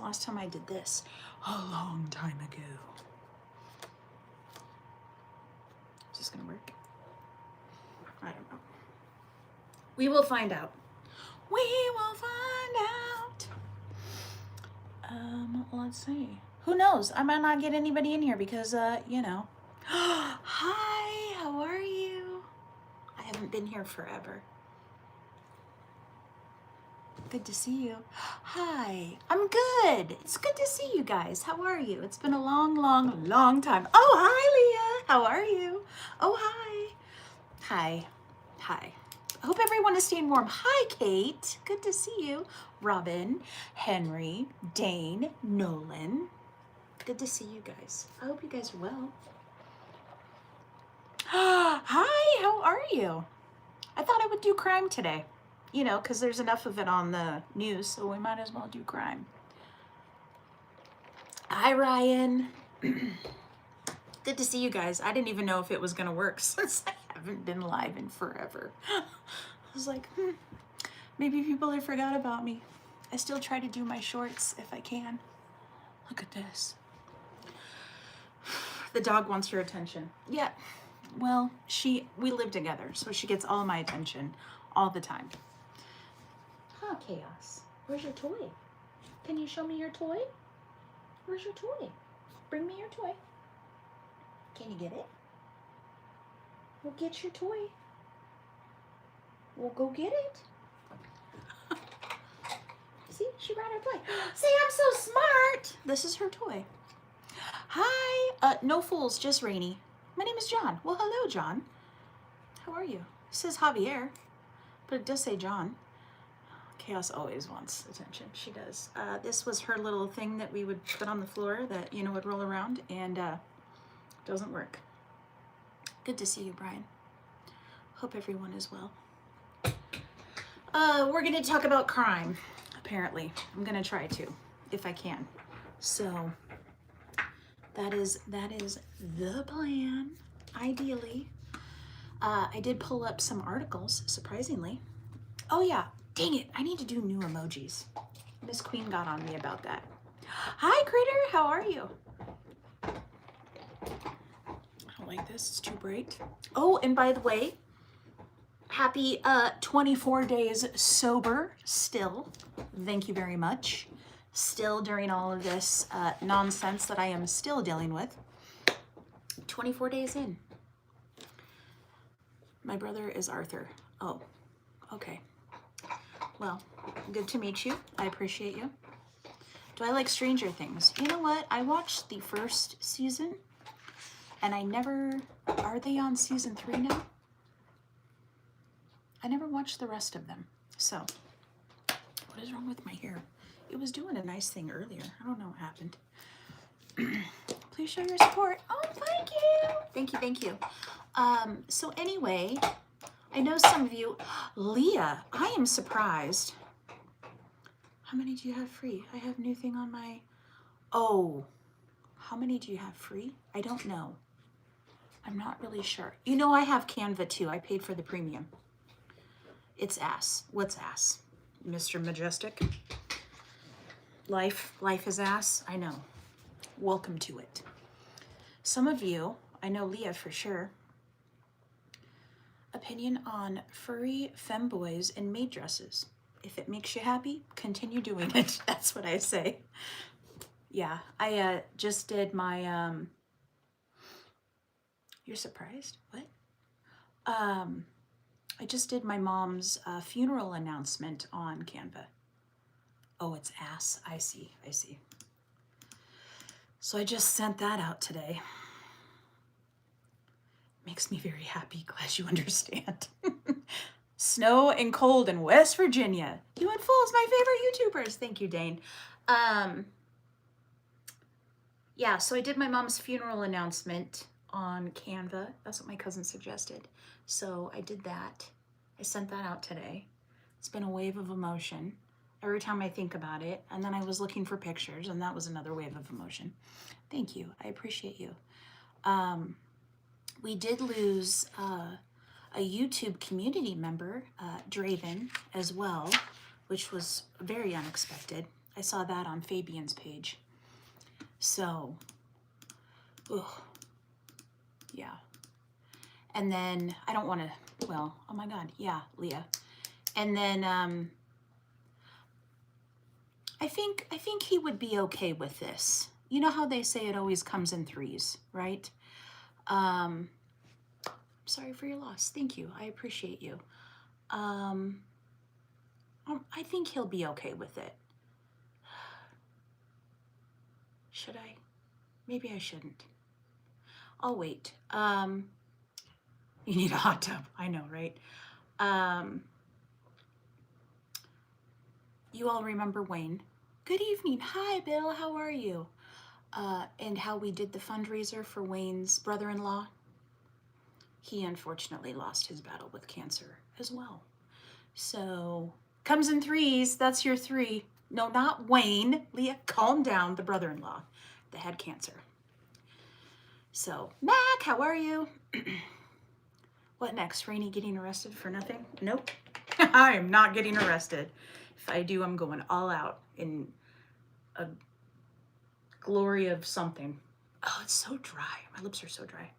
the last time I did this? A long time ago. Is this gonna work? I don't know. We will find out. We will find out. Let's see. Who knows? I might not get anybody in here because, you know. Hi, how are you? I haven't been here forever. Good to see you. Hi, I'm good. It's good to see you guys. How are you? It's been a long, long, long time. Oh, hi, Leah. How are you? Oh, hi. Hi. Hi. I hope everyone is staying warm. Hi, Kate. Good to see you. Robin, Henry, Dane, Nolan. Good to see you guys. I hope you guys are well. Hi, how are you? I thought I would do crime today. You know, because there's enough of it on the news, so we might as well do crime. Hi, Ryan. Good to see you guys. I didn't even know if it was going to work since I haven't been live in forever. I was like, maybe people have forgot about me. I still try to do my shorts if I can. Look at this. The dog wants your attention. Yeah, well, we live together, so she gets all my attention all the time. Huh, Chaos. Where's your toy? Can you show me your toy? Where's your toy? Bring me your toy. Can you get it? We'll get your toy. We'll go get it. See, she brought her toy. See, I'm so smart. This is her toy. Hi. No fools, just Rainy. My name is John. Well, hello, John. How are you? It says Javier, but it does say John. Chaos always wants attention. She does. This was her little thing that we would put on the floor that, you know, would roll around, and doesn't work. Good to see you, Brian. Hope everyone is well. We're going to talk about crime, apparently. I'm going to try to, if I can. So that is the plan, ideally. I did pull up some articles, surprisingly. Oh yeah, dang it, I need to do new emojis. Miss Queen got on me about that. Hi, Critter, how are you? I don't like this, it's too bright. Oh, and by the way, happy 24 days sober still. Thank you very much. Still during all of this nonsense that I am still dealing with. 24 days in. My brother is Arthur. Oh, okay. Well, good to meet you. I appreciate you. Do I like Stranger Things? You know what? I watched the first season and I never... Are they on season 3 now? I never watched the rest of them. So, what is wrong with my hair? It was doing a nice thing earlier. I don't know what happened. Please show your support. Oh, thank you. Thank you, thank you. So anyway, I know some of you, Leah, I am surprised. How many do you have free? I have new thing on my, oh, how many do you have free? I don't know. I'm not really sure. You know, I have Canva too. I paid for the premium. It's ass. What's ass? Mr. Majestic? Life is ass. I know. Welcome to it. Some of you, I know Leah for sure, opinion on furry femboys and maid dresses. If it makes you happy, continue doing it. That's what I say. Yeah, I just did my, you're surprised? What? I just did my mom's funeral announcement on Canva. Oh, it's ass. I see. So I just sent that out today. Makes me very happy. Glad you understand. Snow and cold in West Virginia. You and Fools, my favorite YouTubers. Thank you, Dane. Yeah, so I did my mom's funeral announcement on Canva. That's what my cousin suggested. So I did that. I sent that out today. It's been a wave of emotion every time I think about it. And then I was looking for pictures, and that was another wave of emotion. Thank you. I appreciate you. We did lose a YouTube community member, Draven, as well, which was very unexpected. I saw that on Fabian's page. So, ugh, yeah. And then I don't want to, well, oh my God, yeah, Leah. And then I think he would be okay with this. You know how they say it always comes in threes, right? Sorry for your loss. Thank you. I appreciate you. I think he'll be okay with it. Should I? Maybe I shouldn't. I'll wait. You need a hot tub. I know, right? You all remember Wayne. Good evening. Hi, Bill. How are you? And how we did the fundraiser for Wayne's brother-in-law. He unfortunately lost his battle with cancer as well. So, comes in threes. That's your three. No, not Wayne. Leah, calm down. The brother-in-law that had cancer. So, Mac, how are you? What next? Rainey getting arrested for nothing? Nope. I am not getting arrested. If I do, I'm going all out in a glory of something. Oh, it's so dry. My lips are so dry.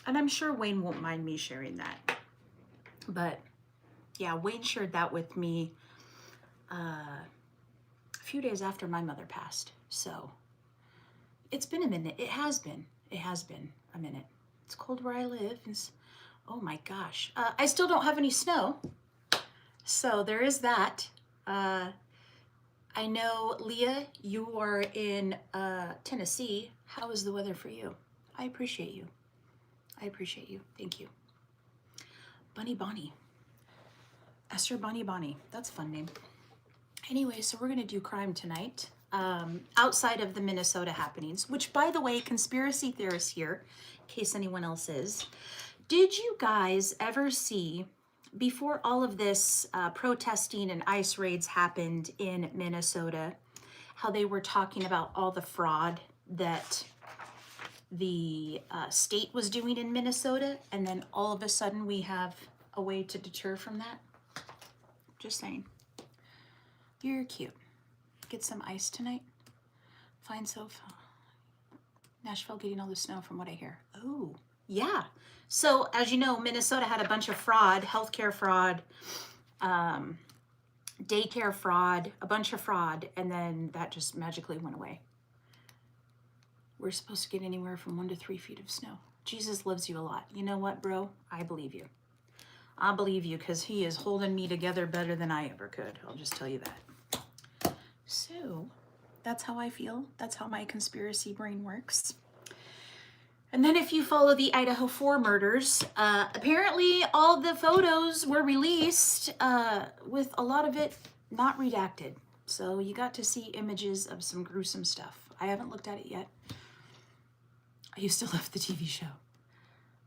And I'm sure Wayne won't mind me sharing that. But yeah, Wayne shared that with me a few days after my mother passed. So it's been a minute. It has been a minute. It's cold where I live. Oh my gosh. I still don't have any snow. So there is that. I know, Leah, you are in Tennessee. How is the weather for you? I appreciate you. I appreciate you. Thank you. Bunny Bonnie. Esther Bunny Bonnie. That's a fun name. Anyway, so we're going to do crime tonight. Outside of the Minnesota happenings, which, by the way, conspiracy theorists here, in case anyone else is, did you guys ever see, before all of this protesting and ICE raids happened in Minnesota, how they were talking about all the fraud that the state was doing in Minnesota, and then all of a sudden we have a way to deter from that? Just saying. You're cute. Get some ice tonight. Fine sofa. Nashville getting all the snow from what I hear. Oh, yeah. So as you know, Minnesota had a bunch of fraud, healthcare fraud, daycare fraud, a bunch of fraud, and then that just magically went away. We're supposed to get anywhere from 1 to 3 feet of snow. Jesus loves you a lot. You know what, bro? I believe you. I believe you because he is holding me together better than I ever could. I'll just tell you that. So that's how I feel. That's how my conspiracy brain works. And then if you follow the Idaho 4 murders, apparently all the photos were released with a lot of it not redacted. So you got to see images of some gruesome stuff. I haven't looked at it yet. I used to love the TV show.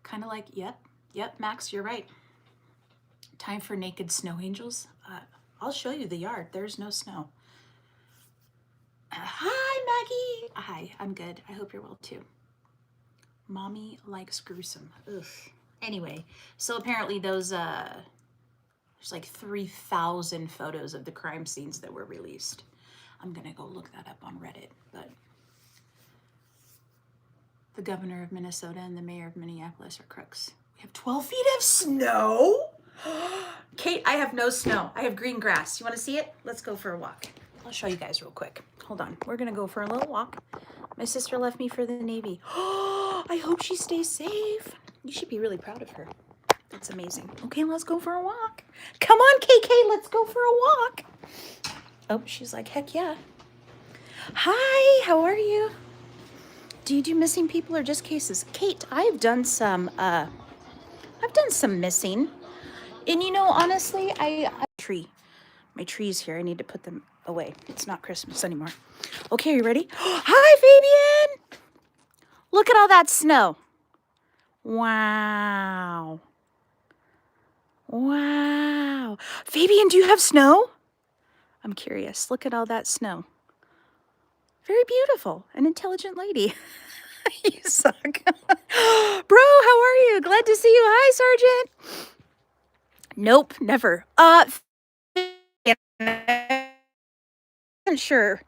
Kind of like, yep, Max, you're right. Time for naked snow angels. I'll show you the yard. There's no snow. Hi, Maggie. Hi, I'm good. I hope you're well too. Mommy likes gruesome. Ugh. Anyway, so apparently those, there's like 3,000 photos of the crime scenes that were released. I'm gonna go look that up on Reddit, but the governor of Minnesota and the mayor of Minneapolis are crooks. We have 12 feet of snow? Kate, I have no snow. I have green grass. You wanna see it? Let's go for a walk. I'll show you guys real quick. Hold on. We're gonna go for a little walk. My sister left me for the Navy. I hope she stays safe. You should be really proud of her. That's amazing. Okay, let's go for a walk. Come on, KK, let's go for a walk. Oh, she's like, heck yeah. Hi, how are you? Do you do missing people or just cases? Kate, I've done some missing. And you know, honestly, my tree's here. I need to put them away. It's not Christmas anymore. Okay, are you ready? Hi, Fabian! Look at all that snow. Wow. Wow. Fabian, do you have snow? I'm curious. Look at all that snow. Very beautiful. An intelligent lady. You suck. Bro, how are you? Glad to see you. Hi, Sergeant. Nope, never. I'm sure.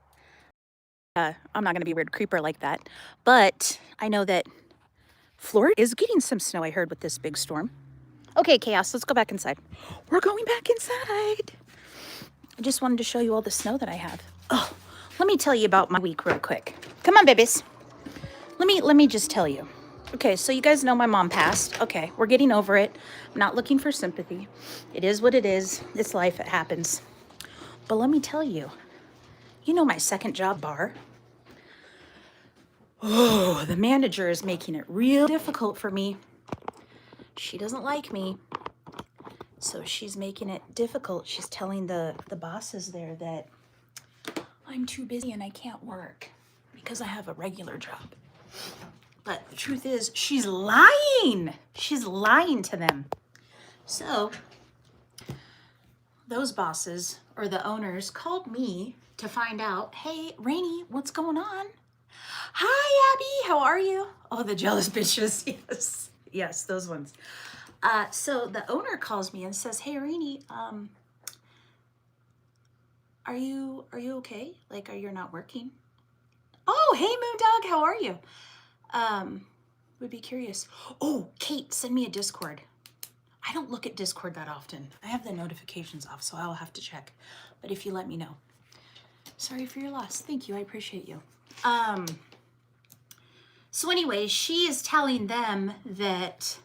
I'm not going to be a weird creeper like that. But I know that Florida is getting some snow, I heard, with this big storm. Okay, Chaos, let's go back inside. We're going back inside. I just wanted to show you all the snow that I have. Oh, let me tell you about my week real quick. Come on, babies. Let me just tell you. Okay, so you guys know my mom passed. Okay, we're getting over it. I'm not looking for sympathy. It is what it is. It's life. It happens. But let me tell you, you know my second job, bar. Oh, the manager is making it real difficult for me. She doesn't like me. So she's making it difficult. She's telling the bosses there that I'm too busy and I can't work because I have a regular job. But the truth is, she's lying. She's lying to them. So those bosses or the owners called me to find out, hey, Rainy, what's going on? Hi, Abby, how are you? Oh, the jealous bitches. Yes, yes, those ones. So the owner calls me and says, hey, Rainy, are you okay? Like, you're not working? Oh, hey, Moondog, how are you? Would be curious. Oh, Kate, send me a Discord. I don't look at Discord that often. I have the notifications off, so I'll have to check. But if you let me know. Sorry for your loss. Thank you. I appreciate you. So anyway, she is telling them that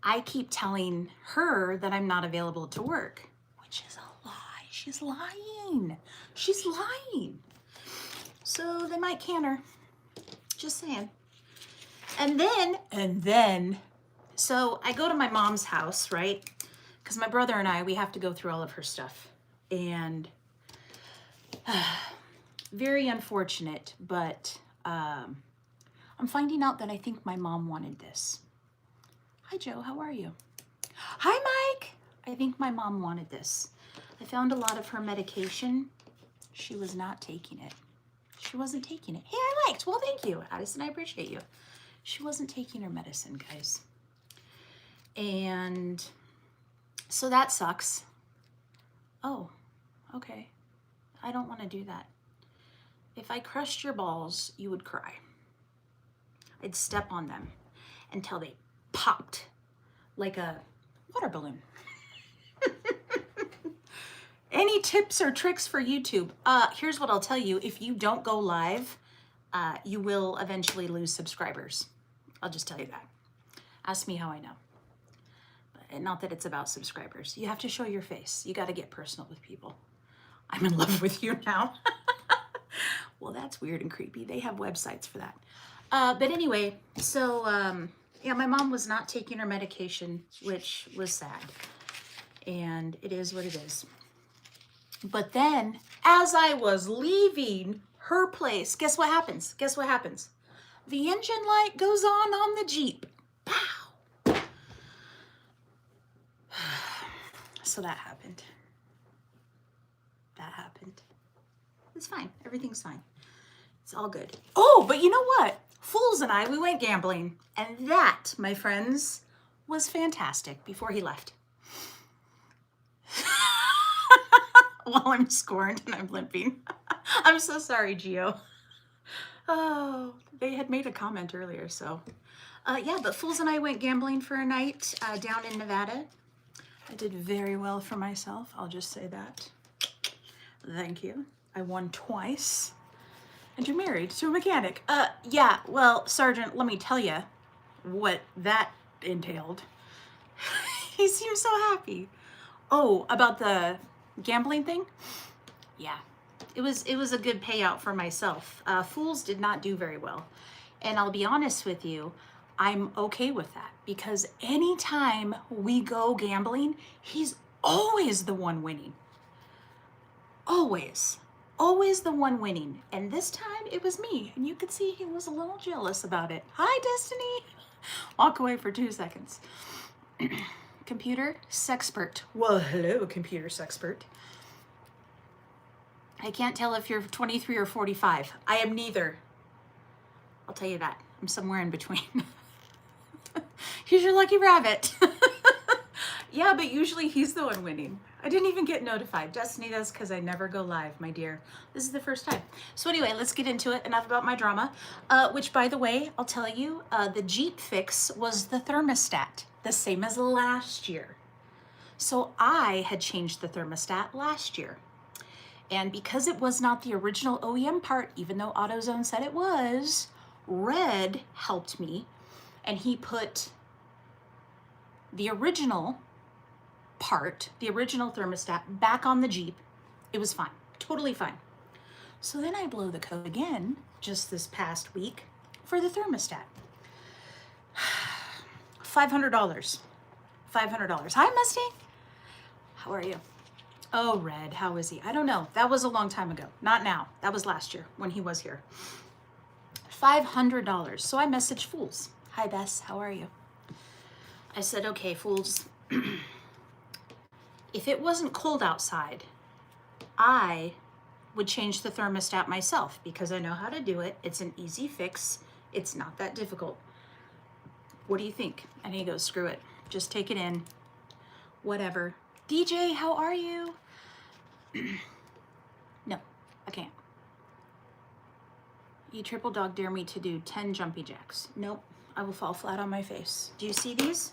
I keep telling her that I'm not available to work, which is a lie. She's lying. She's lying. So they might can her. Just saying. And then, so I go to my mom's house, right? Because my brother and I, we have to go through all of her stuff. And very unfortunate, but I'm finding out that I think my mom wanted this. Hi, Joe, how are you? Hi, Mike. I think my mom wanted this. I found a lot of her medication. She was not taking it. She wasn't taking it. Hey, I liked. Well, thank you, Addison. I appreciate you. She wasn't taking her medicine, guys. And so that sucks. Oh, okay. I don't want to do that. If I crushed your balls, you would cry. I'd step on them until they popped like a water balloon. Any tips or tricks for YouTube? Here's what I'll tell you. If you don't go live, you will eventually lose subscribers. I'll just tell you that. Ask me how I know. But not that it's about subscribers. You have to show your face. You got to get personal with people. I'm in love with you now. Well, that's weird and creepy. They have websites for that. But anyway, so yeah, my mom was not taking her medication, which was sad. And it is what it is. But then, as I was leaving her place, guess what happens? Guess what happens? The engine light goes on the Jeep. Pow! So that happened. That happened. It's fine. Everything's fine. It's all good. Oh, but you know what? Fools and I, we went gambling. And that, my friends, was fantastic before he left. While I'm scorned and I'm limping. I'm so sorry, Gio. Oh, they had made a comment earlier, so. Yeah, but Fools and I went gambling for a night down in Nevada. I did very well for myself, I'll just say that. Thank you. I won twice. And you're married to a mechanic. Yeah, well, Sergeant, let me tell you what that entailed. He seemed so happy. Oh, about the gambling thing? Yeah, it was a good payout for myself. Fools did not do very well. And I'll be honest with you, I'm okay with that because anytime we go gambling, he's always the one winning. Always the one winning. And this time it was me. And you could see he was a little jealous about it. Hi, Destiny. Walk away for 2 seconds. Computer sexpert. Well, hello, computer sexpert. I can't tell if you're 23 or 45. I am neither. I'll tell you that. I'm somewhere in between. Here's your lucky rabbit. Yeah, but usually he's the one winning. I didn't even get notified. Destiny, that's because I never go live, my dear. This is the first time. So anyway, let's get into it. Enough about my drama. Which, by the way, I'll tell you, the Jeep fix was the thermostat, the same as last year. So I had changed the thermostat last year. And because it was not the original OEM part, even though AutoZone said it was, Red helped me, and he put the original part, the original thermostat, back on the Jeep. It was fine, totally fine. So then I blow the code again, just this past week, for the thermostat. $500. $500. Hi, Mustang. How are you? Oh, Red, how is he? I don't know. That was a long time ago. Not now. That was last year when he was here. $500. So I messaged Fools. Hi, Bess. How are you? I said, okay, Fools. If it wasn't cold outside, I would change the thermostat myself because I know how to do it. It's an easy fix. It's not that difficult. What do you think? And he goes, screw it. Just take it in. Whatever. DJ, how are you? No, I can't. You triple dog dare me to do 10 jumpy jacks. Nope, I will fall flat on my face. Do you see these?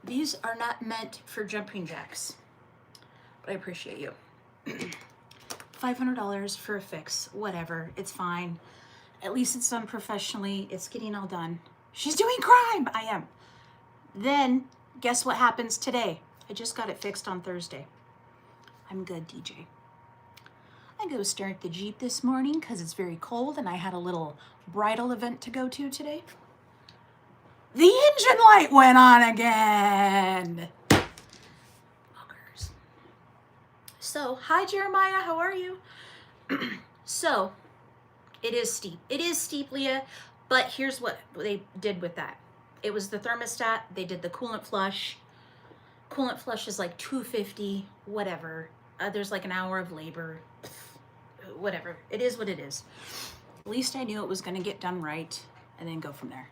These are not meant for jumping jacks, but I appreciate you. $500 for a fix, whatever, it's fine. At least it's done professionally. It's getting all done. She's doing crime. I am. Then guess what happens today? I just got it fixed on Thursday. I'm good, DJ. I go start the Jeep this morning because it's very cold and I had a little bridal event to go to today. The engine light went on again. Fuckers. So, hi Jeremiah, how are you? So, it is steep. It is steep, Leah, but here's what they did with that. It was the thermostat, they did the coolant flush. Coolant flush is like $250, whatever. There's like an hour of labor, whatever. It is what it is. At least I knew it was gonna get done right and then go from there.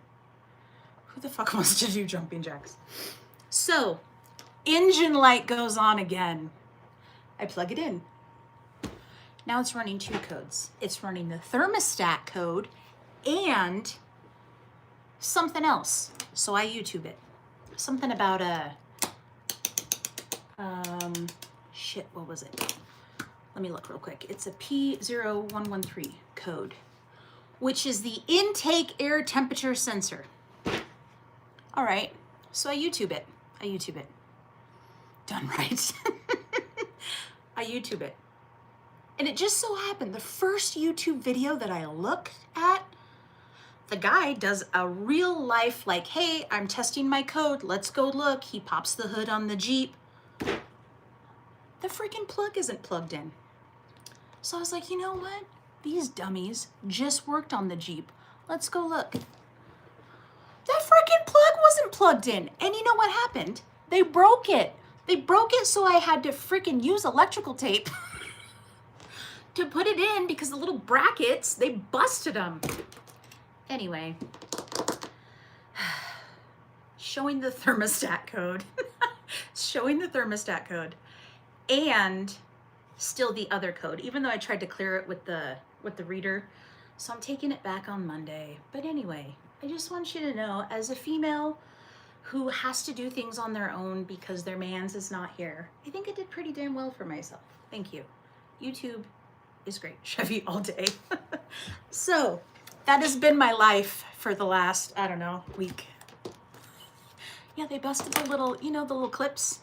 Who the fuck wants to do jumping jacks? So, engine light goes on again. I plug it in. Now it's running two codes. It's running the thermostat code and something else. So I YouTube it. Something about shit, what was it? Let me look real quick. It's a P0113 code, which is the intake air temperature sensor. All right, so I YouTube it. Done right. I YouTube it. And it just so happened, the first YouTube video that I looked at, the guy does a real life, like, hey, I'm testing my code, let's go look. He pops the hood on the Jeep. The freaking plug isn't plugged in. So I was like, you know what? These dummies just worked on the Jeep. Let's go look. That freaking plug wasn't plugged in. And you know what happened? They broke it. So I had to freaking use electrical tape to put it in because the little brackets, they busted them. Anyway, showing the thermostat code. And still the other code, even though I tried to clear it with the reader. So I'm taking it back on Monday. But anyway, I just want you to know, as a female who has to do things on their own because their man's is not here, I think I did pretty damn well for myself. Thank you. YouTube is great. Chevy all day. So that has been my life for the last, I don't know, week. Yeah, they busted the little, you know, the little clips.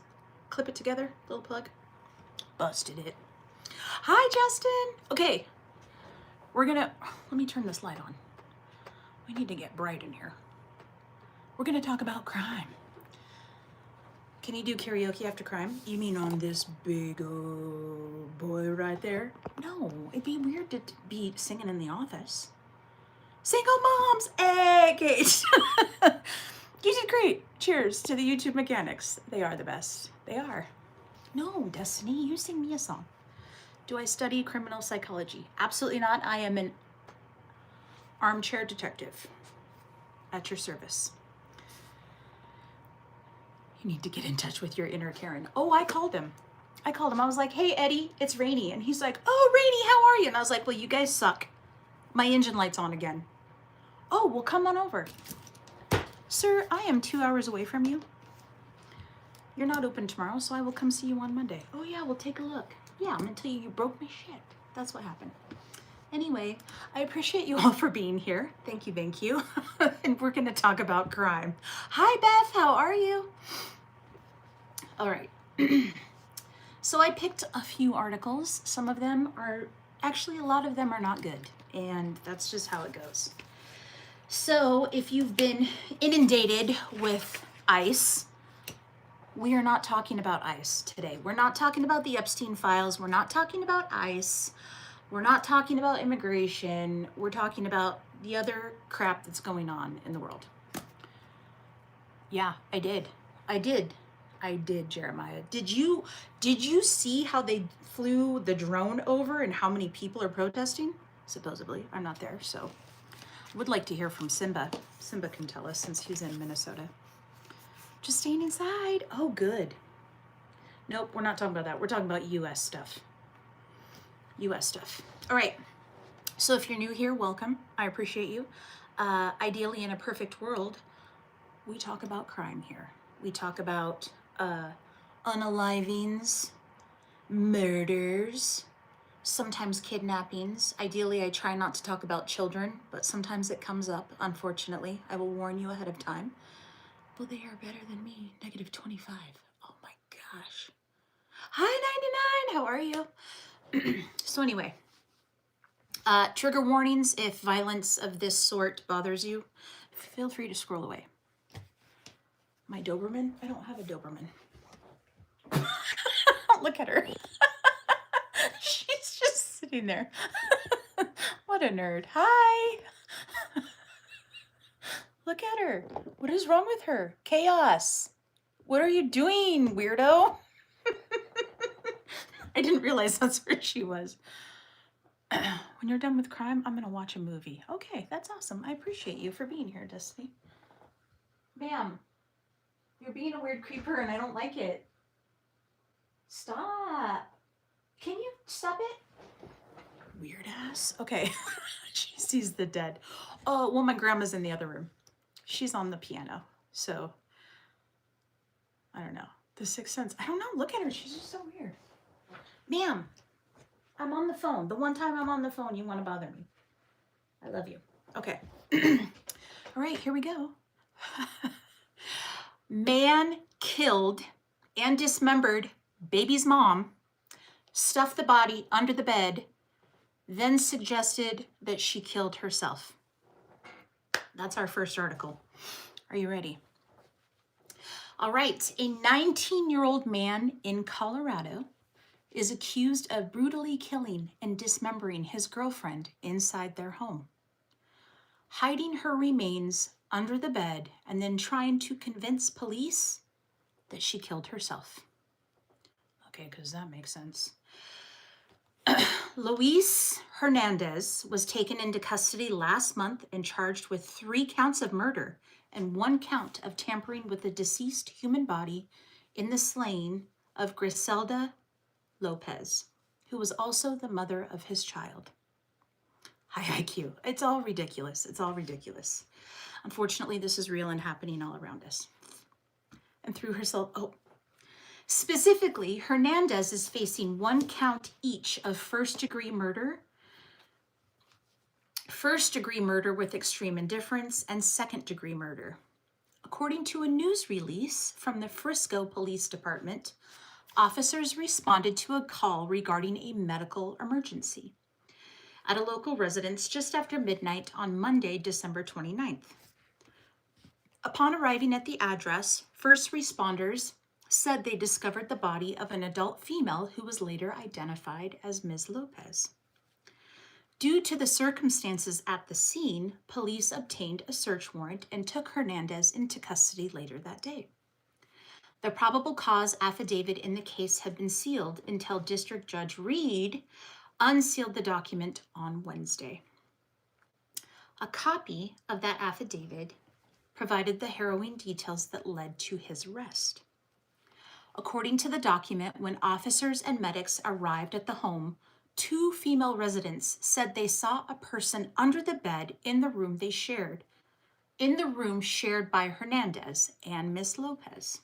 Clip it together, little plug. Busted it. Hi, Justin. Okay, let me turn this light on. We need to get bright in here. We're gonna talk about crime. Can you do karaoke after crime? You mean on this big old boy right there? No, it'd be weird to be singing in the office. Single moms, hey, Kate. You did great. Cheers to the YouTube mechanics. They are the best. They are. No, Destiny, you sing me a song. Do I study criminal psychology? Absolutely not. I am an armchair detective at your service. You need to get in touch with your inner Karen. Oh, I called him. I was like, hey, Eddie, it's Rainy. And he's like, oh, Rainy, how are you? And I was like, well, you guys suck. My engine light's on again. Oh, well, come on over. Sir, I am 2 hours away from you. You're not open tomorrow, so I will come see you on Monday. Oh, yeah, we'll take a look. Yeah, I'm gonna tell you broke my shit. That's what happened. Anyway, I appreciate you all for being here. Thank you, thank you. And we're gonna talk about crime. Hi, Beth, how are you? All right. So I picked a few articles. Some of them are, actually a lot of them are not good. And that's just how it goes. So if you've been inundated with ICE, we are not talking about ICE today. We're not talking about the Epstein files. We're not talking about ICE. We're not talking about immigration. We're talking about the other crap that's going on in the world. Yeah, I did, Jeremiah. Did you see how they flew the drone over and how many people are protesting? Supposedly, I'm not there, so would like to hear from Simba. Simba can tell us since he's in Minnesota. Just staying inside. Oh, good. Nope, we're not talking about that. We're talking about US stuff. US stuff. All right. So if you're new here, welcome. I appreciate you. Ideally, in a perfect world, we talk about crime here. We talk about unalivings, murders, sometimes kidnappings. Ideally, I try not to talk about children, but sometimes it comes up, unfortunately. I will warn you ahead of time. Well, they are better than me. -25. Oh my gosh. Hi, 99. How are you? So anyway, trigger warnings. If violence of this sort bothers you, feel free to scroll away. My Doberman? I don't have a Doberman. Look at her. She's just sitting there. What a nerd. Hi. Look at her. What is wrong with her? Chaos. What are you doing, weirdo? I didn't realize that's where she was. When you're done with crime, I'm going to watch a movie. Okay, that's awesome. I appreciate you for being here, Destiny. Ma'am, you're being a weird creeper and I don't like it. Stop. Can you stop it? Weird ass. Okay. She sees the dead. Oh, well, my grandma's in the other room. She's on the piano. So, I don't know. The Sixth Sense. I don't know. Look at her. She's just so weird. Ma'am, I'm on the phone. The one time I'm on the phone, you want to bother me. I love you. Okay. All right, here we go. Man killed and dismembered baby's mom, stuffed the body under the bed, then suggested that she killed herself. That's our first article. Are you ready? All right. A 19-year-old man in Colorado is accused of brutally killing and dismembering his girlfriend inside their home, hiding her remains under the bed and then trying to convince police that she killed herself. Okay, because that makes sense. Luis Hernandez was taken into custody last month and charged with 3 counts of murder and 1 count of tampering with a deceased human body in the slaying of Griselda Lopez, who was also the mother of his child. High IQ. It's all ridiculous. It's all ridiculous. Unfortunately, this is real and happening all around us. And through herself, specifically, Hernandez is facing 1 count each of first-degree murder with extreme indifference, and second-degree murder. According to a news release from the Frisco Police Department, officers responded to a call regarding a medical emergency at a local residence just after midnight on Monday, December 29th. Upon arriving at the address, first responders said they discovered the body of an adult female who was later identified as Ms. Lopez. Due to the circumstances at the scene, police obtained a search warrant and took Hernandez into custody later that day. The probable cause affidavit in the case had been sealed until District Judge Reed unsealed the document on Wednesday. A copy of that affidavit provided the harrowing details that led to his arrest. According to the document, when officers and medics arrived at the home, 2 female residents said they saw a person under the bed in the room they shared, in the room shared by Hernandez and Miss Lopez.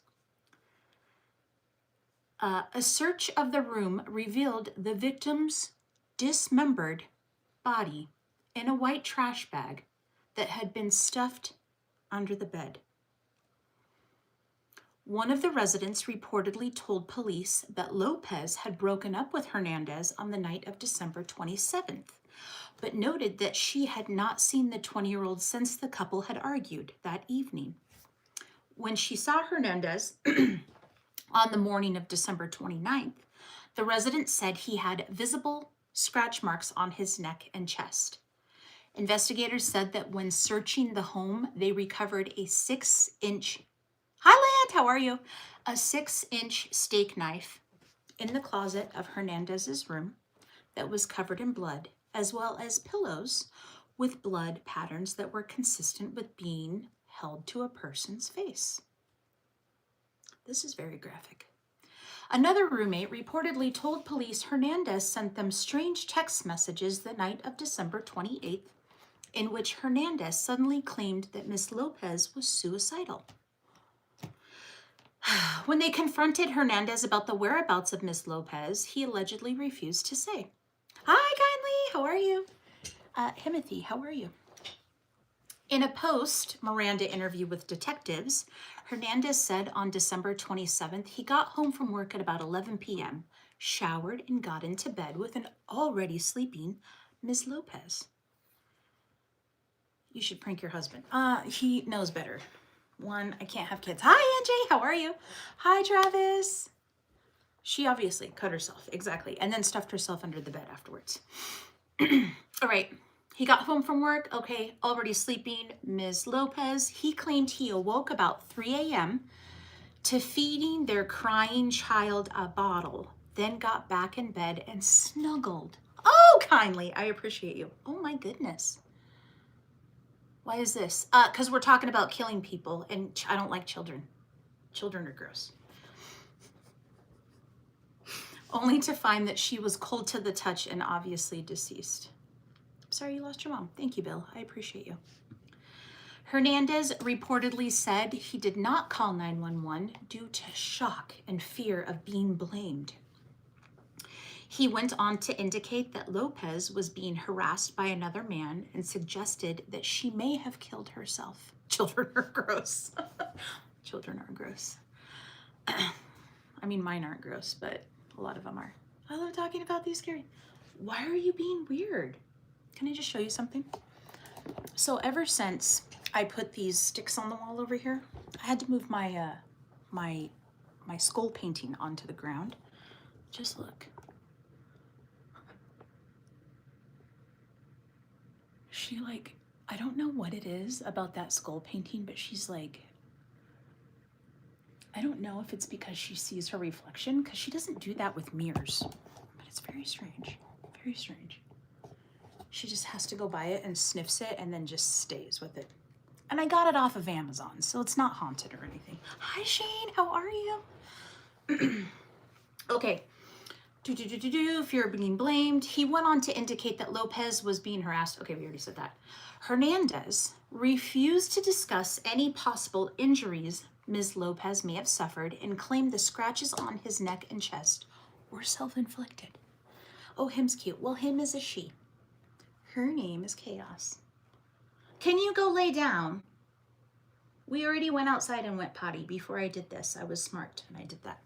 A search of the room revealed the victim's dismembered body in a white trash bag that had been stuffed under the bed. One of the residents reportedly told police that Lopez had broken up with Hernandez on the night of December 27th, but noted that she had not seen the 20-year-old since the couple had argued that evening. When she saw Hernandez on the morning of December 29th, the resident said he had visible scratch marks on his neck and chest. Investigators said that when searching the home, they recovered a 6-inch Hi, Land, how are you? A 6-inch steak knife in the closet of Hernandez's room that was covered in blood, as well as pillows with blood patterns that were consistent with being held to a person's face. This is very graphic. Another roommate reportedly told police Hernandez sent them strange text messages the night of December 28th, in which Hernandez suddenly claimed that Miss Lopez was suicidal. When they confronted Hernandez about the whereabouts of Miss Lopez, he allegedly refused to say. Hi, Kindly, how are you? Timothy, how are you? In a post-Miranda interview with detectives, Hernandez said on December 27th he got home from work at about 11 p.m., showered, and got into bed with an already sleeping Miss Lopez. You should prank your husband. He knows better. One, I can't have kids. Hi, Angie, how are you? Hi, Travis. She obviously cut herself, exactly, and then stuffed herself under the bed afterwards. All right, he got home from work, okay, already sleeping, Ms. Lopez. He claimed he awoke about 3 a.m. to feeding their crying child a bottle, then got back in bed and snuggled. Oh, Kindly, I appreciate you. Oh my goodness. Why is this? Because we're talking about killing people, and I don't like children. Children are gross. Only to find that she was cold to the touch and obviously deceased. I'm sorry you lost your mom. Thank you, Bill. I appreciate you. Hernandez reportedly said he did not call 911 due to shock and fear of being blamed. He went on to indicate that Lopez was being harassed by another man and suggested that she may have killed herself. Children are gross. Children are gross. I mean, mine aren't gross, but a lot of them are. I love talking about these scary. Why are you being weird? Can I just show you something? So ever since I put these sticks on the wall over here, I had to move my my skull painting onto the ground. Just look. She like, I don't know what it is about that skull painting, but she's like, I don't know if it's because she sees her reflection, because she doesn't do that with mirrors, but it's very strange, very strange. She just has to go by it and sniffs it and then just stays with it. And I got it off of Amazon, so it's not haunted or anything. Hi, Shane, how are you? Okay. Fear of being blamed. He went on to indicate that Lopez was being harassed. Okay, we already said that. Hernandez refused to discuss any possible injuries Ms. Lopez may have suffered and claimed the scratches on his neck and chest were self-inflicted. Oh, him's cute. Well, him is a she. Her name is Chaos. Can you go lay down? We already went outside and went potty before I did this. I was smart and I did that.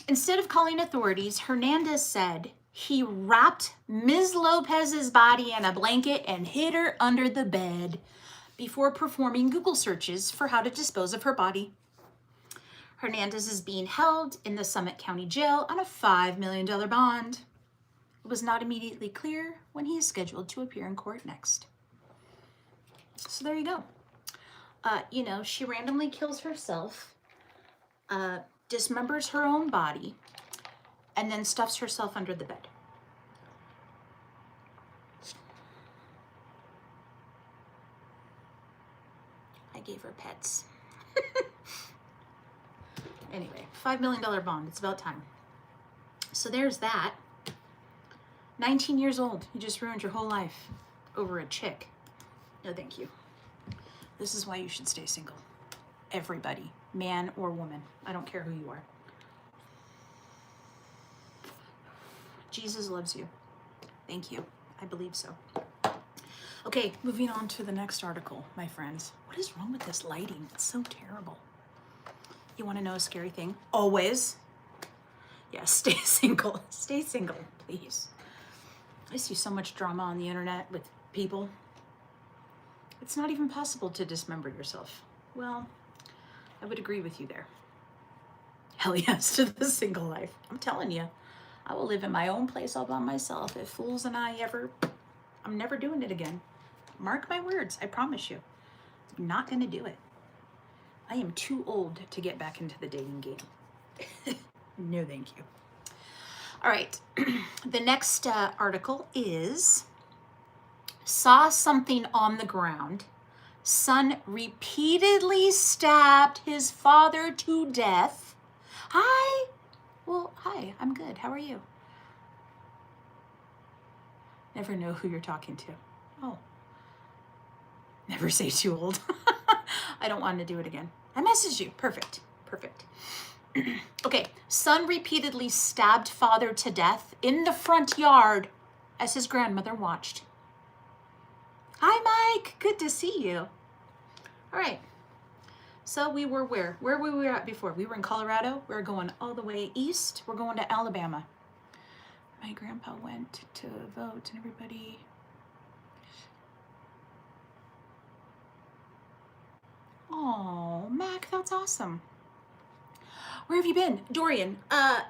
Instead of calling authorities, Hernandez said he wrapped Ms. Lopez's body in a blanket and hid her under the bed before performing Google searches for how to dispose of her body. Hernandez is being held in the Summit County Jail on a $5 million bond. It was not immediately clear when he is scheduled to appear in court next. So there you go. You know, she randomly kills herself, dismembers her own body, and then stuffs herself under the bed. I gave her pets. Anyway, $5 million bond. It's about time. So there's that. 19 years old. You just ruined your whole life over a chick. No, thank you. This is why you should stay single. Everybody, man or woman. I don't care who you are. Jesus loves you. Thank you. I believe so. Okay, moving on to the next article, my friends. What is wrong with this lighting? It's so terrible. You want to know a scary thing? Always. Yeah, stay single. Stay single, please. I see so much drama on the internet with people. It's not even possible to dismember yourself. Well, I would agree with you there. Hell yes to the single life. I'm telling you, I will live in my own place all by myself. If Fools and I ever, I'm never doing it again. Mark my words, I promise you. I'm not gonna do it. I am too old to get back into the dating game. No, thank you. All right, the next article is, saw something on the ground. Son repeatedly stabbed his father to death. Hi. Well, hi, I'm good. How are you? Never know who you're talking to. Oh. Never say too old. I don't want to do it again. I messaged you. Perfect. Perfect. Okay. Son repeatedly stabbed father to death in the front yard as his grandmother watched. Hi, Mike. Good to see you. All right. So we were where? Where were we at before? We were in Colorado. We're going all the way east. We're going to Alabama. My grandpa went to vote and everybody. Oh, Mac, that's awesome. Where have you been? Dorian, I've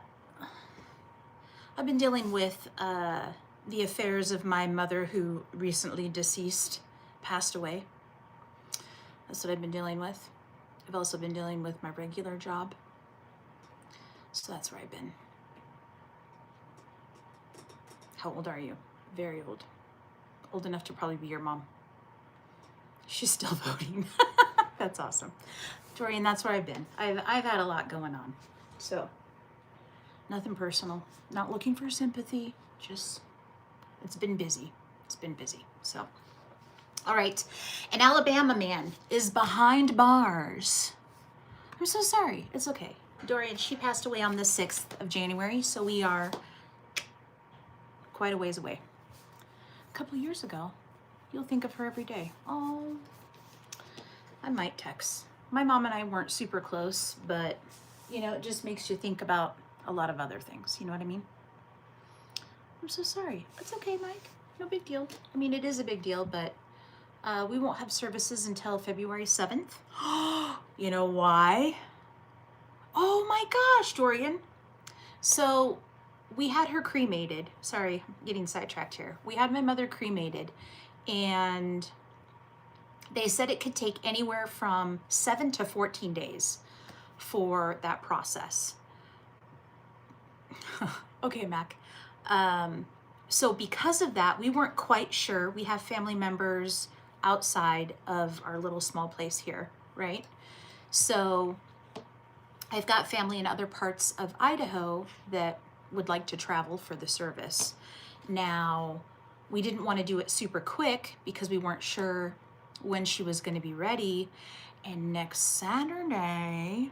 been dealing with the affairs of my mother who recently deceased, passed away. That's what I've been dealing with. I've also been dealing with my regular job. So that's where I've been. How old are you? Very old. Old enough to probably be your mom. She's still voting. That's awesome. Dorian, that's where I've been. I've had a lot going on. So, nothing personal. Not looking for sympathy. Just, it's been busy. It's been busy. So, all right. An Alabama man is behind bars. I'm so sorry. It's okay. Dorian, she passed away on the 6th of January, so we are quite a ways away. A couple of years ago, you'll think of her every day. Oh, I might text. My mom and I weren't super close, but, you know, it just makes you think about a lot of other things. You know what I mean? I'm so sorry. It's okay, Mike. No big deal. I mean, it is a big deal, but we won't have services until February 7th. You know why? Oh my gosh, Dorian. So we had her cremated. Sorry, I'm getting sidetracked here. We had my mother cremated, and they said it could take anywhere from 7 to 14 days for that process. Okay, Mac. So because of that, we weren't quite sure. We have family members outside of our little small place here, right? So I've got family in other parts of Idaho that would like to travel for the service. Now, we didn't want to do it super quick because we weren't sure when she was going to be ready. And next Saturday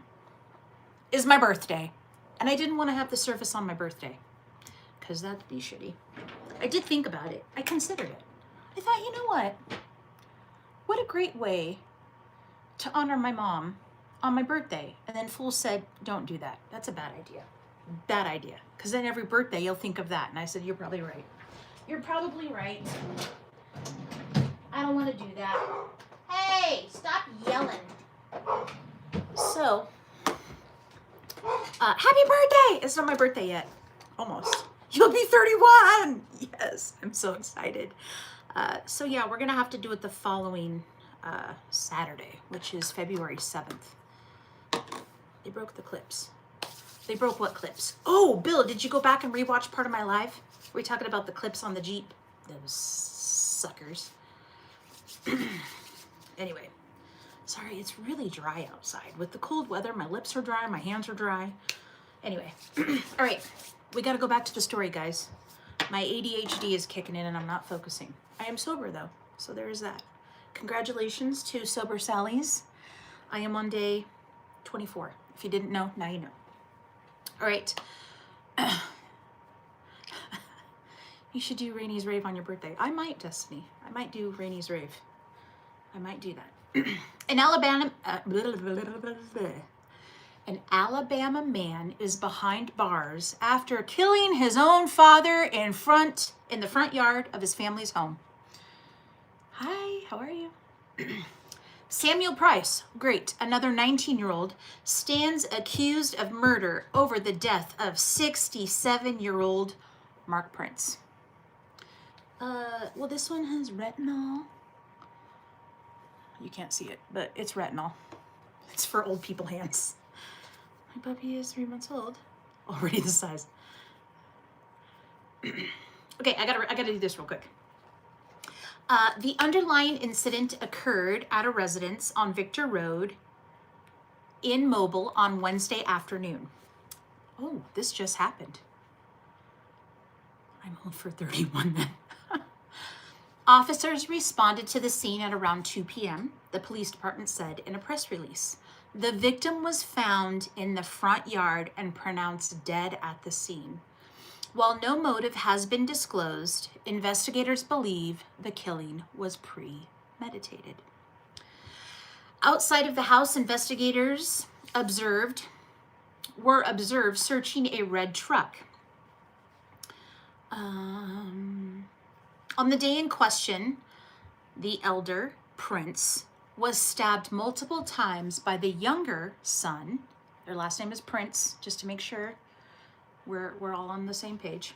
is my birthday. And I didn't want to have the service on my birthday because that'd be shitty. I did think about it. I considered it. I thought, you know what? What a great way to honor my mom on my birthday. And then Fool said, don't do that. That's a bad idea. Bad idea. Because then every birthday you'll think of that. And I said, you're probably right. You're probably right. I don't want to do that. Hey, stop yelling. So, happy birthday! It's not my birthday yet. Almost. You'll be 31! Yes, I'm so excited. So yeah, we're gonna have to do it the following Saturday, which is February 7th. They broke the clips. They broke what clips? Oh, Bill, did you go back and rewatch part of my live? Were we talking about the clips on the Jeep? Those suckers. Anyway, Sorry, it's really dry outside. With the cold weather, my lips are dry, my hands are dry. Anyway, all right, we got to go back to the story, guys. My ADHD is kicking in and I'm not focusing. I am sober though, so there is that. Congratulations to Sober Sally's. I am on day 24. If you didn't know, now you know. All right. You should do Rainy's Rave on your birthday. I might, Destiny. I might do Rainy's Rave. I might do that. An Alabama man is behind bars after killing his own father in the front yard of his family's home. Hi, how are you? Samuel Price, great, another 19-year-old, stands accused of murder over the death of 67-year-old Mark Prince. Well, this one has retinol. You can't see it, but it's retinol. It's for old people hands. My puppy is 3 months old. Already the size. Okay, I gotta do this real quick. The underlying incident occurred at a residence on Victor Road in Mobile on Wednesday afternoon. Oh, this just happened. I'm old for 31 then. Officers responded to the scene at around 2 p.m., the police department said in a press release. The victim was found in the front yard and pronounced dead at the scene. While no motive has been disclosed, investigators believe the killing was premeditated. Outside of the house, investigators were observed searching a red truck. On the day in question, the elder, Prince, was stabbed multiple times by the younger son. Their last name is Prince, just to make sure we're all on the same page.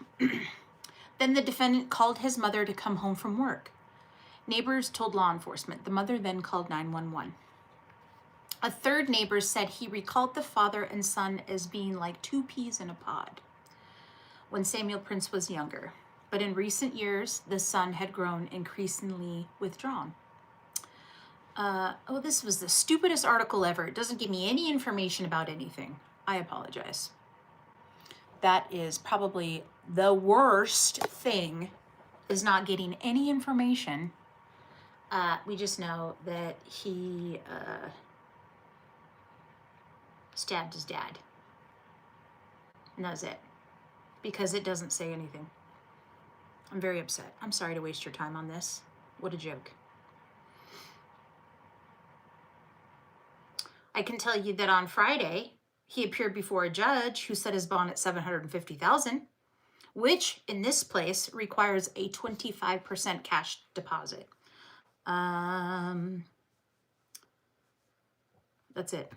Then the defendant called his mother to come home from work. Neighbors told law enforcement. The mother then called 911. A third neighbor said he recalled the father and son as being like two peas in a pod when Samuel Prince was younger. But in recent years, the son had grown increasingly withdrawn. Oh, this was the stupidest article ever. It doesn't give me any information about anything. I apologize. That is probably the worst thing, is not getting any information. We just know that he stabbed his dad. And that was it. Because it doesn't say anything. I'm very upset. I'm sorry to waste your time on this. What a joke. I can tell you that on Friday, he appeared before a judge who set his bond at $750,000, which in this place requires a 25% cash deposit. That's it.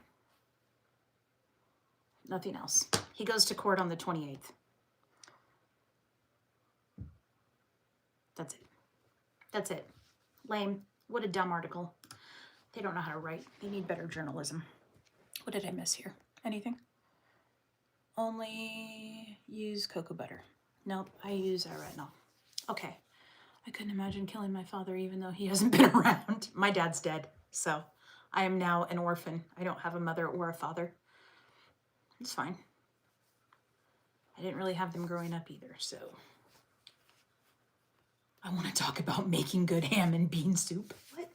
Nothing else. He goes to court on the 28th. That's it. That's it. Lame. What a dumb article. They don't know how to write. They need better journalism. What did I miss here? Anything? Only use cocoa butter. Nope, I use retinol. Okay. I couldn't imagine killing my father even though he hasn't been around. My dad's dead, so I am now an orphan. I don't have a mother or a father. It's fine. I didn't really have them growing up either, so. I want to talk about making good ham and bean soup. What?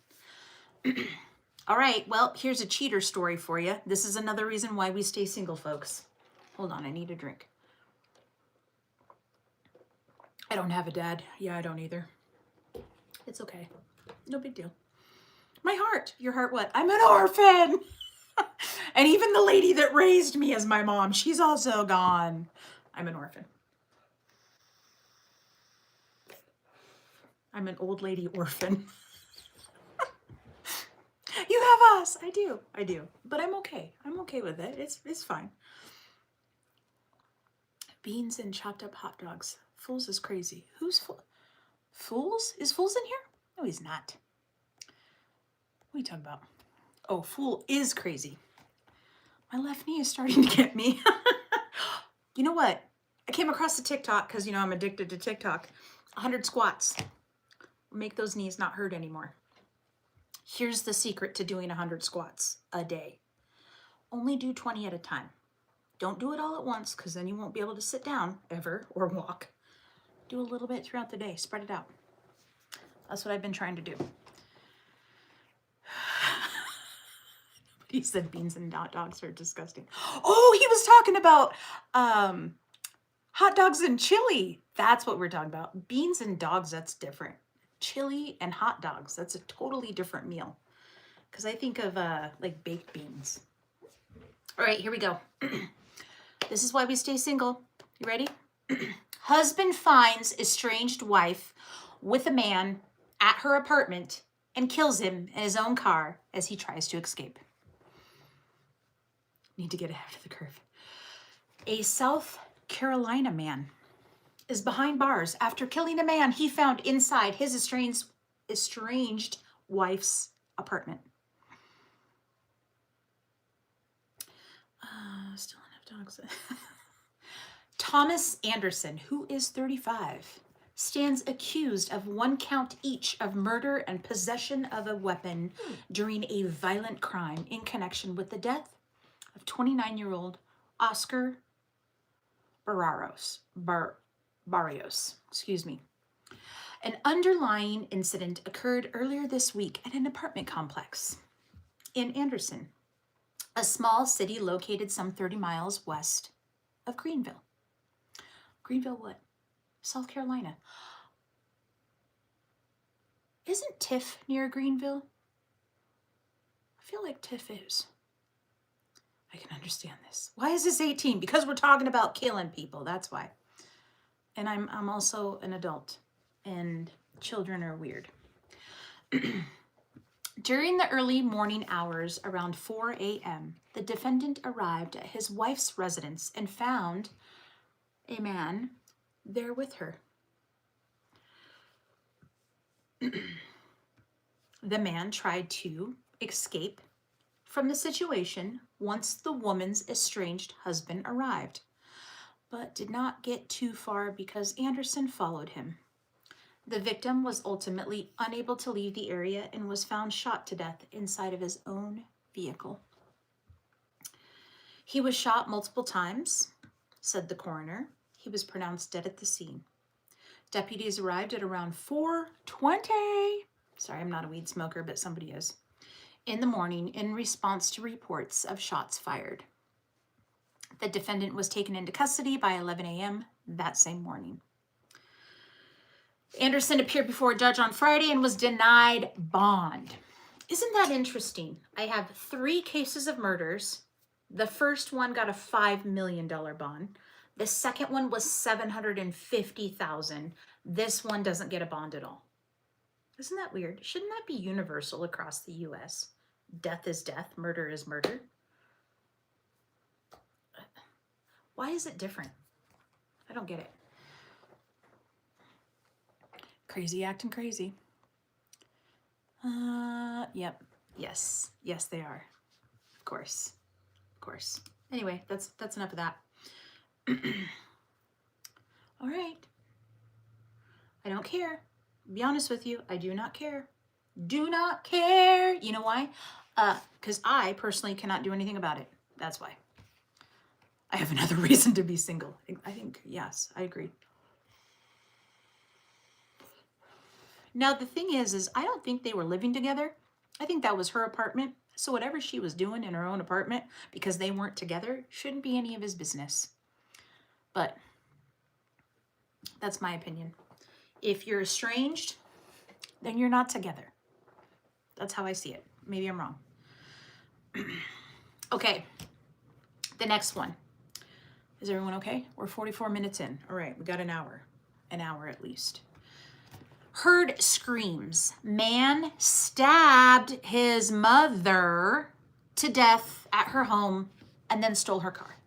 All right, well, here's a cheater story for you. This is another reason why we stay single, folks. Hold on, I need a drink. I don't have a dad. Yeah, I don't either. It's okay. No big deal. My heart. Your heart what? I'm an orphan. And even the lady that raised me as my mom, she's also gone. I'm an orphan. I'm an old lady orphan. You have us. I do. But I'm okay. I'm okay with it. It's fine. Beans and chopped up hot dogs. Fools is crazy. Who's Fools? Is Fools in here? No, he's not. What are you talking about? Oh, Fool is crazy. My left knee is starting to get me. You know what? I came across the TikTok because, you know, I'm addicted to TikTok. 100 squats. Make those knees not hurt anymore. Here's the secret to doing 100 squats a day. Only do 20 at a time. Don't do it all at once because then you won't be able to sit down ever or walk. Do a little bit throughout the day. Spread it out. That's what I've been trying to do. He said beans and hot dogs are disgusting. Oh, he was talking about hot dogs and chili. That's what we're talking about. Beans and dogs, that's different. Chili and hot dogs, that's a totally different meal. Because I think of like baked beans. All right, here we go. This is why we stay single. You ready? Husband finds estranged wife with a man at her apartment and kills him in his own car as he tries to escape. Need to get ahead of the curve. A South Carolina man is behind bars after killing a man he found inside his estranged wife's apartment. Still enough dogs. Thomas Anderson, who is 35, stands accused of 1 count each of murder and possession of a weapon during a violent crime in connection with the death of 29-year-old Oscar Barrios. An underlying incident occurred earlier this week at an apartment complex in Anderson, a small city located some 30 miles west of Greenville. Greenville what? South Carolina. Isn't Tiff near Greenville? I feel like Tiff is. I can understand this. Why is this 18? Because we're talking about killing people. That's why. And I'm also an adult, and children are weird. During the early morning hours around 4 a.m., the defendant arrived at his wife's residence and found a man there with her. The man tried to escape from the situation once the woman's estranged husband arrived, but did not get too far because Anderson followed him. The victim was ultimately unable to leave the area and was found shot to death inside of his own vehicle. He was shot multiple times, said the coroner. He was pronounced dead at the scene. Deputies arrived at around 4:20. Sorry, I'm not a weed smoker, but somebody is. In the morning in response to reports of shots fired. The defendant was taken into custody by 11 a.m. that same morning. Anderson appeared before a judge on Friday and was denied bond. Isn't that interesting? I have 3 cases of murders. The first one got a $5 million bond. The second one was $750,000. This one doesn't get a bond at all. Isn't that weird? Shouldn't that be universal across the U.S.? Death is death, murder is murder. Why is it different? I don't get it. Crazy acting crazy. Yep. Yes, they are. Of course. Anyway, that's enough of that. All right. I don't care. Be honest with you, I do not care. Do not care. You know why? Because I personally cannot do anything about it. That's why. I have another reason to be single. I think, yes, I agree. Now, the thing is I don't think they were living together. I think that was her apartment. So whatever she was doing in her own apartment, because they weren't together, shouldn't be any of his business. But that's my opinion. If you're estranged, then you're not together. That's how I see it. Maybe I'm wrong. Okay, the next one. Is everyone okay? We're 44 minutes in. All right, we got an hour at least. Heard screams. Man stabbed his mother to death at her home and then stole her car.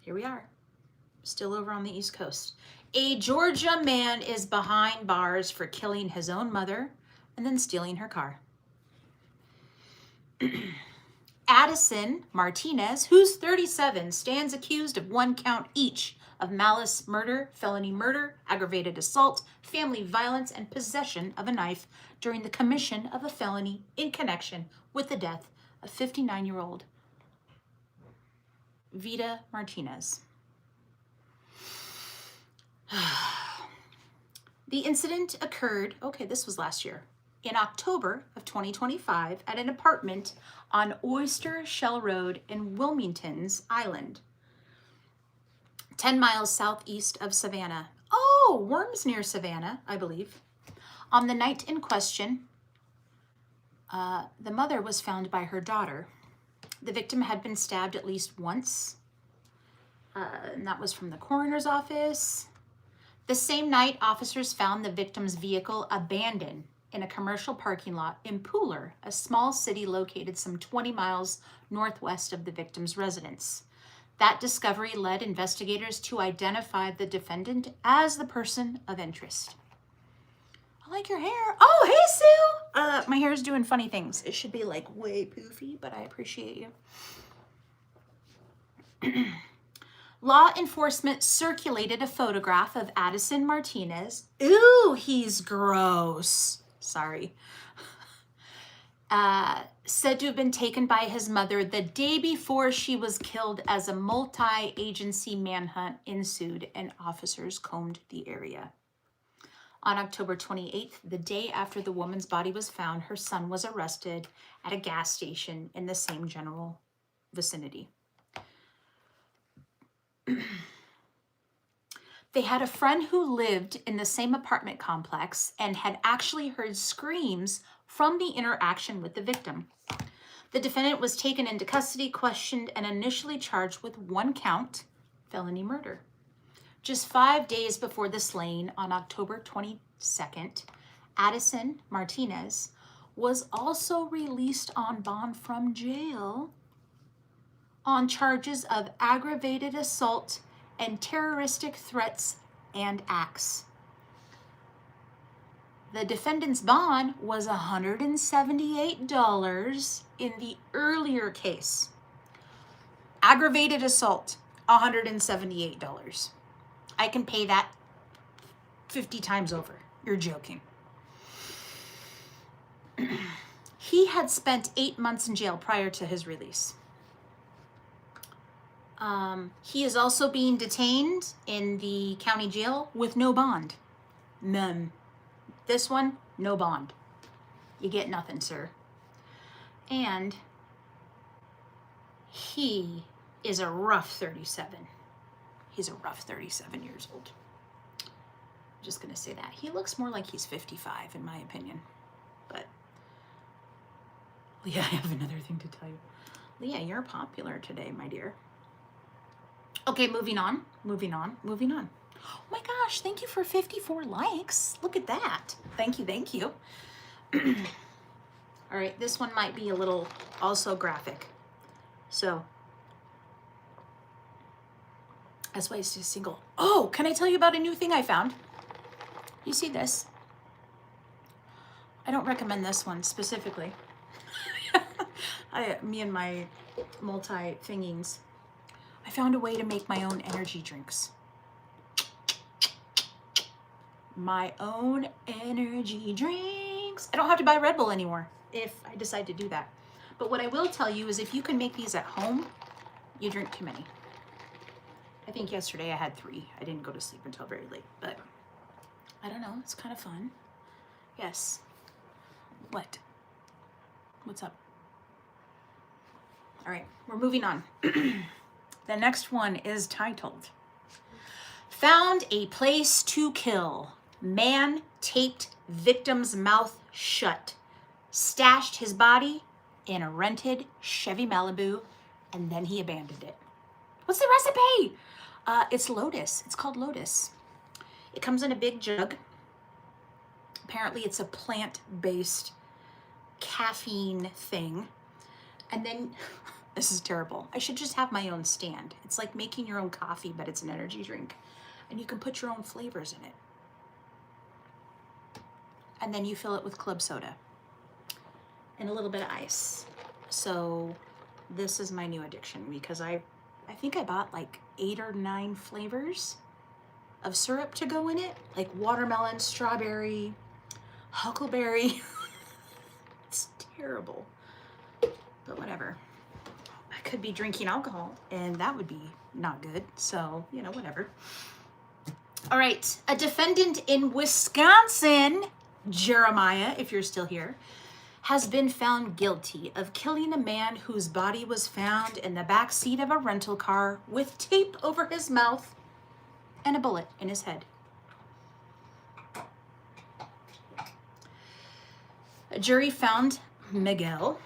Here we are, still over on the East Coast. A Georgia man is behind bars for killing his own mother and then stealing her car. Addison Martinez, who's 37, stands accused of 1 count each of malice murder, felony murder, aggravated assault, family violence, and possession of a knife during the commission of a felony in connection with the death of 59-year-old Vida Martinez. The incident occurred, okay, this was last year, in October of 2025 at an apartment on Oyster Shell Road in Wilmington's Island, 10 miles southeast of Savannah. Oh, Worms near Savannah, I believe. On the night in question, the mother was found by her daughter. The victim had been stabbed at least once, and that was from the coroner's office. The same night, officers found the victim's vehicle abandoned in a commercial parking lot in Pooler, a small city located some 20 miles northwest of the victim's residence. That discovery led investigators to identify the defendant as the person of interest. I like your hair. Oh, hey, Sue. My hair is doing funny things. It should be like way poofy, but I appreciate you. Law enforcement circulated a photograph of Addison Martinez. Ooh, he's gross. Sorry. Said to have been taken by his mother the day before she was killed as a multi-agency manhunt ensued and officers combed the area. On October 28th, the day after the woman's body was found, her son was arrested at a gas station in the same general vicinity. They had a friend who lived in the same apartment complex and had actually heard screams from the interaction with the victim. The defendant was taken into custody, questioned, and initially charged with 1 count, felony murder. Just 5 days before the slaying, on October 22nd, Addison Martinez was also released on bond from jail on charges of aggravated assault and terroristic threats and acts. The defendant's bond was $178 in the earlier case. Aggravated assault, $178. I can pay that 50 times over. You're joking. He had spent 8 months in jail prior to his release. He is also being detained in the county jail with no bond. None. This one, no bond. You get nothing, sir. And he is a rough 37. He's a rough 37 years old. I'm just going to say that. He looks more like he's 55, in my opinion. But, Leah, I have another thing to tell you. Leah, you're popular today, my dear. Okay, moving on. Oh my gosh, thank you for 54 likes. Look at that. Thank you. All right, this one might be a little also graphic. So, as ways to single. Oh, can I tell you about a new thing I found? You see this? I don't recommend this one specifically. Me and my multi-thingings. I found a way to make my own energy drinks. My own energy drinks. I don't have to buy Red Bull anymore if I decide to do that. But what I will tell you is if you can make these at home, you drink too many. I think yesterday I had 3. I didn't go to sleep until very late, but I don't know. It's kind of fun. Yes. What? What's up? All right, we're moving on. The next one is titled, Found a Place to Kill. Man taped victim's mouth shut, stashed his body in a rented Chevy Malibu, and then he abandoned it. What's the recipe? It's Lotus. It's called Lotus. It comes in a big jug. Apparently it's a plant-based caffeine thing. And then, this is terrible. I should just have my own stand. It's like making your own coffee, but it's an energy drink. And you can put your own flavors in it. And then you fill it with club soda and a little bit of ice. So this is my new addiction because I I think I bought like 8 or 9 flavors of syrup to go in it, like watermelon, strawberry, huckleberry. It's terrible, but whatever. I could be drinking alcohol and that would be not good. So, you know, whatever. All right, a defendant in Wisconsin, Jeremiah, if you're still here, has been found guilty of killing a man whose body was found in the back seat of a rental car with tape over his mouth and a bullet in his head. A jury found Miguel,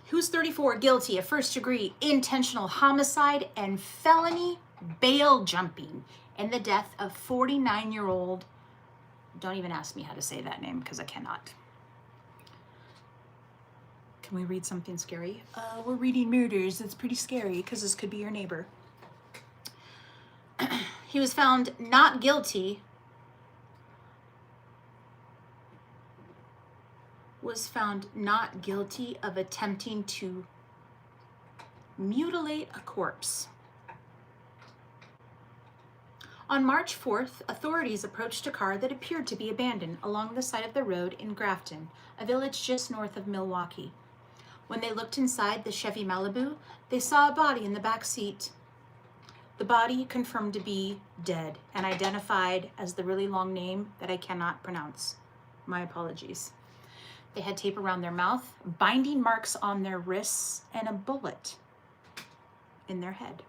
who's 34, guilty of first-degree intentional homicide and felony bail jumping in the death of 49-year-old, don't even ask me how to say that name because I cannot. Can we read something scary? We're reading murders. That's pretty scary because this could be your neighbor. He was found not guilty. Was found not guilty of attempting to mutilate a corpse. On March 4th, authorities approached a car that appeared to be abandoned along the side of the road in Grafton, a village just north of Milwaukee. When they looked inside the Chevy Malibu, they saw a body in the back seat. The body confirmed to be dead and identified as the really long name that I cannot pronounce. My apologies. They had tape around their mouth, binding marks on their wrists, and a bullet in their head.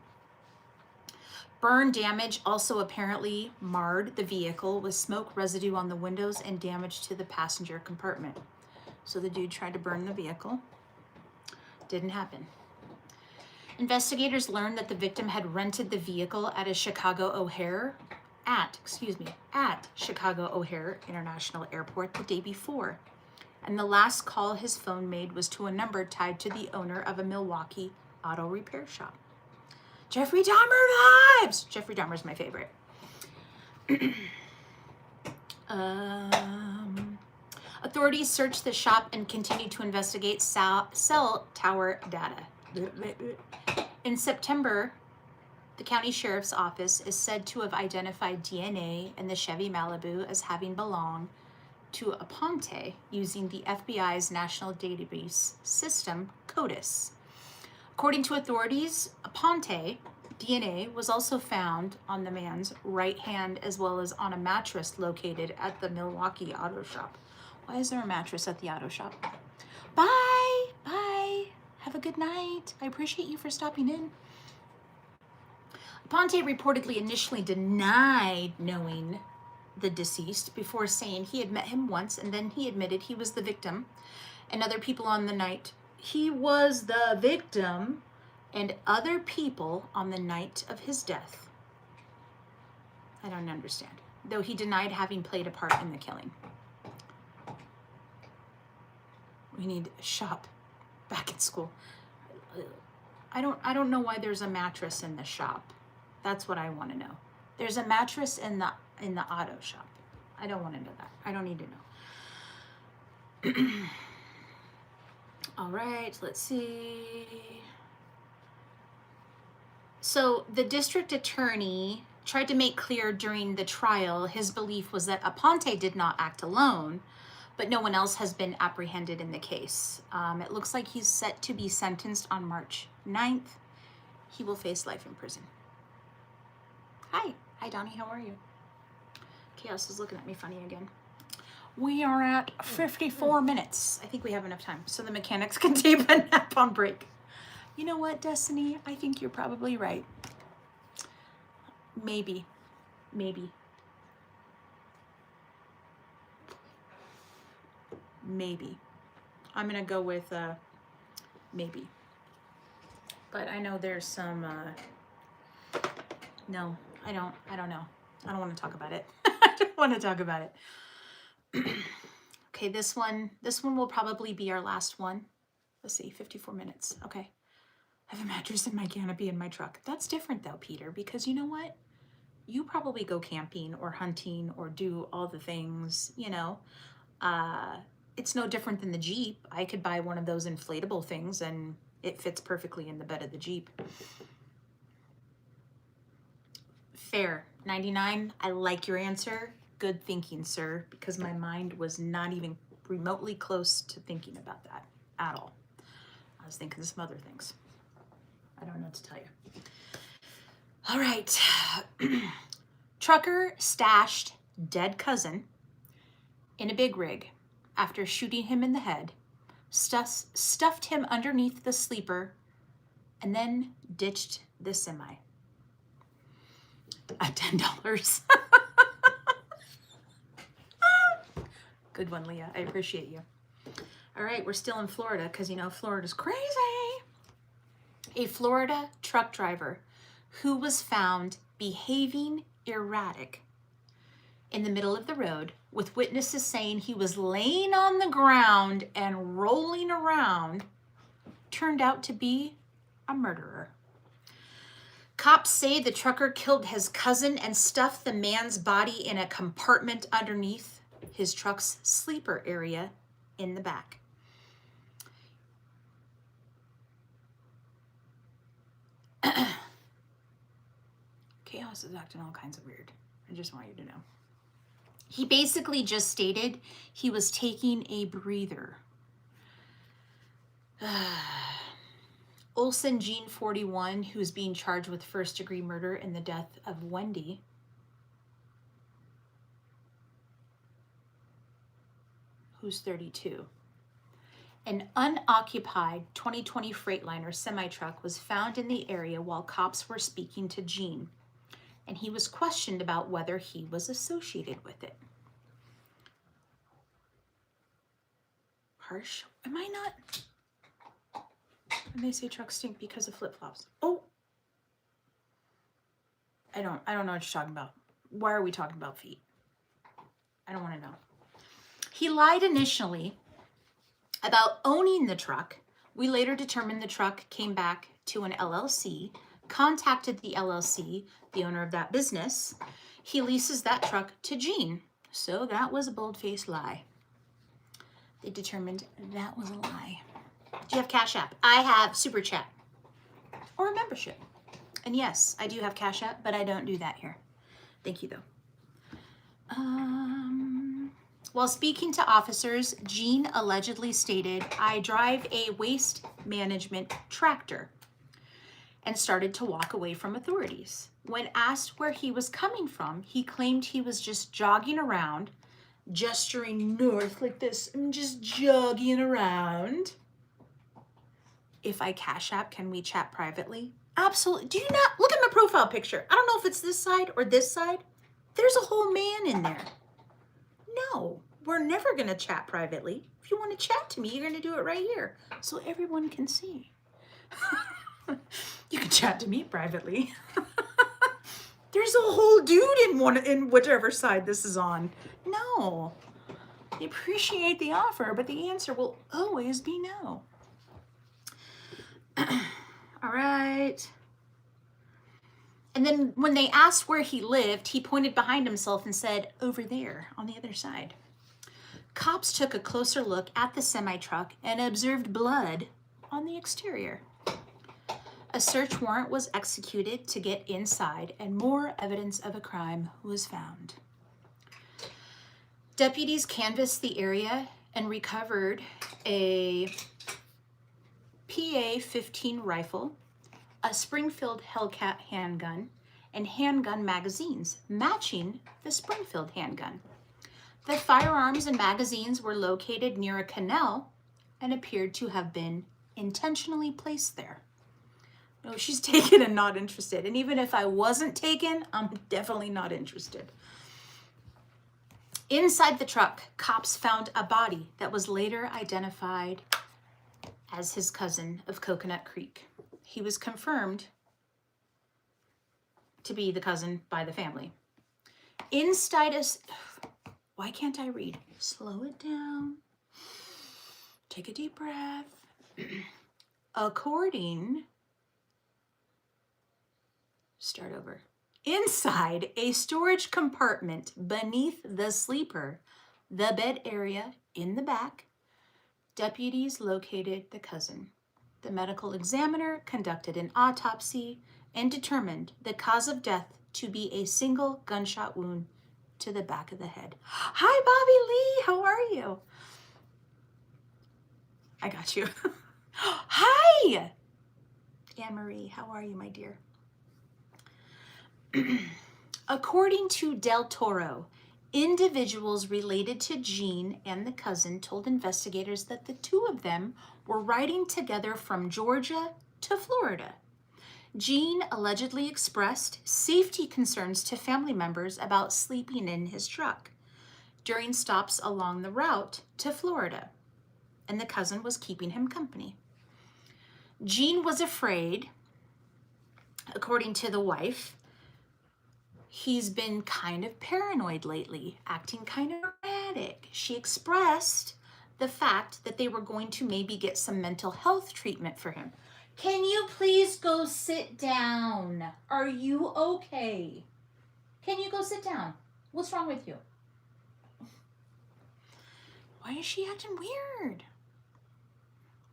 Burn damage also apparently marred the vehicle with smoke residue on the windows and damage to the passenger compartment. So the dude tried to burn the vehicle. Didn't happen. Investigators learned that the victim had rented the vehicle at Chicago O'Hare International Airport the day before. And the last call his phone made was to a number tied to the owner of a Milwaukee auto repair shop. Jeffrey Dahmer vibes! Jeffrey Dahmer's my favorite. Authorities searched the shop and continued to investigate cell tower data. In September, the county sheriff's office is said to have identified DNA in the Chevy Malibu as having belonged to Aponte using the FBI's national database system, CODIS. According to authorities, Aponte DNA was also found on the man's right hand as well as on a mattress located at the Milwaukee auto shop. Why is there a mattress at the auto shop? Bye! Bye! Have a good night. I appreciate you for stopping in. Aponte reportedly initially denied knowing the deceased before saying he had met him once, and then he admitted he was the victim and other people on the night. He was the victim and other people on the night of his death. I don't understand. Though he denied having played a part in the killing. We need a shop back at school. I don't know why there's a mattress in the shop. That's what I want to know. There's a mattress in the auto shop. I don't want to know that. I don't need to know. All right, let's see. So the district attorney tried to make clear during the trial his belief was that Aponte did not act alone, but no one else has been apprehended in the case. It looks like he's set to be sentenced on March 9th. He will face life in prison. Hi, Donnie, how are you? Chaos is looking at me funny again. We are at 54 minutes. I think we have enough time so the mechanics can take a nap on break. You know what, Destiny? I think you're probably right. Maybe. I'm gonna go with maybe. But I know there's some, no, I don't know. I don't want to talk about it. I don't want to talk about it. Okay, this one will probably be our last one. Let's see, 54 minutes. Okay. I have a mattress in my canopy in my truck. That's different though, Peter, because you know what? You probably go camping or hunting or do all the things, you know. It's no different than the Jeep. I could buy one of those inflatable things and it fits perfectly in the bed of the Jeep. Fair. 99. I like your answer. Good thinking, sir, because my mind was not even remotely close to thinking about that at all. I was thinking some other things. I don't know what to tell you. All right. Trucker stashed dead cousin in a big rig after shooting him in the head, stuffed him underneath the sleeper, and then ditched the semi at $10. Good one, Leah. I appreciate you. All right, we're still in Florida because, you know, Florida's crazy. A Florida truck driver who was found behaving erratic in the middle of the road, with witnesses saying he was laying on the ground and rolling around, turned out to be a murderer. Cops say the trucker killed his cousin and stuffed the man's body in a compartment underneath his truck's sleeper area in the back. Chaos is acting all kinds of weird. I just want you to know. He basically just stated he was taking a breather. Olson Jean, 41, who's being charged with first-degree murder in the death of Wendy, who's 32. An unoccupied 2020 Freightliner semi-truck was found in the area while cops were speaking to Jean, and he was questioned about whether he was associated with it. Harsh. Am I not? And they say trucks stink because of flip-flops. Oh. I don't know what you're talking about. Why are we talking about feet? I don't want to know. He lied initially about owning the truck. We later determined the truck came back to an LLC, contacted the LLC, the owner of that business. He leases that truck to Jean. So that was a bold-faced lie. They determined that was a lie. Do you have Cash App? I have Super Chat or a membership. And yes, I do have Cash App, but I don't do that here. Thank you, though. While speaking to officers, Jean allegedly stated, "I drive a waste management tractor," and started to walk away from authorities. When asked where he was coming from, he claimed he was just jogging around, gesturing north like this. I'm just jogging around. If I Cash App, can we chat privately? Absolutely. Do you not? Look at my profile picture. I don't know if it's this side or this side. There's a whole man in there. No, we're never going to chat privately. If you want to chat to me, you're going to do it right here so everyone can see. You can chat to me privately. There's a whole dude in whichever side this is on. No. I appreciate the offer, but the answer will always be no. All right. And then when they asked where he lived, he pointed behind himself and said, "Over there, on the other side." Cops took a closer look at the semi-truck and observed blood on the exterior. A search warrant was executed to get inside, and more evidence of a crime was found. Deputies canvassed the area and recovered a PA-15 rifle, a Springfield Hellcat handgun, and handgun magazines matching the Springfield handgun. The firearms and magazines were located near a canal and appeared to have been intentionally placed there. No, she's taken and not interested. And even if I wasn't taken, I'm definitely not interested. Inside the truck, cops found a body that was later identified as his cousin of Coconut Creek. He was confirmed to be the cousin by the family. Inside us, why can't I read? Slow it down. Take a deep breath. Start over. Inside a storage compartment beneath the sleeper, the bed area in the back, deputies located the cousin. The medical examiner conducted an autopsy and determined the cause of death to be a single gunshot wound to the back of the head. Hi, Bobby Lee. How are you? I got you. Hi, Anne-Marie. How are you, my dear? According to Del Toro, individuals related to Jean and the cousin told investigators that the two of them were riding together from Georgia to Florida. Jean allegedly expressed safety concerns to family members about sleeping in his truck during stops along the route to Florida, and the cousin was keeping him company. Jean was afraid, according to the wife. He's been kind of paranoid lately, acting kind of erratic. She expressed the fact that they were going to maybe get some mental health treatment for him. Can you please go sit down? Are you okay? Can you go sit down? What's wrong with you? Why is she acting weird?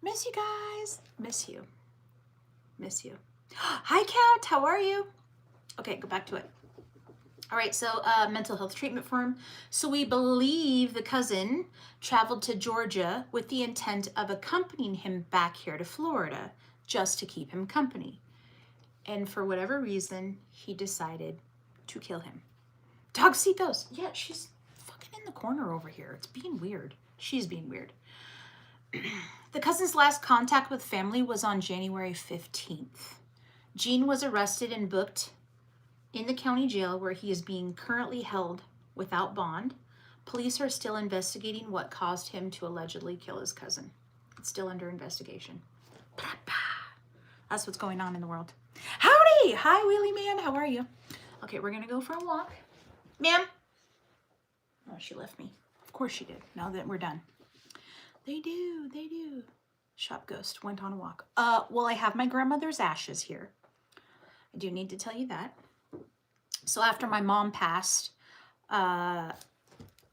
Miss you guys. Miss you. Miss you. Hi, Count. How are you? Okay, go back to it. All right, so mental health treatment for him. So we believe the cousin traveled to Georgia with the intent of accompanying him back here to Florida just to keep him company. And for whatever reason, he decided to kill him. Dog see ghost. Yeah, she's fucking in the corner over here. It's being weird. She's being weird. The cousin's last contact with family was on January 15th. Jean was arrested and booked in the county jail where he is being currently held without bond. Police are still investigating what caused him to allegedly kill his cousin. It's still under investigation. That's what's going on in the world. Howdy! Hi, Wheelie Man. How are you? Okay, we're gonna go for a walk. Ma'am? Oh, she left me. Of course she did, now that we're done. They do, they do. Shop ghost went on a walk. Well, I have my grandmother's ashes here. I do need to tell you that. So after my mom passed, when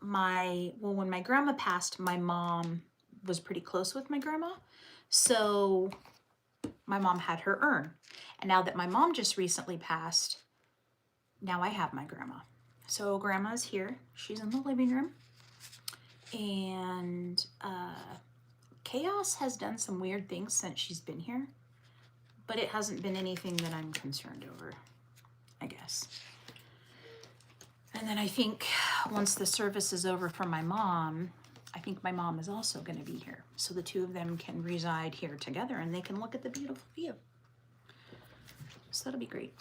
my grandma passed, my mom was pretty close with my grandma. So my mom had her urn. And now that my mom just recently passed, now I have my grandma. So grandma's here. She's in the living room. And Chaos has done some weird things since she's been here. But it hasn't been anything that I'm concerned over, I guess. And then I think once the service is over for my mom, I think my mom is also going to be here. So the two of them can reside here together and they can look at the beautiful view. So that'll be great.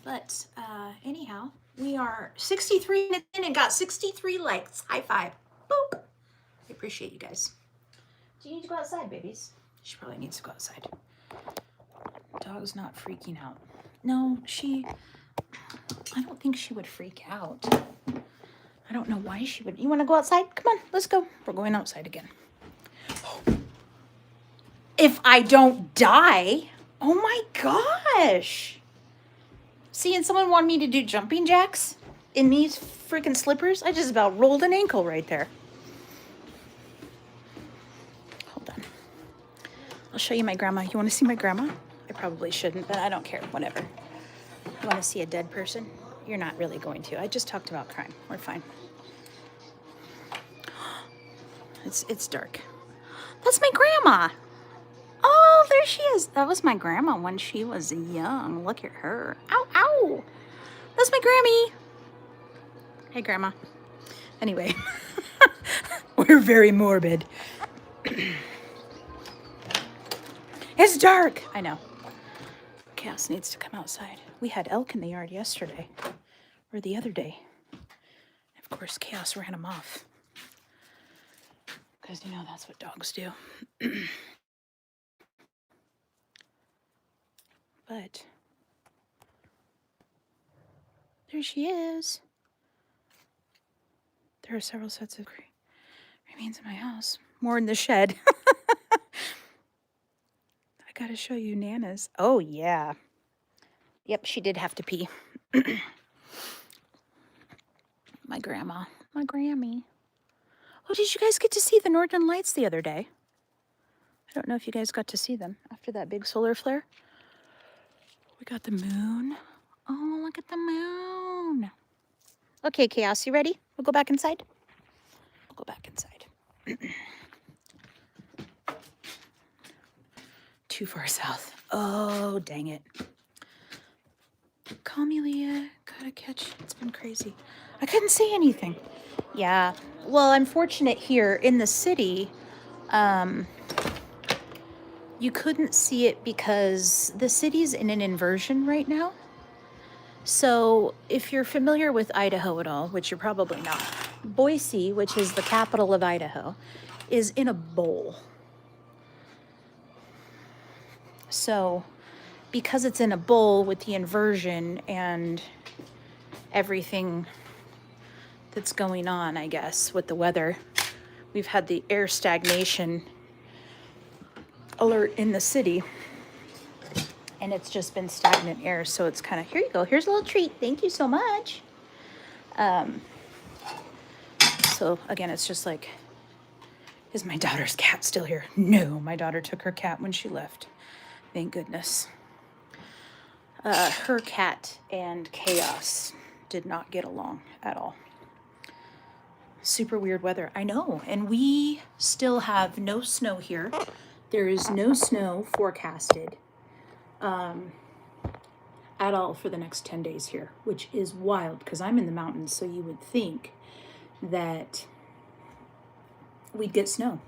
But anyhow, we are 63 minutes in and got 63 likes. High five. Boop. I appreciate you guys. Do you need to go outside, babies? She probably needs to go outside. Dog's not freaking out. No, I don't think she would freak out. I don't know why she would. You want to go outside? Come on, let's go. We're going outside again. If I don't die, oh my gosh. See, and someone wanted me to do jumping jacks in these freaking slippers. I just about rolled an ankle right there. Hold on. I'll show you my grandma. You want to see my grandma? I probably shouldn't, but I don't care. Whatever. You want to see a dead person? You're not really going to. I just talked about crime. We're fine. It's dark. That's my grandma. Oh, there she is. That was my grandma when she was young. Look at her. Ow, ow. That's my Grammy. Hey, Grandma. Anyway, we're very morbid. It's dark. I know. Chaos needs to come outside. We had elk in the yard yesterday, or the other day. Of course, Chaos ran them off. Because, you know, that's what dogs do. But there she is. There are several sets of remains in my house. More in the shed. I gotta show you Nana's. Oh, yeah. Yep, she did have to pee. My grandma. My Grammy. Oh, did you guys get to see the Northern Lights the other day? I don't know if you guys got to see them after that big solar flare. We got the moon. Oh, look at the moon. Okay, Chaos, you ready? We'll go back inside. We'll go back inside. Too far south. Oh, dang it. Call me, Leah. Gotta catch. It's been crazy. I couldn't see anything. Yeah. Well, I'm fortunate here in the city. You couldn't see it because the city's in an inversion right now. So if you're familiar with Idaho at all, which you're probably not, Boise, which is the capital of Idaho, is in a bowl. So because it's in a bowl with the inversion and everything that's going on, I guess, with the weather, we've had the air stagnation alert in the city, and it's just been stagnant air. So it's kind of, here you go. Here's a little treat. Thank you so much. So again, it's just like, is my daughter's cat still here? No, my daughter took her cat when she left. Thank goodness. Her cat and Chaos did not get along at all. Super weird weather. I know. And we still have no snow here. There is no snow forecasted at all for the next 10 days here, which is wild because I'm in the mountains. So you would think that we'd get snow.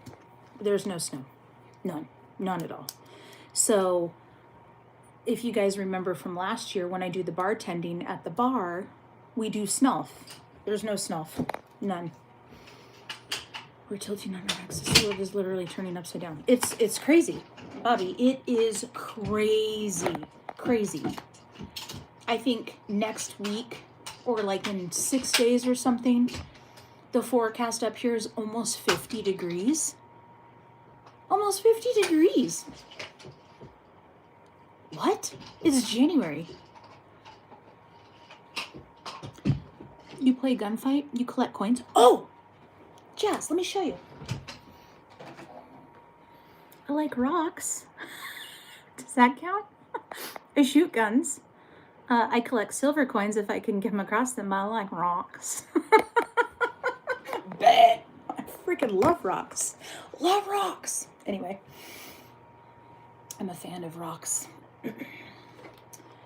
There's no snow. None at all. So if you guys remember from last year when I do the bartending at the bar, we do snuff. There's no snuff. None. We're tilting on our backs. This world is literally turning upside down. It's crazy, Bobby. It is crazy. I think next week or like in 6 days or something, the forecast up here is almost 50 degrees. Almost 50 degrees. What? It's January. You play gunfight? You collect coins? Oh! Jazz, let me show you. I like rocks. Does that count? I shoot guns. I collect silver coins if I can get them across them. I like rocks. Bet. I freaking love rocks. Love rocks. Anyway, I'm a fan of rocks.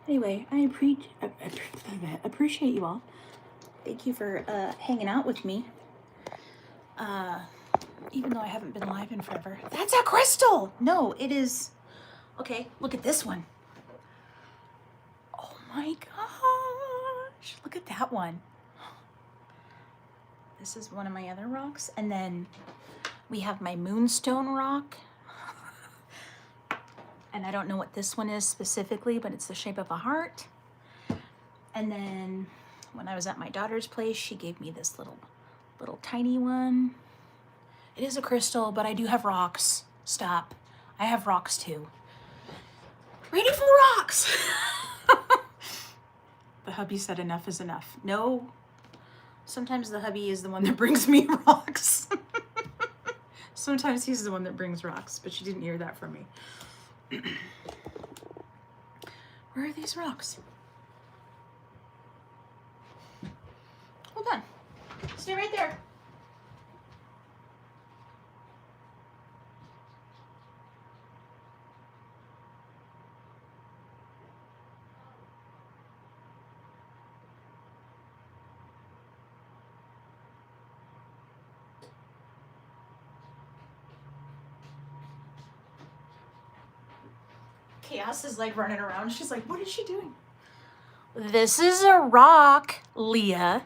Anyway, I appreciate you all. Thank you for hanging out with me. Even though I haven't been live in forever. That's a crystal! No, it is... Okay, look at this one. Oh my gosh. Look at that one. This is one of my other rocks. And then we have my moonstone rock. And I don't know what this one is specifically, but it's the shape of a heart. And then when I was at my daughter's place, she gave me this little tiny one. It is a crystal, but I do have rocks. Stop. I have rocks too. Ready for rocks! The hubby said enough is enough. No. Sometimes the hubby is the one that brings me rocks. Sometimes he's the one that brings rocks, but you didn't hear that from me. Where are these rocks? Hold on. Stay right there. Chaos is like running around. She's like, what is she doing? This is a rock, Leah.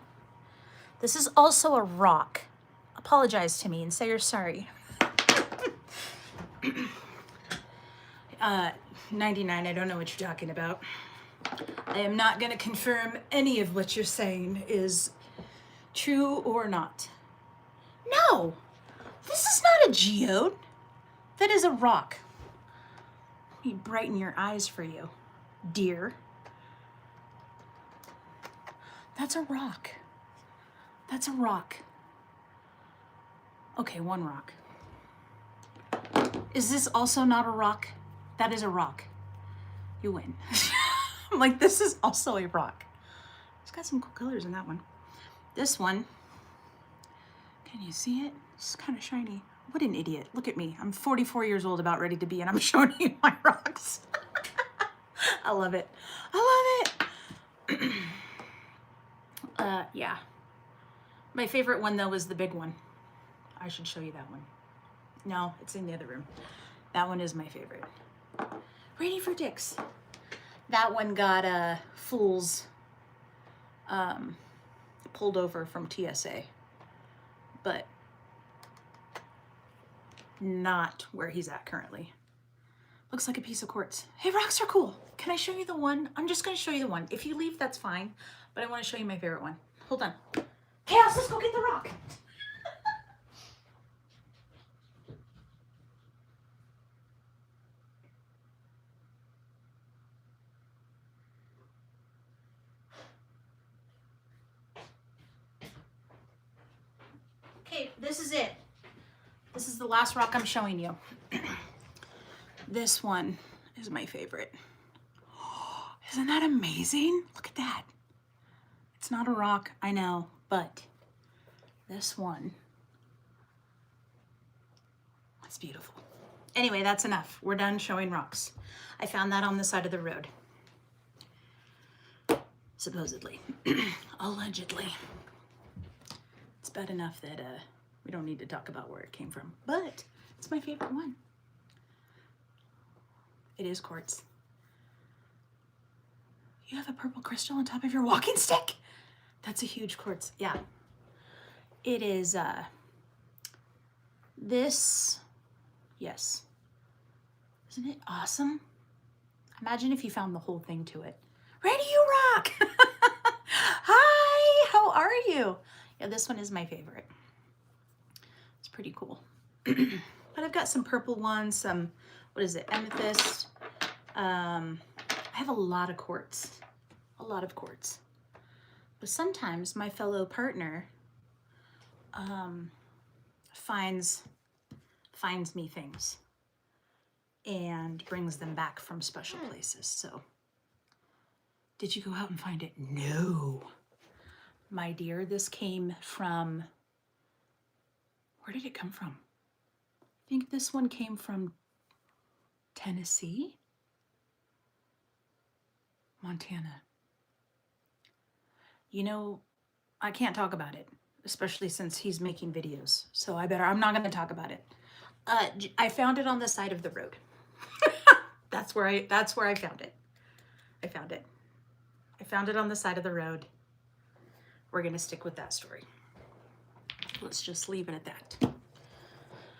This is also a rock. Apologize to me and say you're sorry. 99, I don't know what you're talking about. I am not going to confirm any of what you're saying is true or not. No, this is not a geode. That is a rock. Let me brighten your eyes for you, dear. That's a rock. That's a rock. Okay, one rock. Is this also not a rock? That is a rock. You win. I'm like, this is also a rock. It's got some cool colors in that one. This one, can you see it? It's kind of shiny. What an idiot. Look at me. I'm 44 years old, about ready to be, and I'm showing you my rocks. I love it. I love it. Yeah. My favorite one, though, was the big one. I should show you that one. No, it's in the other room. That one is my favorite. Ready for Dicks. That one got Fools pulled over from TSA, but not where he's at currently. Looks like a piece of quartz. Hey, rocks are cool. Can I show you the one? I'm just gonna show you the one. If you leave, that's fine, but I wanna show you my favorite one. Hold on. Chaos, let's go get the rock. Okay, this is it. This is the last rock I'm showing you. This one is my favorite. Oh, isn't that amazing? Look at that. It's not a rock, I know, but this one, it's beautiful. Anyway, that's enough. We're done showing rocks. I found that on the side of the road. Supposedly. Allegedly. It's bad enough that we don't need to talk about where it came from, but it's my favorite one. It is quartz. You have a purple crystal on top of your walking stick? That's a huge quartz. Yeah. It is this, yes. Isn't it awesome? Imagine if you found the whole thing to it. Ready, you rock! Hi, how are you? Yeah, this one is my favorite. It's pretty cool. But I've got some purple ones, some, what is it, amethyst. I have a lot of quartz, But sometimes my fellow partner finds me things and brings them back from special places. So, did you go out and find it? No. My dear, this came from, where did it come from? I think this one came from Tennessee, Montana. You know, I can't talk about it, especially since he's making videos. So I'm not gonna talk about it. I found it on the side of the road. That's where I found it. I found it on the side of the road. We're gonna stick with that story. Let's just leave it at that.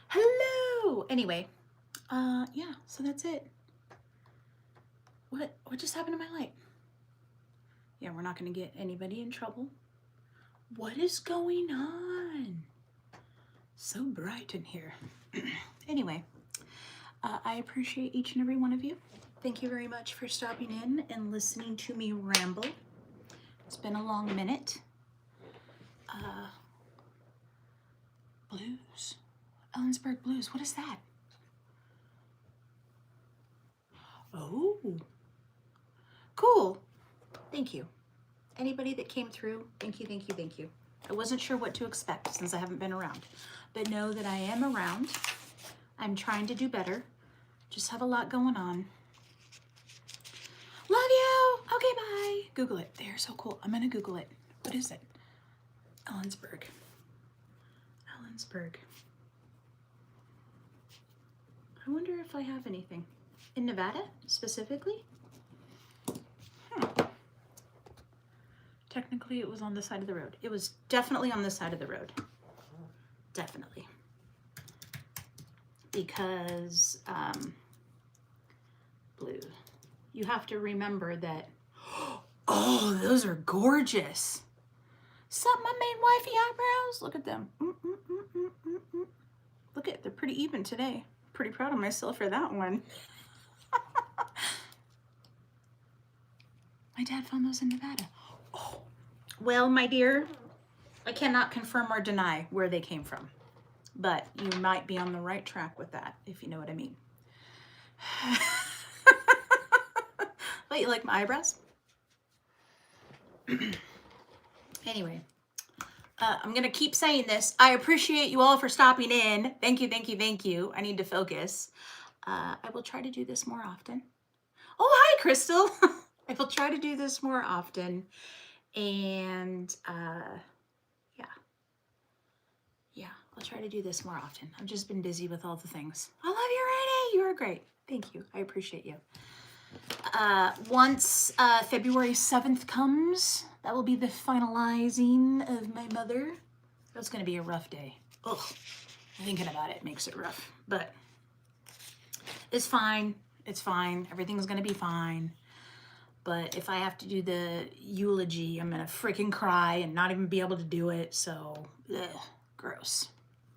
Hello. Anyway, yeah, so that's it. What just happened to my light? Yeah, we're not gonna get anybody in trouble. What is going on? So bright in here. Anyway, I appreciate each and every one of you. Thank you very much for stopping in and listening to me ramble. It's been a long minute. Blues. Ellensburg Blues. What is that? Oh. Cool. Thank you. Anybody that came through, thank you, thank you, thank you. I wasn't sure what to expect since I haven't been around, but know that I am around. I'm trying to do better. Just have a lot going on. Love you. Okay, bye. Google it. They're so cool. I'm gonna Google it. What is it? Ellensburg. Ellensburg. I wonder if I have anything. In Nevada, specifically? Technically, it was on the side of the road. It was definitely on the side of the road. Definitely. Because, blue. You have to remember that, oh, those are gorgeous. Sup, my main wifey eyebrows? Look at them. Look at, they're pretty even today. Pretty proud of myself for that one. My dad found those in Nevada. Oh, well, my dear, I cannot confirm or deny where they came from, but you might be on the right track with that, if you know what I mean. But you like my eyebrows? Anyway, I'm going to keep saying this. I appreciate you all for stopping in. Thank you, thank you, thank you. I need to focus. I will try to do this more often. Oh, hi, Crystal. I will try to do this more often. And yeah, I'll try to do this more often. I've just been busy with all the things. I love you, Rainy. You are great. Thank you. I appreciate you. Once February 7th comes, that will be the finalizing of my mother. That's going to be a rough day. Ugh, thinking about it makes it rough, but it's fine. It's fine. Everything's going to be fine. But if I have to do the eulogy, I'm going to freaking cry and not even be able to do it. So, ugh, gross.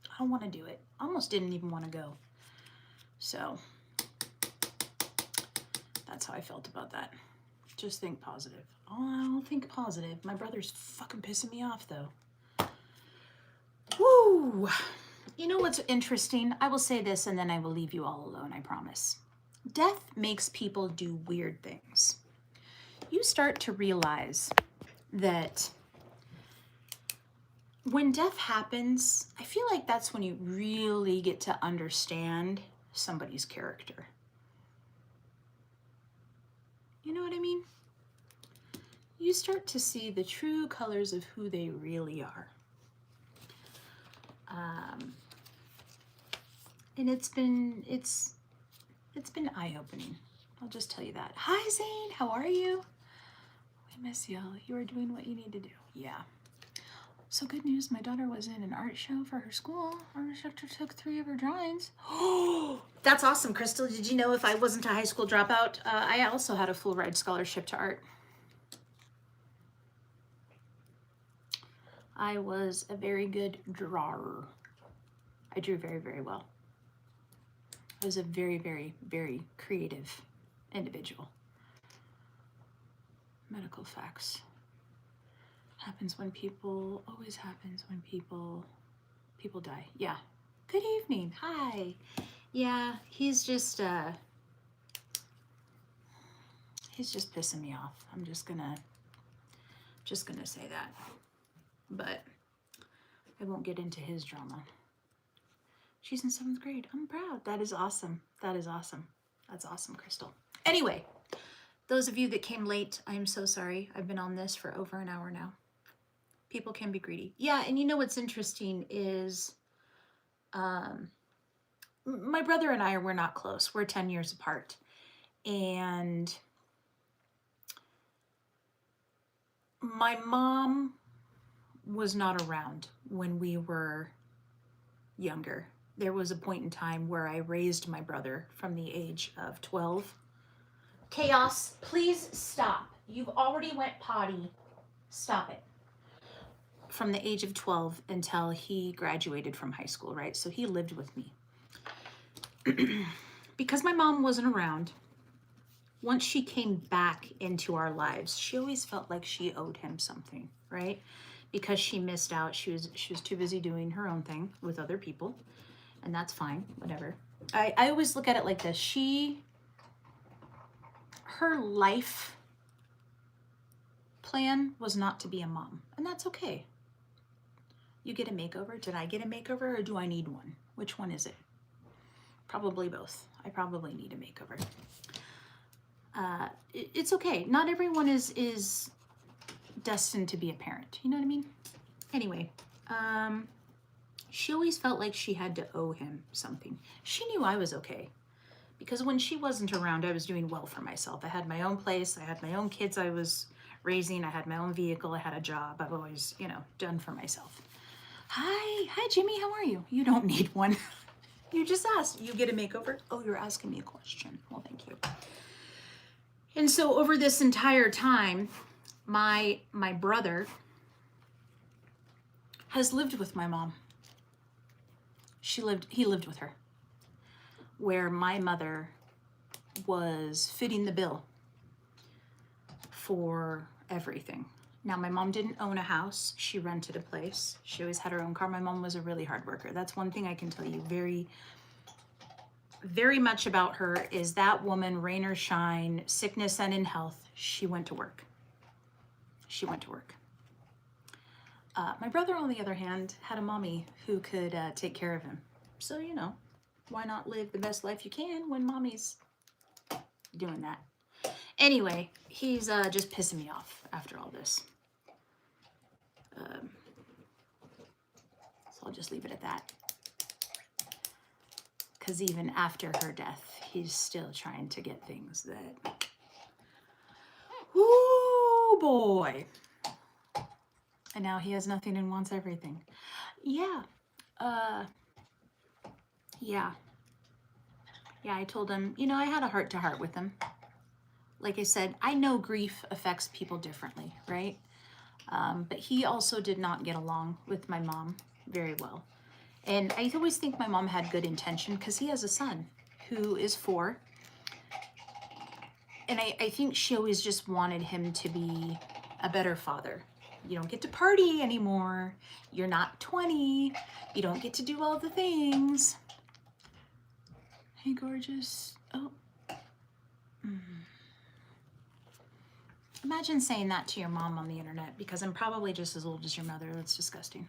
I don't want to do it. I almost didn't even want to go. So, that's how I felt about that. Just think positive. Oh, I'll think positive. My brother's fucking pissing me off, though. Woo! You know what's interesting? I will say this and then I will leave you all alone, I promise. Death makes people do weird things. You start to realize that when death happens, I feel like that's when you really get to understand somebody's character. You know what I mean? You start to see the true colors of who they really are. And it's been eye-opening. I'll just tell you that. Hi, Zane. How are you? We miss you. You are doing what you need to do. Yeah. So good news. My daughter was in an art show for her school. Our instructor took 3 of her drawings. Oh, that's awesome, Crystal. Did you know if I wasn't a high school dropout, I also had a full ride scholarship to art. I was a very good drawer. I drew very, very well. I was a very, very, very creative individual. Medical facts. Happens when people, always happens when people die. Yeah. Good evening. Hi. Yeah, he's just pissing me off. I'm just gonna say that. But I won't get into his drama. She's in 7th grade. I'm proud. That is awesome. That is awesome. That's awesome, Crystal. Anyway, those of you that came late, I am so sorry. I've been on this for over an hour now. People can be greedy. Yeah, and you know what's interesting is my brother and I, we're not close. We're 10 years apart. And my mom was not around when we were younger. There was a point in time where I raised my brother from the age of 12. Chaos, please stop. You've already went potty. Stop it. From the age of 12 until he graduated from high school, right? So he lived with me. Because my mom wasn't around, once she came back into our lives, she always felt like she owed him something, right? Because she missed out. She was too busy doing her own thing with other people. And that's fine, whatever. I always look at it like this. Her life plan was not to be a mom. And that's okay. You get a makeover. Did I get a makeover or do I need one? Which one is it? Probably both. I probably need a makeover. It's okay. Not everyone is destined to be a parent. You know what I mean? Anyway, she always felt like she had to owe him something. She knew I was okay because when she wasn't around, I was doing well for myself. I had my own place. I had my own kids I was raising. I had my own vehicle. I had a job. I've always, done for myself. Hi, Jimmy. How are you? You don't need one. You just asked. You get a makeover? Oh, you're asking me a question. Well, thank you. And so over this entire time, my brother has lived with my mom. He lived with her, where my mother was fitting the bill for everything. Now, my mom didn't own a house. She rented a place. She always had her own car. My mom was a really hard worker. That's one thing I can tell you very, very much about her is that woman, rain or shine, sickness and in health, she went to work. she went to work. My brother, on the other hand, had a mommy who could take care of him. So, you know, why not live the best life you can when mommy's doing that? Anyway, he's just pissing me off after all this. So I'll just leave it at that. Because even after her death, he's still trying to get things that... Ooh, boy. And now he has nothing and wants everything. Yeah. Yeah. Yeah, I told him, you know, I had a heart-to-heart with him. Like I said, I know grief affects people differently, right? But he also did not get along with my mom very well. And I always think my mom had good intention because he has a son who is 4. And I think she always just wanted him to be a better father. You don't get to party anymore. You're not 20. You don't get to do all the things. Hey, gorgeous. Oh. Imagine saying that to your mom on the internet, because I'm probably just as old as your mother. That's disgusting.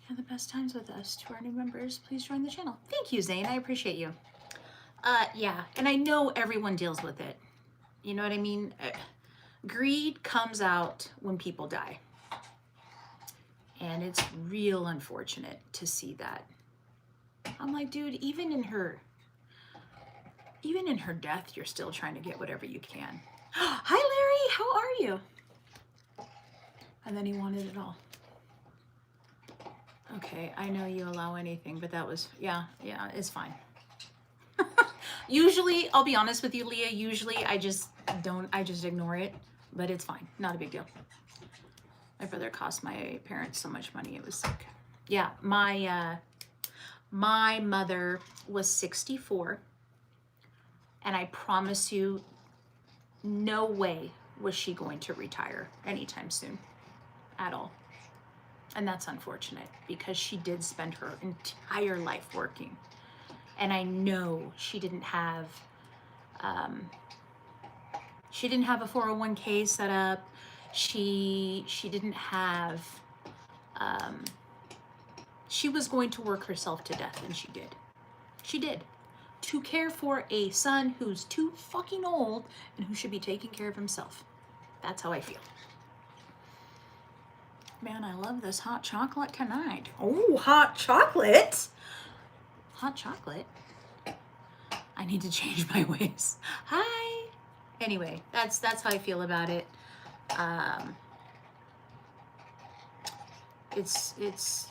Have the best times with us. To our new members, please join the channel. Thank you, Zane. I appreciate you. Yeah, and I know everyone deals with it. You know what I mean? Greed comes out when people die. And it's real unfortunate to see that. I'm like, dude, even in her death, you're still trying to get whatever you can. Hi, Larry, how are you? And then he wanted it all. Okay, I know you allow anything, but that was, yeah, it's fine. Usually, I'll be honest with you, Leah, usually I just ignore it, but it's fine, not a big deal. My brother cost my parents so much money, it was sick. Yeah, my mother was 64, and I promise you, no way was she going to retire anytime soon, at all. And that's unfortunate, because she did spend her entire life working. And I know she didn't have a 401k set up. She didn't have, she was going to work herself to death, and she did. She did. To care for a son who's too fucking old and who should be taking care of himself. That's how I feel. Man, I love this hot chocolate tonight. Oh, hot chocolate. Hot chocolate. I need to change my ways. Hi. Anyway, that's how I feel about it. It's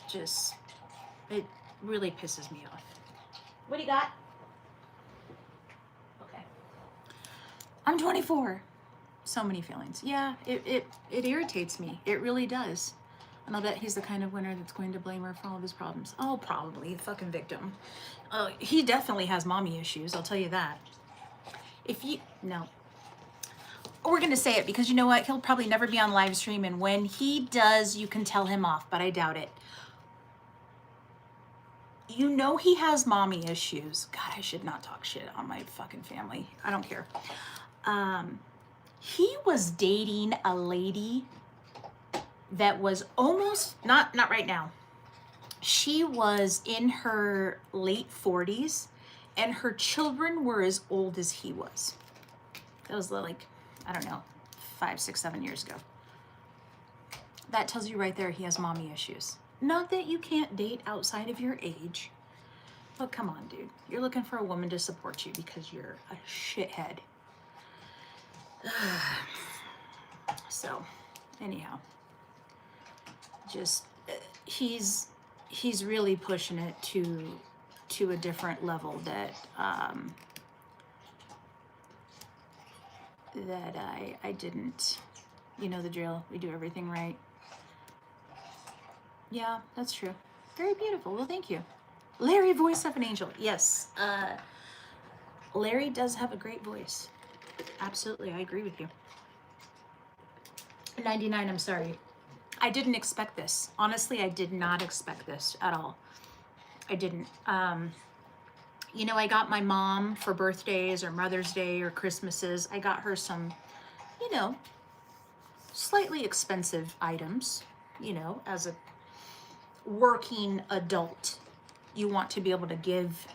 just, it really pisses me off. What do you got? Okay. I'm 24. So many feelings. Yeah, it irritates me. It really does. And I'll bet he's the kind of winner that's going to blame her for all of his problems. Oh, probably. The fucking victim. He definitely has mommy issues, I'll tell you that. No. We're going to say it because you know what? He'll probably never be on live stream, and when he does, you can tell him off, but I doubt it. You know he has mommy issues. God, I should not talk shit on my fucking family. I don't care. He was dating a lady that was almost, not right now. She was in her late 40s, and her children were as old as he was. That was like, I don't know, 5, 6, 7 years ago. That tells you right there he has mommy issues. Not that you can't date outside of your age, but come on, dude. You're looking for a woman to support you because you're a shithead. So, anyhow, just he's really pushing it to a different level that that I didn't. You know the drill. We do everything right. Yeah, that's true. Very beautiful. Well, thank you. Larry, voice of an angel. Yes. Larry does have a great voice. Absolutely, I agree with you. 99, I'm sorry. I didn't expect this. Honestly, I did not expect this at all. I didn't. You know, I got my mom for birthdays or Mother's Day or Christmases. I got her some, you know, slightly expensive items, you know, as a working adult. You want to be able to give,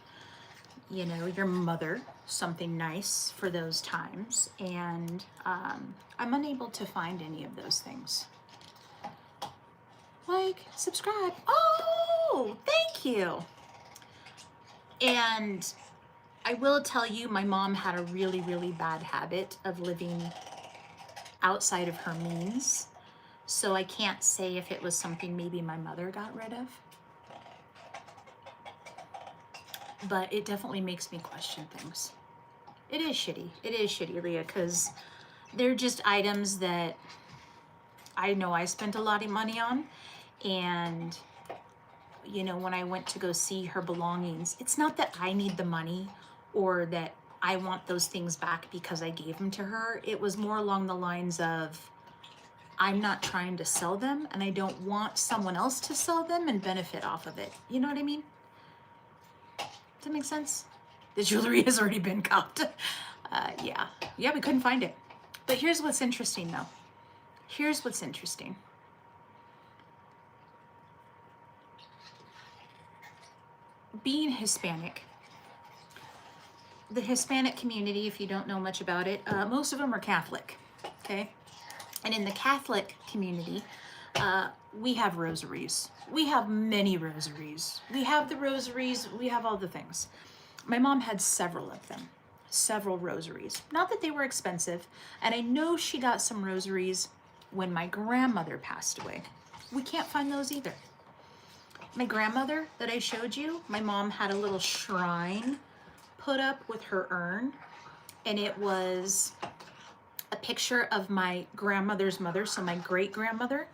you know, your mother something nice for those times. And I'm unable to find any of those things. Like, subscribe. Oh, thank you. And I will tell you, my mom had a really, really bad habit of living outside of her means. So I can't say if it was something maybe my mother got rid of. But it definitely makes me question things. It is shitty. It is shitty, Leah, because they're just items that I know I spent a lot of money on. And, you know, when I went to go see her belongings, it's not that I need the money or that I want those things back because I gave them to her. It was more along the lines of, I'm not trying to sell them and I don't want someone else to sell them and benefit off of it. You know what I mean? Does that make sense? The jewelry has already been copped. Yeah, we couldn't find it. But here's what's interesting though. Here's what's interesting. Being Hispanic, the Hispanic community, if you don't know much about it, most of them are Catholic, okay? And in the Catholic community, we have rosaries. We have many rosaries. We have the rosaries, we have all the things. My mom had several of them, several rosaries. Not that they were expensive, and I know she got some rosaries when my grandmother passed away. We can't find those either. My grandmother that I showed you, my mom had a little shrine put up with her urn, and it was a picture of my grandmother's mother, so my great-grandmother,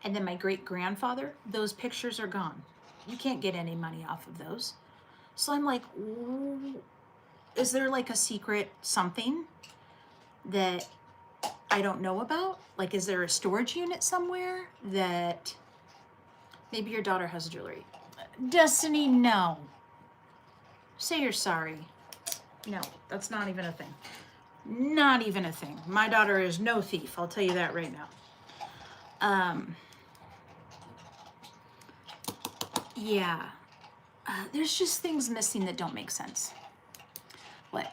and then my great-grandfather. Those pictures are gone. You can't get any money off of those. So I'm like, is there like a secret something that I don't know about? Like, is there a storage unit somewhere that maybe your daughter has jewelry? Destiny, no. Say you're sorry. No, that's not even a thing. Not even a thing. My daughter is no thief. I'll tell you that right now. Yeah. There's just things missing that don't make sense. What?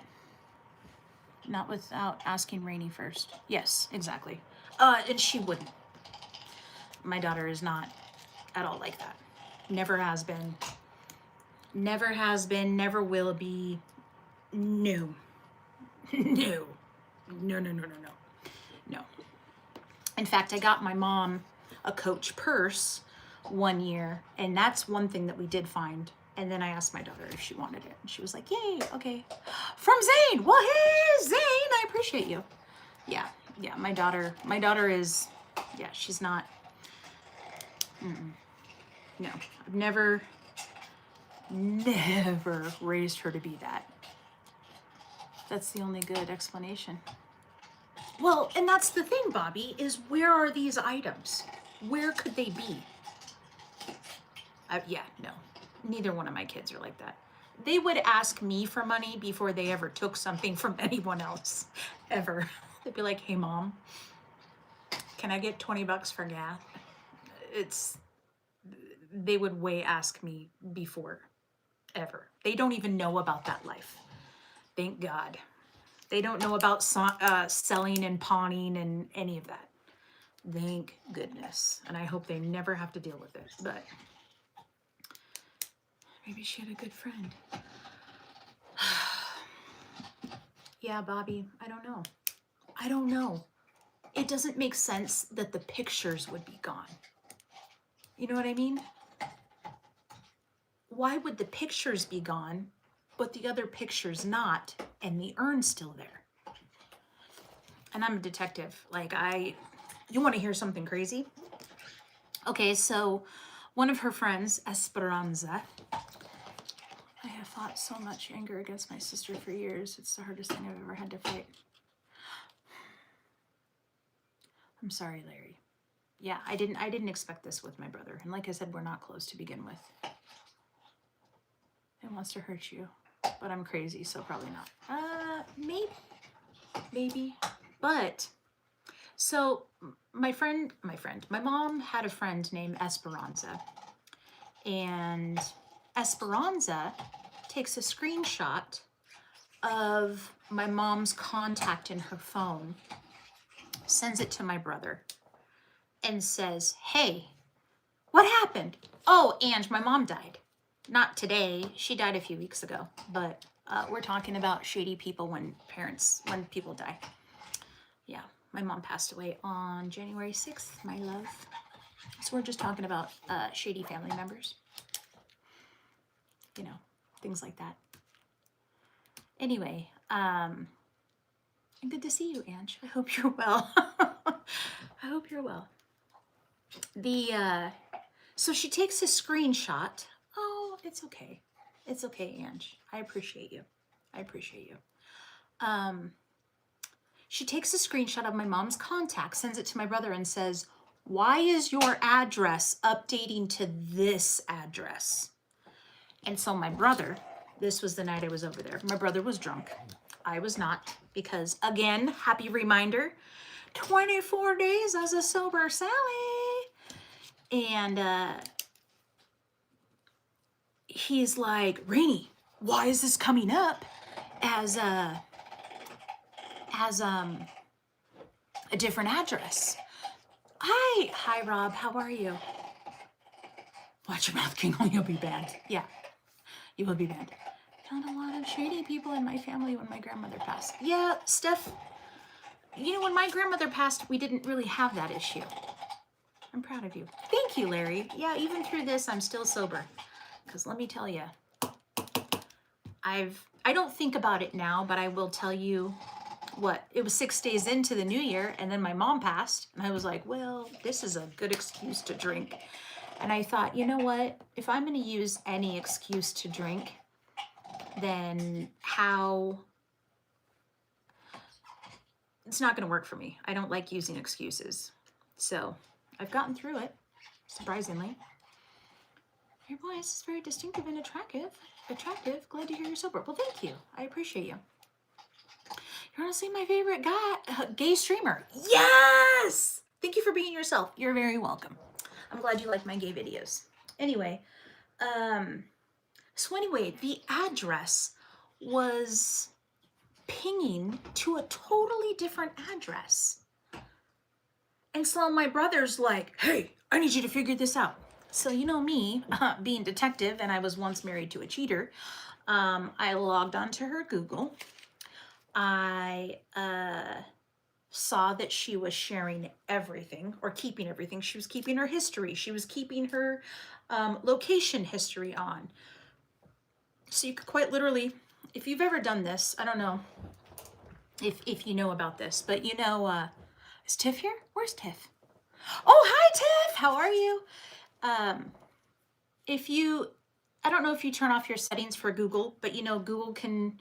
Not without asking Rainey first. Yes, exactly. And she wouldn't. My daughter is not at all like that. Never has been. Never has been, never will be. No. No. No, no, no, no, no. No. In fact, I got my mom a Coach purse one year, and that's one thing that we did find. And then I asked my daughter if she wanted it, and she was like, yay, okay. From Zane. Well, hey, Zane, I appreciate you. Yeah, my daughter is, yeah, she's not, no, I've never raised her to be that. That's the only good explanation. Well, and that's the thing, Bobby, is where are these items? Where could they be? Yeah, no. Neither one of my kids are like that. They would ask me for money before they ever took something from anyone else, ever. They'd be like, hey, Mom, can I get 20 bucks for gas? They would ask me before, ever. They don't even know about that life. Thank God. They don't know about selling and pawning and any of that. Thank goodness. And I hope they never have to deal with it. But maybe she had a good friend. Yeah, Bobby, I don't know. I don't know. It doesn't make sense that the pictures would be gone. You know what I mean? Why would the pictures be gone, but the other pictures not, and the urn's still there? And I'm a detective. Like, you want to hear something crazy? Okay, so one of her friends, Esperanza, I have fought so much anger against my sister for years. It's the hardest thing I've ever had to fight. I'm sorry, Larry. Yeah, I didn't expect this with my brother. And like I said, we're not close to begin with. It wants to hurt you, but I'm crazy, so probably not. Maybe. But So my mom had a friend named Esperanza, and Esperanza takes a screenshot of my mom's contact in her phone, sends it to my brother, and says, "Hey, what happened? Oh, and my mom died. Not today. She died a few weeks ago. But we're talking about shady people when people die. Yeah, my mom passed away on January 6th, my love. So we're just talking about shady family members. You know, things like that. Anyway, good to see you, Ange. I hope you're well. I hope you're well. So she takes a screenshot. Oh, it's okay. It's okay, Ange. I appreciate you. I appreciate you. She takes a screenshot of my mom's contact, sends it to my brother, and says, "Why is your address updating to this address?" And so my brother, this was the night I was over there. My brother was drunk. I was not, because again, happy reminder, 24 days as a sober Sally. And he's like, "Rainy, why is this coming up as a different address?" Hi, Rob. How are you? Watch your mouth, King. You'll be banned. Yeah, you will be banned. Found a lot of shady people in my family when my grandmother passed. Yeah, Steph. You know, when my grandmother passed, we didn't really have that issue. I'm proud of you. Thank you, Larry. Yeah, even through this, I'm still sober. Because let me tell you, I don't think about it now, but I will tell you what, it was 6 days into the new year, and then my mom passed, and I was like, well, this is a good excuse to drink. And I thought, you know what? If I'm going to use any excuse to drink, then it's not going to work for me. I don't like using excuses. So I've gotten through it, surprisingly. Your voice is very distinctive and attractive. Glad to hear you're sober. Well, thank you. I appreciate you. You're honestly my favorite gay streamer. Yes! Thank you for being yourself. You're very welcome. I'm glad you like my gay videos. Anyway, the address was pinging to a totally different address. And so my brother's like, "Hey, I need you to figure this out." So you know me, being detective, and I was once married to a cheater, I logged onto her Google. I saw that she was sharing everything, or keeping everything. She was keeping her history. She was keeping her location history on. So you could quite literally, if you've ever done this, I don't know if you know about this, but you know, is Tiff here? Where's Tiff? Oh, hi, Tiff. How are you? I don't know if you turn off your settings for Google, but you know, Google can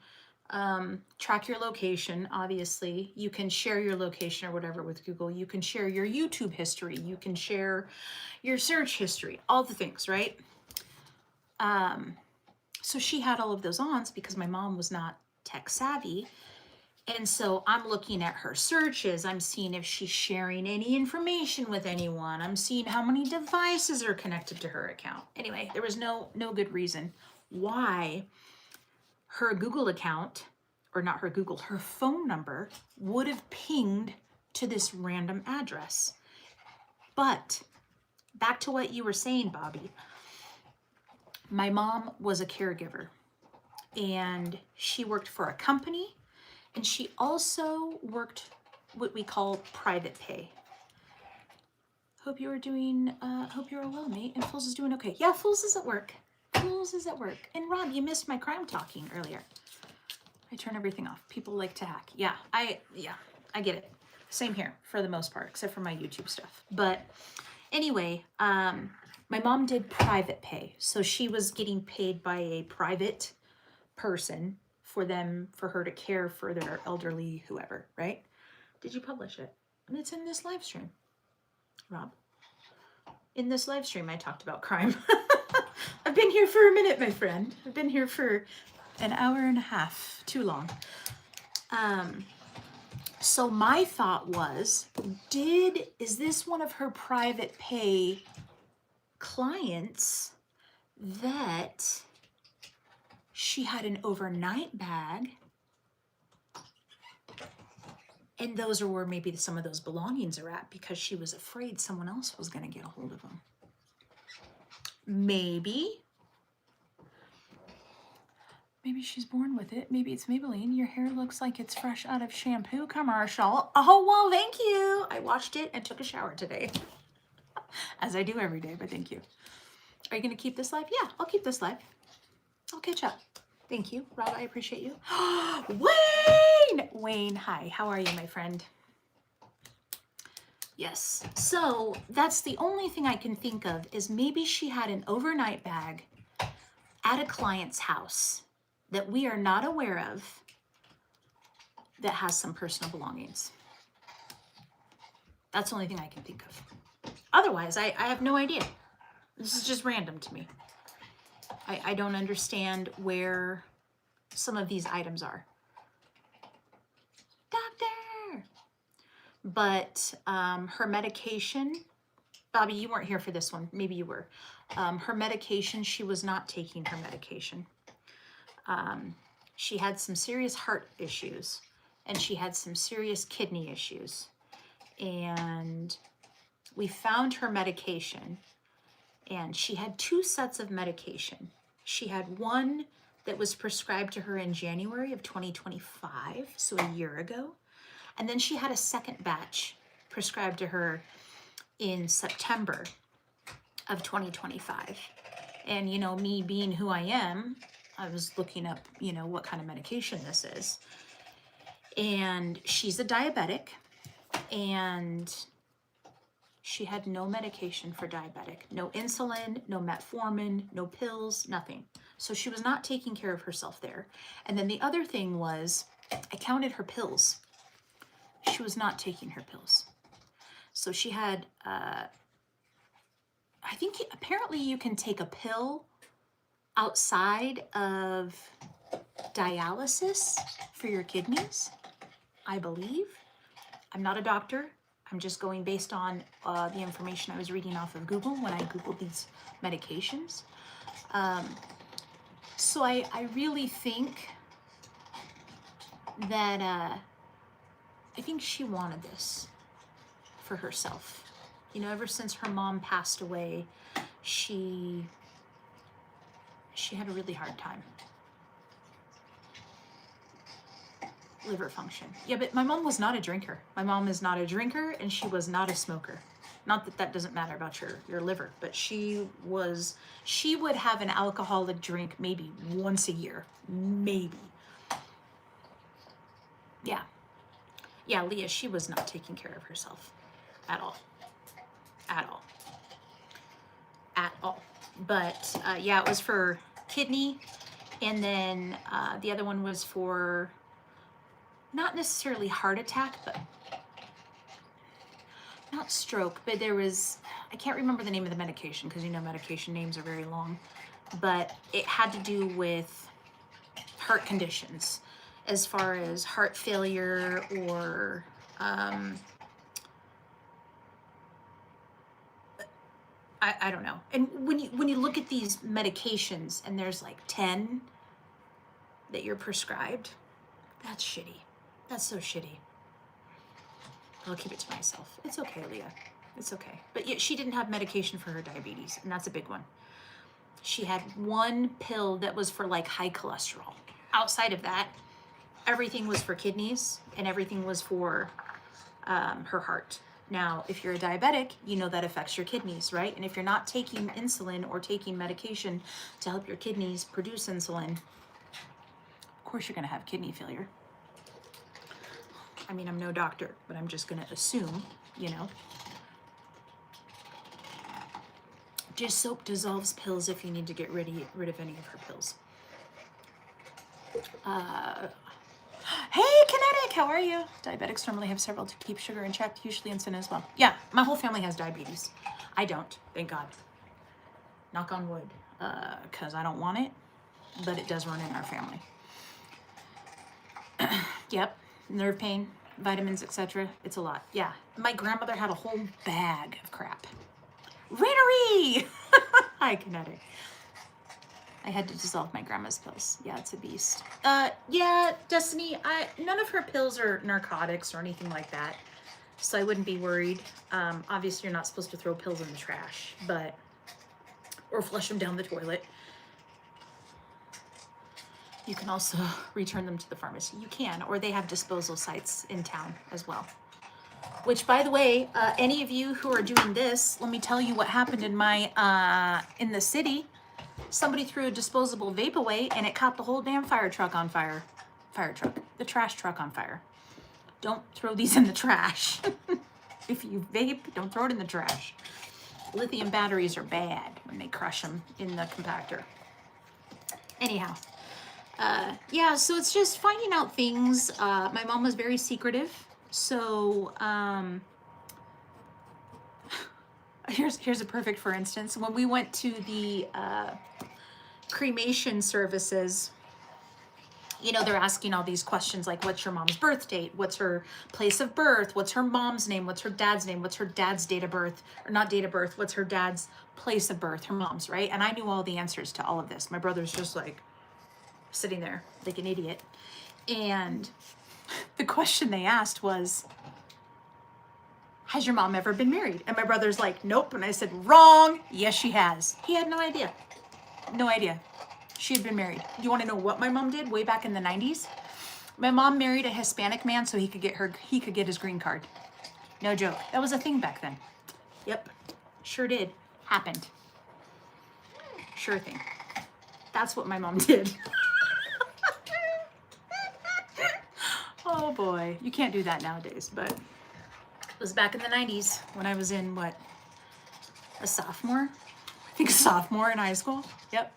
track your location. Obviously, you can share your location or whatever with Google. You can share your YouTube history. You can share your search history, all the things, right? So she had all of those on because my mom was not tech savvy. And so I'm looking at her searches. I'm seeing if she's sharing any information with anyone. I'm seeing how many devices are connected to her account. Anyway, there was no good reason why her Google account, or not her Google, her phone number would have pinged to this random address. But back to what you were saying, Bobby. My mom was a caregiver, and she worked for a company. And she also worked what we call private pay. Hope you were well, mate. And Fools is doing okay. Yeah, Fools is at work. And Rob, you missed my crime talking earlier. I turn everything off. People like to hack. Yeah, I get it. Same here for the most part, except for my YouTube stuff. But anyway, my mom did private pay. So she was getting paid by a private person for her to care for their elderly whoever, right? Did you publish it? And it's in this live stream, Rob. In this live stream, I talked about crime. I've been here for a minute, my friend. I've been here for an hour and a half, too long. So my thought was, is this one of her private pay clients that she had an overnight bag, and those are where maybe some of those belongings are at because she was afraid someone else was going to get a hold of them. Maybe she's born with it. Maybe it's Maybelline. Your hair looks like it's fresh out of shampoo commercial. Oh, well, thank you. I washed it and took a shower today. As I do every day, but thank you. Are you going to keep this live? Yeah, I'll keep this live. I'll catch up. Thank you, Rob. I appreciate you. Wayne, hi. How are you, my friend? Yes. So that's the only thing I can think of is maybe she had an overnight bag at a client's house that we are not aware of that has some personal belongings. That's the only thing I can think of. Otherwise, I have no idea. This is just random to me. I don't understand where some of these items are. Doctor! But her medication, Bobby, you weren't here for this one. Maybe you were. Her medication, she was not taking her medication. She had some serious heart issues, and she had some serious kidney issues. And we found her medication, and she had 2 sets of medication. She had one that was prescribed to her in January of 2025, so a year ago. And then she had a second batch prescribed to her in September of 2025. And, you know, me being who I am, I was looking up, you know, what kind of medication this is. And she's a diabetic, and she had no medication for diabetic, no insulin, no metformin, no pills, nothing. So she was not taking care of herself there. And then the other thing was, I counted her pills. She was not taking her pills. So she had, I think apparently you can take a pill outside of dialysis for your kidneys, I believe. I'm not a doctor. I'm just going based on the information I was reading off of Google when I Googled these medications. So I really think that I think she wanted this for herself. You know, ever since her mom passed away, she had a really hard time. Liver function. Yeah, but my mom was not a drinker. My mom is not a drinker, and she was not a smoker. Not that that doesn't matter about your liver, but she would have an alcoholic drink maybe once a year, maybe. Yeah. Yeah, Leah, she was not taking care of herself at all. At all. At all. But yeah, it was for kidney, and then the other one was for not necessarily heart attack, but not stroke, but there was, I can't remember the name of the medication because you know medication names are very long, but it had to do with heart conditions as far as heart failure or I don't know. And when you look at these medications and there's like 10 that you're prescribed, that's shitty. That's so shitty. I'll keep it to myself. It's okay, Leah. It's okay. But yet she didn't have medication for her diabetes, and that's a big one. She had one pill that was for like high cholesterol. Outside of that, everything was for kidneys and everything was for her heart. Now, if you're a diabetic, you know that affects your kidneys, right? And if you're not taking insulin or taking medication to help your kidneys produce insulin, of course you're going to have kidney failure. I mean, I'm no doctor, but I'm just going to assume, you know. Dish soap dissolves pills if you need to get rid of any of her pills. Hey, Kinetic, how are you? Diabetics normally have several to keep sugar in check, usually insulin as well. Yeah, my whole family has diabetes. I don't, thank God. Knock on wood, because I don't want it, but it does run in our family. Yep, nerve pain. vitamins, etc. It's a lot. Yeah. My grandmother had a whole bag of crap. Rainery! Hi, Kinetic. I had to dissolve my grandma's pills. Yeah, it's a beast. Yeah, Destiny, none of her pills are narcotics or anything like that, so I wouldn't be worried. Obviously, you're not supposed to throw pills in the trash, or flush them down the toilet. You can also return them to the pharmacy. You can, or they have disposal sites in town as well. Which, by the way, any of you who are doing this, let me tell you what happened in my, in the city. Somebody threw a disposable vape away and it caught the whole damn fire truck on fire. The trash truck on fire. Don't throw these in the trash. If you vape, don't throw it in the trash. Lithium batteries are bad when they crush them in the compactor. Anyhow, yeah, so it's just finding out things. My mom was very secretive. So, here's a perfect for instance. When we went to the cremation services, you know, they're asking all these questions like, what's your mom's birth date? What's her place of birth? What's her mom's name? What's her dad's name? What's her dad's date of birth? Or not date of birth, what's her dad's place of birth? Her mom's, right? And I knew all the answers to all of this. My brother's just like sitting there like an idiot. And the question they asked was, has your mom ever been married? And my brother's like, nope. And I said, wrong. Yes, she has. He had no idea. No idea. She had been married. You want to know what my mom did way back in the 90s? My mom married a Hispanic man so he could get his green card. No joke. That was a thing back then. Yep. Sure did. Happened. Sure thing. That's what my mom did. Oh boy. You can't do that nowadays, but it was back in the 90s when I was in, what, a sophomore? I think a sophomore in high school. Yep.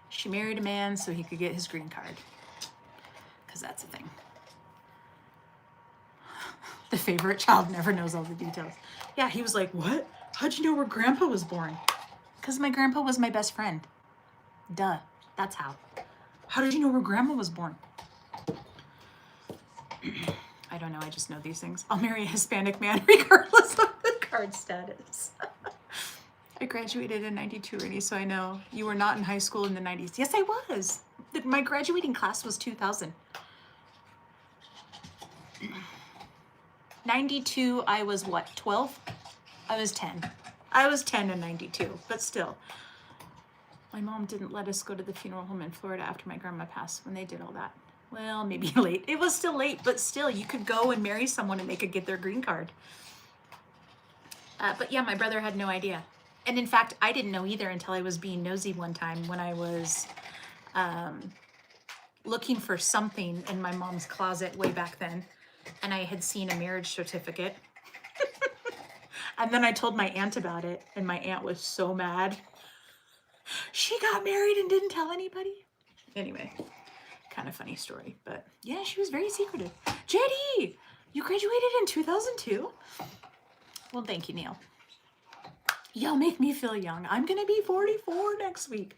She married a man so he could get his green card. Because that's a thing. The favorite child never knows all the details. Yeah, he was like, what? How'd you know where grandpa was born? Because my grandpa was my best friend. Duh. That's how. How did you know where grandma was born? I don't know. I just know these things. I'll marry a Hispanic man regardless of the card status. I graduated in 92, Rennie, so I know. You were not in high school in the 90s. Yes, I was. My graduating class was 2000. 92, I was what, 12? I was 10. I was 10 in 92, but still. My mom didn't let us go to the funeral home in Florida after my grandma passed when they did all that. Well, maybe late. It was still late, but still, you could go and marry someone and they could get their green card. But yeah, my brother had no idea. And in fact, I didn't know either until I was being nosy one time when I was looking for something in my mom's closet way back then. And I had seen a marriage certificate. And then I told my aunt about it. And my aunt was so mad. She got married and didn't tell anybody. Anyway, kind of funny story. But yeah, she was very secretive. JD, you graduated in 2002? Well, thank you, Neil. Y'all make me feel young. I'm going to be 44 next week.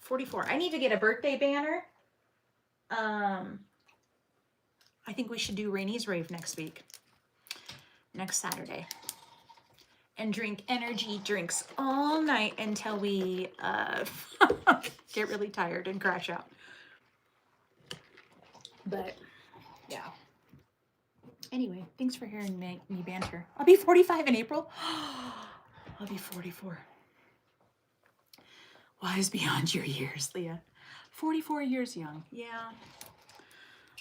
44. I need to get a birthday banner. I think we should do Rainy's Rave next week. Next Saturday. And drink energy drinks all night until we get really tired and crash out. But, yeah. Anyway, thanks for hearing me banter. I'll be 45 in April. I'll be 44. Wise beyond your years, Leah. 44 years young. Yeah.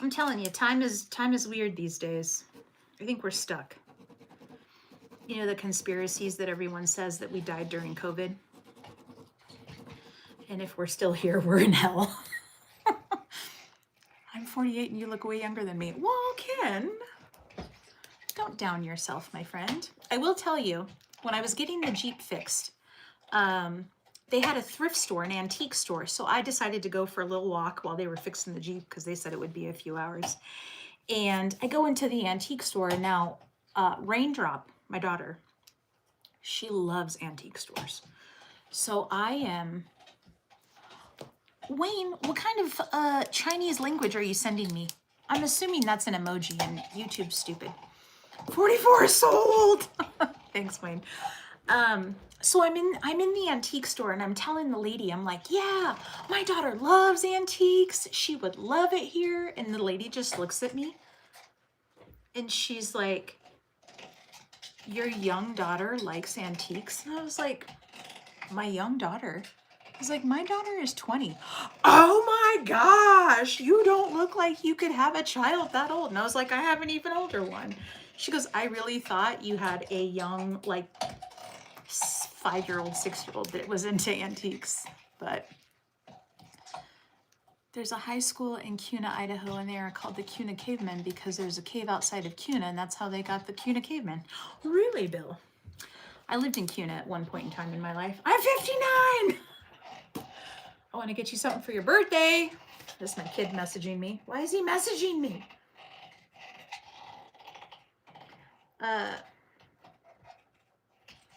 I'm telling you, time is weird these days. I think we're stuck. You know, the conspiracies that everyone says that we died during COVID. And if we're still here, we're in hell. I'm 48 and you look way younger than me. Well, Ken, don't down yourself, my friend. I will tell you, when I was getting the Jeep fixed, they had a thrift store, an antique store. So I decided to go for a little walk while they were fixing the Jeep because they said it would be a few hours. And I go into the antique store and now Raindrop, my daughter, she loves antique stores. So I am, Wayne, what kind of Chinese language are you sending me? I'm assuming that's an emoji and YouTube's stupid. 44 sold. Thanks, Wayne. So I'm in the antique store and I'm telling the lady, I'm like, yeah, my daughter loves antiques. She would love it here. And the lady just looks at me and she's like, your young daughter likes antiques? And I was like, my young daughter? I was like, my daughter is 20. Oh my gosh, you don't look like you could have a child that old. And I was like, I have an even older one. She goes, I really thought you had a young, like 5-year-old, 6-year-old that was into antiques. But there's a high school in Kuna, Idaho, and they are called the Kuna Cavemen because there's a cave outside of Kuna, and that's how they got the Kuna Cavemen. Really, Bill? I lived in Kuna at one point in time in my life. I'm 59! I want to get you something for your birthday. This is my kid messaging me. Why is he messaging me?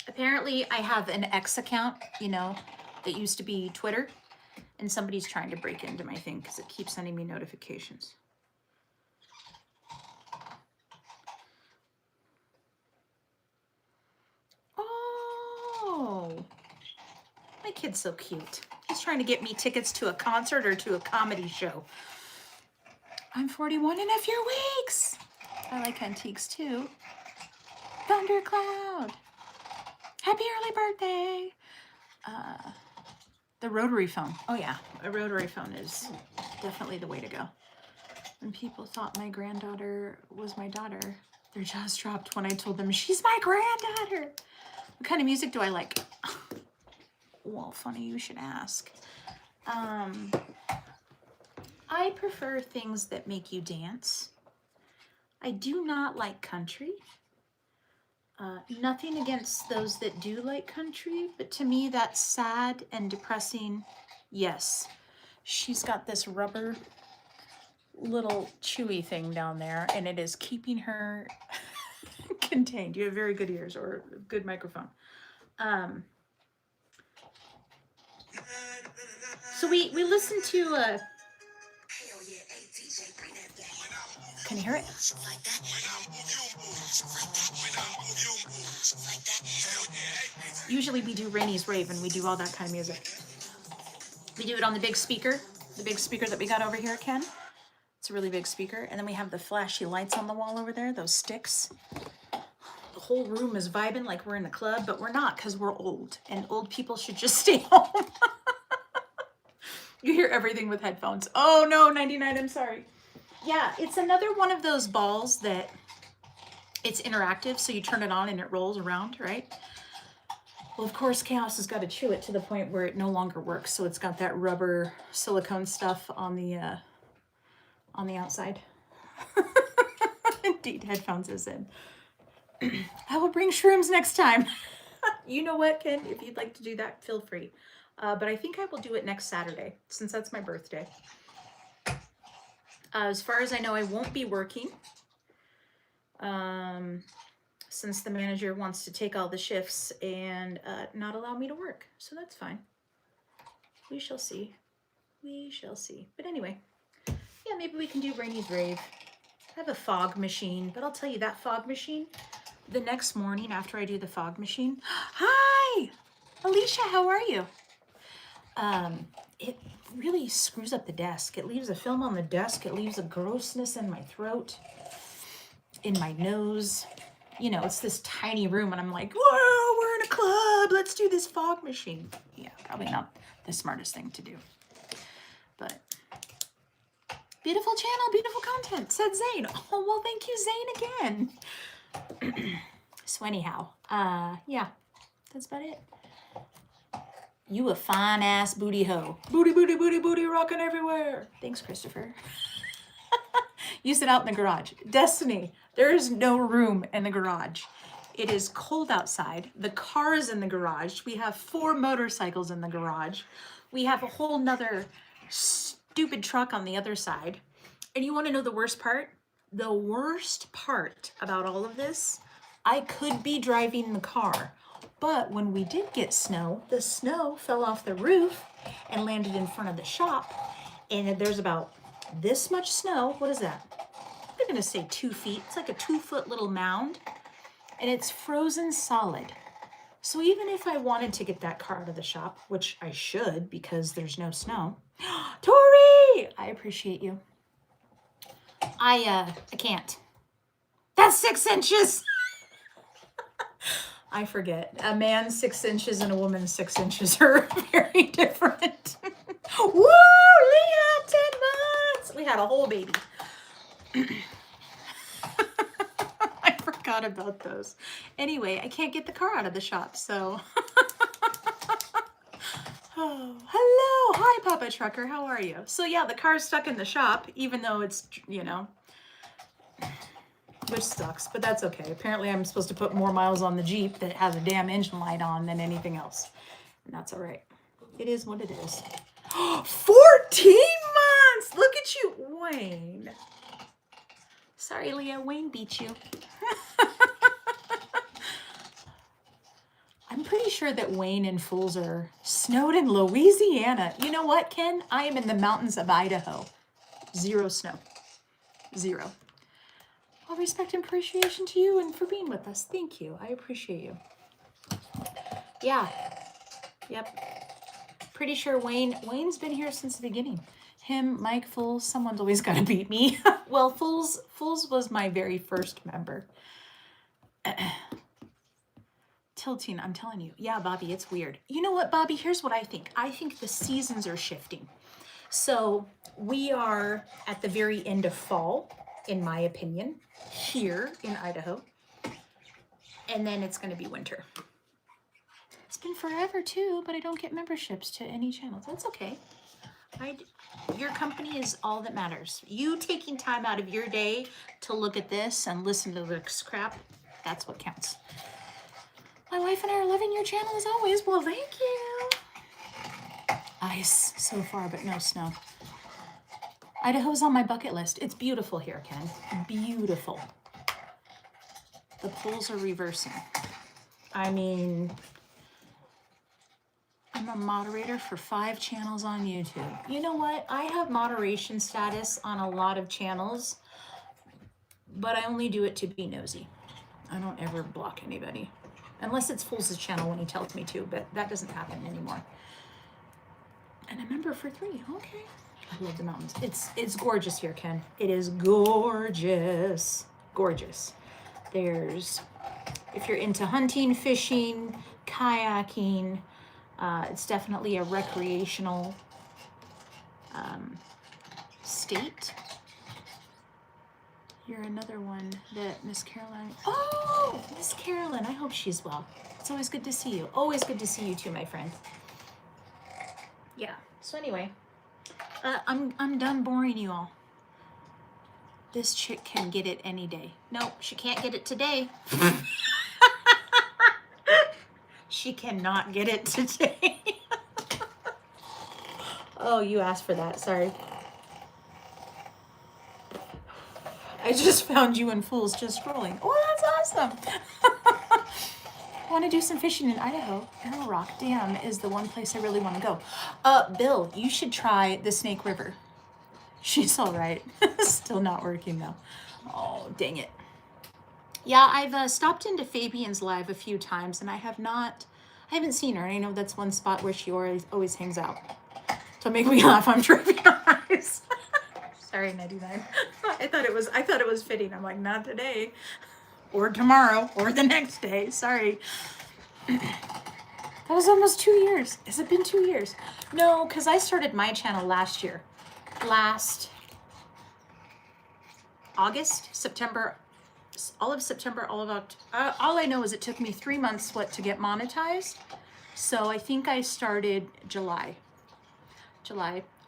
Apparently I have an X account, you know, that used to be Twitter, and somebody's trying to break into my thing because it keeps sending me notifications. Oh, my kid's so cute. He's trying to get me tickets to a concert or to a comedy show. I'm 41 in a few weeks. I like antiques too. Thundercloud. Happy early birthday. The rotary phone. Oh yeah, a rotary phone is definitely the way to go. When people thought my granddaughter was my daughter, their jaws dropped when I told them she's my granddaughter. What kind of music do I like? Well, funny you should ask. I prefer things that make you dance. I do not like country. Nothing against those that do like country, but to me that's sad and depressing. Yes, she's got this rubber little chewy thing down there and it is keeping her contained. You have very good ears or a good microphone. So we listened to can you hear it? Usually we do Rainey's Rave and we do all that kind of music. We do it on the big speaker that we got over here, Ken. It's a really big speaker. And then we have the flashy lights on the wall over there, those sticks. The whole room is vibing like we're in a club, but we're not because we're old and old people should just stay home. You hear everything with headphones. Oh no, 99, I'm sorry. Yeah, it's another one of those balls that it's interactive, so you turn it on and it rolls around, right? Well, of course, Chaos has got to chew it to the point where it no longer works, so it's got that rubber silicone stuff on the outside. Indeed, headphones is in. I will bring shrooms next time. You know what, Ken? If you'd like to do that, feel free. But I think I will do it next Saturday, since that's my birthday. As far as I know, I won't be working. Since the manager wants to take all the shifts and not allow me to work. So that's fine. We shall see. We shall see. But anyway, yeah, maybe we can do Rainey's Rave. I have a fog machine, but I'll tell you that fog machine, the next morning after I do the fog machine. Hi, Alicia, how are you? It really screws up the desk. It leaves a film on the desk. It leaves a grossness in my throat, in my nose. You know, it's this tiny room and I'm like, whoa, we're in a club. Let's do this fog machine. Yeah, probably not the smartest thing to do. But beautiful channel, beautiful content, said Zane. Oh, well, thank you, Zane, again. So anyhow, yeah, that's about it. You a fine ass booty hoe. Booty, booty, booty, booty, rocking everywhere. Thanks, Christopher. You sit out in the garage. Destiny, there is no room in the garage. It is cold outside. The car is in the garage. We have 4 motorcycles in the garage. We have a whole nother stupid truck on the other side. And you want to know the worst part? The worst part about all of this, I could be driving the car. But when we did get snow, the snow fell off the roof and landed in front of the shop. And there's about this much snow. What is that? going to say 2 feet. It's like a 2-foot little mound, and it's frozen solid. So even if I wanted to get that car out of the shop, which I should because there's no snow. Tori, I appreciate you. I can't. That's 6 inches. I forget. A man's 6 inches and a woman's 6 inches are very different. Woo! Leah, 10 months. We had a whole baby. I forgot about those. Anyway, I can't get the car out of the shop, so. Oh, hello. Hi, Papa Trucker. How are you? So yeah, the car's stuck in the shop, even though it's, you know, which sucks, but that's okay. Apparently I'm supposed to put more miles on the Jeep that has a damn engine light on than anything else. And that's all right. It is what it is. 14 months! Look at you, Wayne. Sorry, Leah, Wayne beat you. I'm pretty sure that Wayne and Fools are snowed in Louisiana. You know what, Ken? I am in the mountains of Idaho. 0 snow. 0. All respect and appreciation to you and for being with us. Thank you. I appreciate you. Yeah. Yep. Pretty sure Wayne's been here since the beginning. Him, Mike, Fools, someone's always got to beat me. Well, Fools was my very first member. Tilting, I'm telling you. Yeah, Bobby, it's weird. You know what, Bobby? Here's what I think. I think the seasons are shifting. So we are at the very end of fall, in my opinion, here in Idaho. And then it's going to be winter. It's been forever too, but I don't get memberships to any channels. That's okay. Your company is all that matters. You taking time out of your day to look at this and listen to this crap, that's what counts. My wife and I are loving your channel as always. Well, thank you. Ice so far, but no snow. Idaho's on my bucket list. It's beautiful here, Ken. Beautiful. The poles are reversing. I mean, I'm a moderator for 5 channels on YouTube. You know what? I have moderation status on a lot of channels, but I only do it to be nosy. I don't ever block anybody. Unless it's Fools' channel when he tells me to, but that doesn't happen anymore. And a member for 3. Okay. I love the mountains. It's gorgeous here, Ken. It is gorgeous. Gorgeous. There's, if you're into hunting, fishing, kayaking, it's definitely a recreational state. You're another one that Miss Caroline. Oh, Miss Carolyn. I hope she's well. It's always good to see you. Always good to see you too, my friend. Yeah. So anyway, I'm done boring you all. This chick can get it any day. No, she can't get it today. She cannot get it today. Oh, you asked for that. Sorry. I just found you and Fools just scrolling. Oh, that's awesome. I want to do some fishing in Idaho. Arrow Rock Dam is the one place I really want to go. Bill, you should try the Snake River. She's all right. Still not working though. Oh, dang it. Yeah, I've stopped into Fabian's live a few times and I haven't seen her. And I know that's one spot where she always hangs out. To make me laugh, I'm tripping her eyes. Sorry, 99. I thought it was fitting. I'm like, not today. Or tomorrow. Or the next day. Sorry. That was almost 2 years. Has it been 2 years? No, because I started my channel last year. Last August, September, all of September, all of October. All I know is it took me 3 months to get monetized. So I think I started July,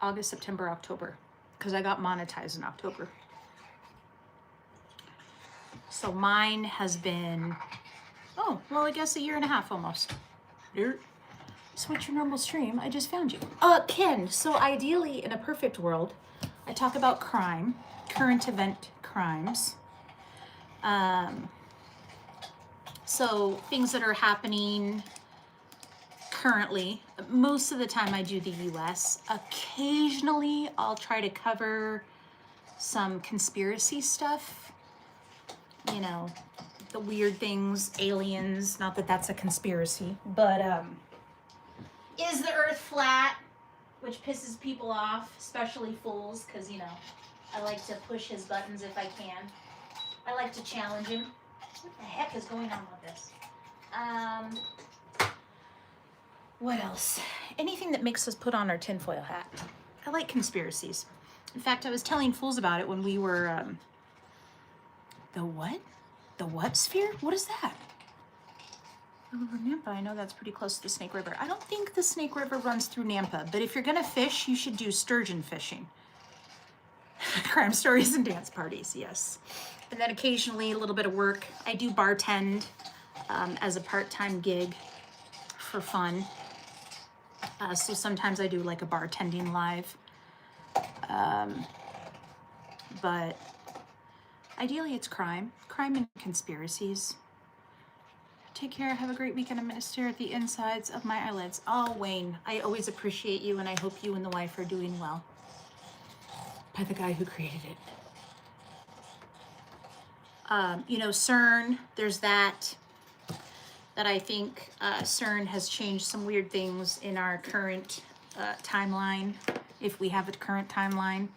August, September, October, because I got monetized in October. So mine has been, oh, well, I guess a year and a half almost. Switch your normal stream. I just found you. Ken, so ideally in a perfect world, I talk about crime, current event crimes. So things that are happening currently. Most of the time I do the US. Occasionally I'll try to cover some conspiracy stuff, you know, the weird things, aliens, not that that's a conspiracy, but is the earth flat, which pisses people off, especially fools, because, you know, I like to push his buttons if I can. I like to challenge him. What the heck is going on with this? What else? Anything that makes us put on our tinfoil hat. I like conspiracies. In fact, I was telling fools about it when we were, the what? The what sphere? What is that? Over Nampa, I know that's pretty close to the Snake River. I don't think the Snake River runs through Nampa, but if you're gonna fish, you should do sturgeon fishing. Crime stories and dance parties, yes. And then occasionally a little bit of work. I do bartend as a part-time gig for fun. So sometimes I do like a bartending live. But ideally it's crime and conspiracies. Take care, have a great weekend. I'm gonna stare at the insides of my eyelids. Oh, Wayne, I always appreciate you and I hope you and the wife are doing well. By the guy who created it. You know, CERN, there's that I think CERN has changed some weird things in our current timeline, if we have a current timeline.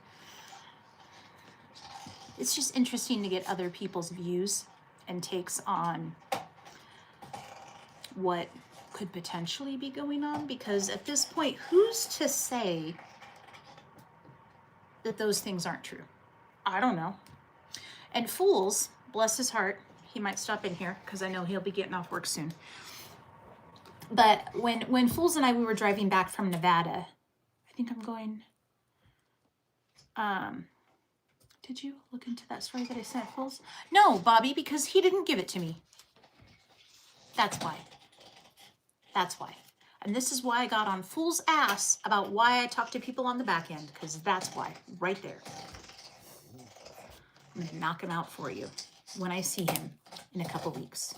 It's just interesting to get other people's views and takes on what could potentially be going on, because at this point, who's to say that those things aren't true? I don't know. And Fools, bless his heart, he might stop in here because I know he'll be getting off work soon. But when Fools and we were driving back from Nevada, I think I'm going, did you look into that story that I sent Fools? No, Bobby, because he didn't give it to me. That's why. That's why. And this is why I got on Fool's ass about why I talk to people on the back end, because that's why, right there. I'm going to knock him out for you when I see him in a couple weeks.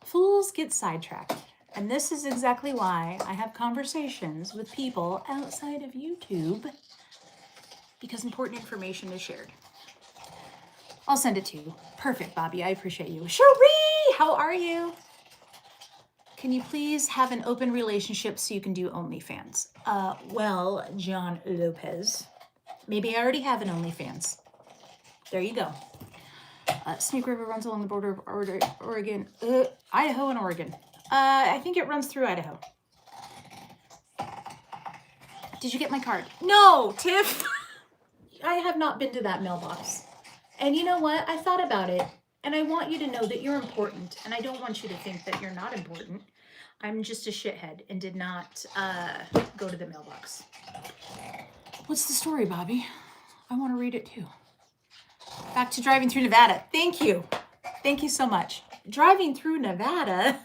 Fools get sidetracked. And this is exactly why I have conversations with people outside of YouTube, because important information is shared. I'll send it to you. Perfect, Bobby. I appreciate you. Cherie, how are you? Can you please have an open relationship so you can do OnlyFans? Well, John Lopez, maybe I already have an OnlyFans. There you go. Snake River runs along the border of Oregon, Idaho and Oregon. I think it runs through Idaho. Did you get my card? No, Tiff. I have not been to that mailbox. And you know what? I thought about it. And I want you to know that you're important. And I don't want you to think that you're not important. I'm just a shithead and did not go to the mailbox. What's the story, Bobby? I want to read it too. Back to driving through Nevada. Thank you. Thank you so much. Driving through Nevada,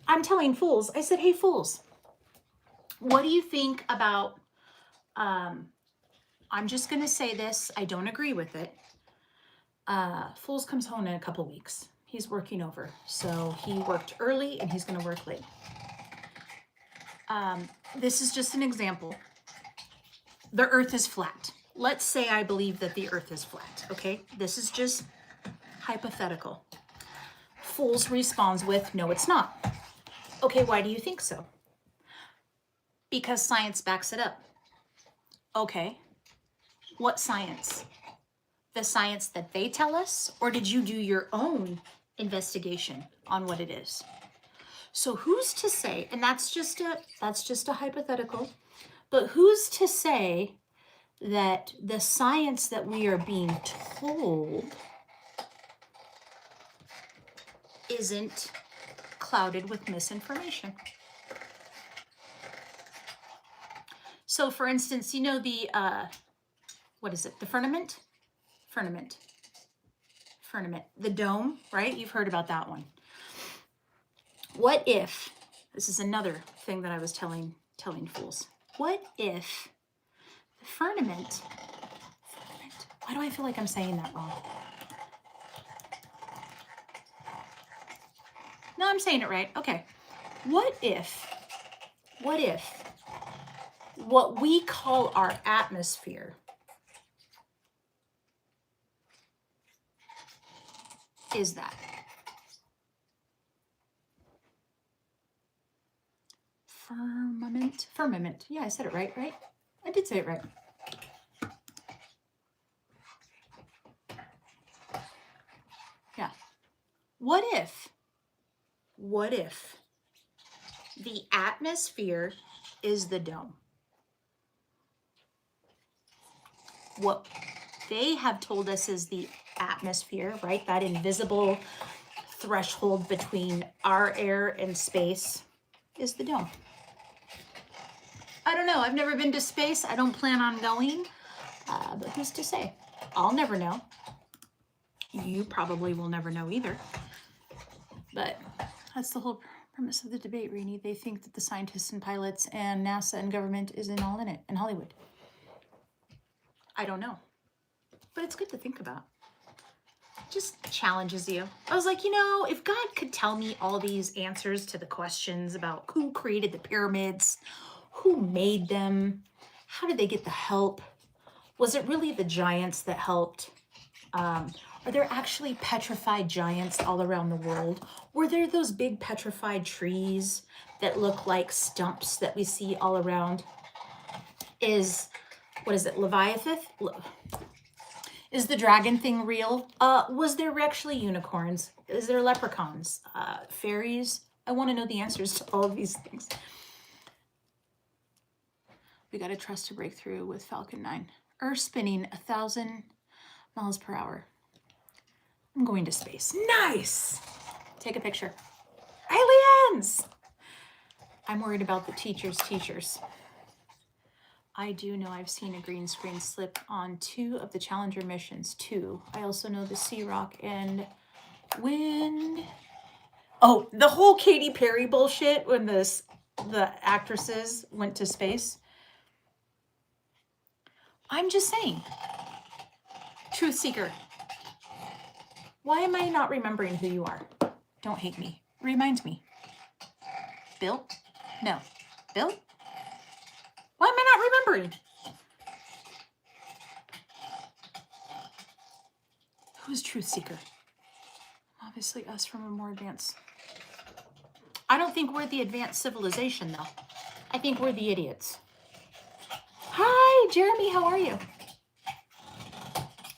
I'm telling Fools, I said, hey, Fools, what do you think about, I'm just going to say this. I don't agree with it. Fools comes home in a couple weeks. He's working over. So he worked early and he's going to work late. This is just an example. The earth is flat. Let's say I believe that the earth is flat, okay? This is just hypothetical. Fools responds with, no, it's not. Okay, why do you think so? Because science backs it up. Okay, what science? The science that they tell us, or did you do your own investigation on what it is? So who's to say, and that's just a hypothetical, but who's to say that the science that we are being told isn't clouded with misinformation? So for instance, you know the, what is it? The firmament? Firmament. The dome, right? You've heard about that one. What if, this is another thing that I was telling Fools. What if the firmament, why do I feel like I'm saying that wrong? No, I'm saying it right. Okay. What if what we call our atmosphere is that? Firmament. Firmament. Yeah, I said it right, right? I did say it right. Yeah. What if the atmosphere is the dome? What they have told us is the atmosphere, right? That invisible threshold between our air and space is the dome. I don't know. I've never been to space. I don't plan on going. But who's to say? I'll never know. You probably will never know either. But that's the whole premise of the debate, Rainey. They think that the scientists and pilots and NASA and government is all in it, in Hollywood. I don't know. But it's good to think about. Just challenges you. I was like, you know, if God could tell me all these answers to the questions about who created the pyramids, who made them, how did they get the help? Was it really the giants that helped? Are there actually petrified giants all around the world? Were there those big petrified trees that look like stumps that we see all around? What is it, Leviathan? Is the dragon thing real? Was there actually unicorns? Is there leprechauns? Fairies? I want to know the answers to all of these things. We got to trust to break through with Falcon 9. Earth spinning 1,000 miles per hour. I'm going to space. Nice! Take a picture. Aliens! I'm worried about the teachers. I do know I've seen a green screen slip on 2 of the Challenger missions, 2. I also know the Sea Rock and Wind. Oh, the whole Katy Perry bullshit when the actresses went to space. I'm just saying. Truth seeker. Why am I not remembering who you are? Don't hate me. Remind me. Bill? No. Bill? Why am I not remembering? Who's Truth Seeker? Obviously us from a more advanced. I don't think we're the advanced civilization, though. I think we're the idiots. Hi, Jeremy, how are you?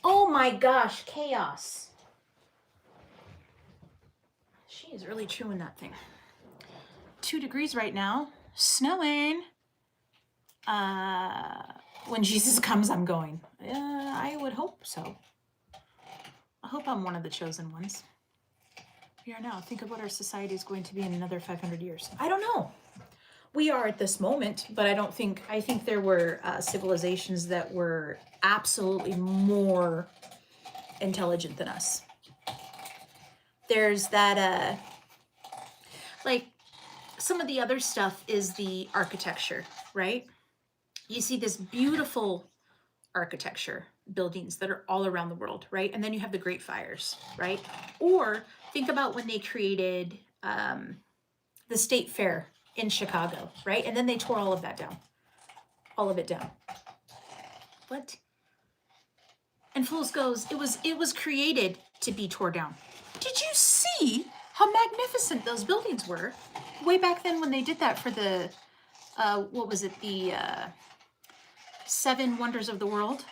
Oh my gosh, chaos. She is really chewing that thing. 2 degrees right now. Snowing. When Jesus comes, I'm going. I would hope so. I hope I'm one of the chosen ones. We are now. Think of what our society is going to be in another 500 years. I don't know. We are at this moment, but I think there were civilizations that were absolutely more intelligent than us. There's that, like, some of the other stuff is the architecture, right? You see this beautiful architecture, buildings that are all around the world, right? And then you have the Great Fires, right? Or think about when they created the State Fair in Chicago, right? And then they tore all of that down. All of it down. What? And Fools goes, it was created to be tore down. Did you see how magnificent those buildings were way back then when they did that for the, what was it, the 7 Wonders of the World?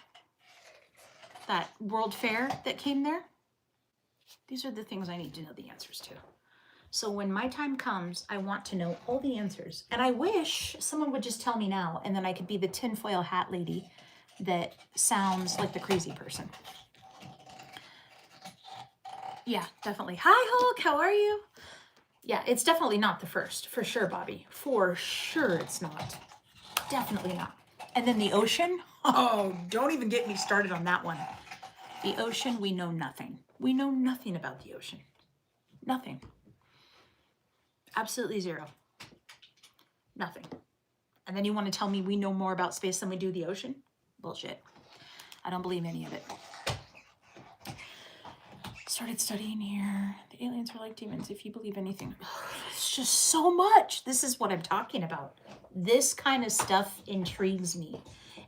That World Fair that came there? These are the things I need to know the answers to. So when my time comes, I want to know all the answers. And I wish someone would just tell me now, and then I could be the tinfoil hat lady that sounds like the crazy person. Yeah, definitely. Hi, Hulk. How are you? Yeah, it's definitely not the first. For sure, Bobby. For sure it's not. Definitely not. And then the ocean? Oh, don't even get me started on that one. The ocean, we know nothing. We know nothing about the ocean. Nothing. Absolutely zero. Nothing. And then you want to tell me we know more about space than we do the ocean? Bullshit. I don't believe any of it. Started studying here. The aliens are like demons if you believe anything. It's just so much. This is what I'm talking about. This kind of stuff intrigues me.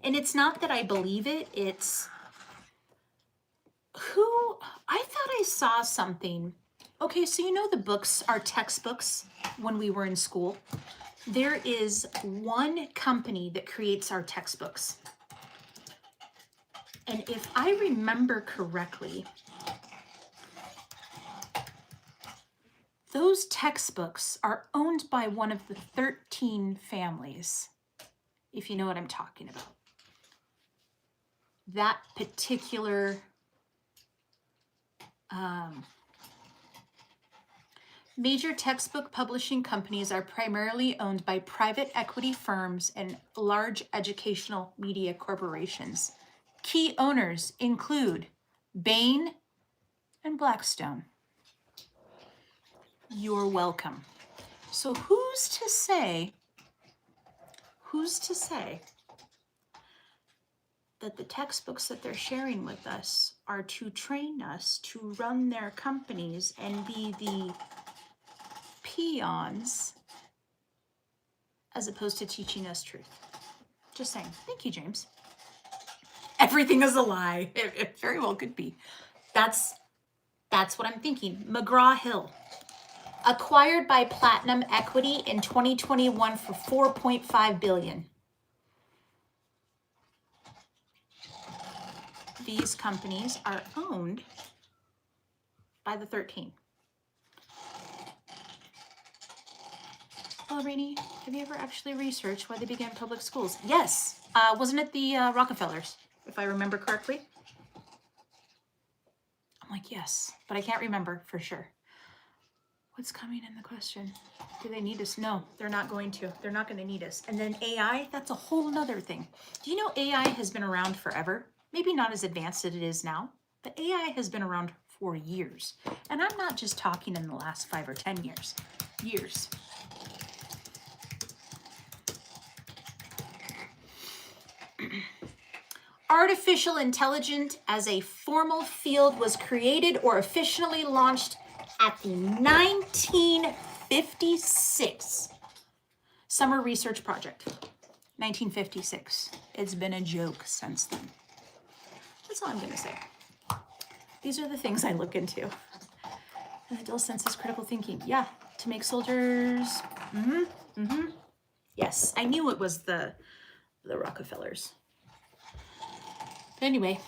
And it's not that I believe it. It's I thought I saw something. Okay, so you know the books, our textbooks when we were in school? There is one company that creates our textbooks. And if I remember correctly, those textbooks are owned by one of the 13 families, if you know what I'm talking about. That particular major textbook publishing companies are primarily owned by private equity firms and large educational media corporations. Key owners include Bain and Blackstone. You're welcome. So who's to say that the textbooks that they're sharing with us are to train us to run their companies and be the peons as opposed to teaching us truth? Just saying. Thank you, James. Everything is a lie. It very well could be. That's what I'm thinking. McGraw-Hill, acquired by Platinum Equity in 2021 for $4.5 billion. These companies are owned by the 13. Oh, Rainey, have you ever actually researched why they began public schools? Yes. Wasn't it the Rockefellers, if I remember correctly? I'm like, yes, but I can't remember for sure. What's coming in the question? Do they need us? No, they're not going to. They're not going to need us. And then AI, that's a whole nother thing. Do you know AI has been around forever? Maybe not as advanced as it is now, but AI has been around for years. And I'm not just talking in the last 5 or 10 years. Years. Artificial intelligence as a formal field was created or officially launched at the 1956 Summer Research Project. 1956. It's been a joke since then. That's all I'm going to say. These are the things I look into. And the dual senses critical thinking. Yeah, to make soldiers. Yes, I knew it was the Rockefellers. But anyway,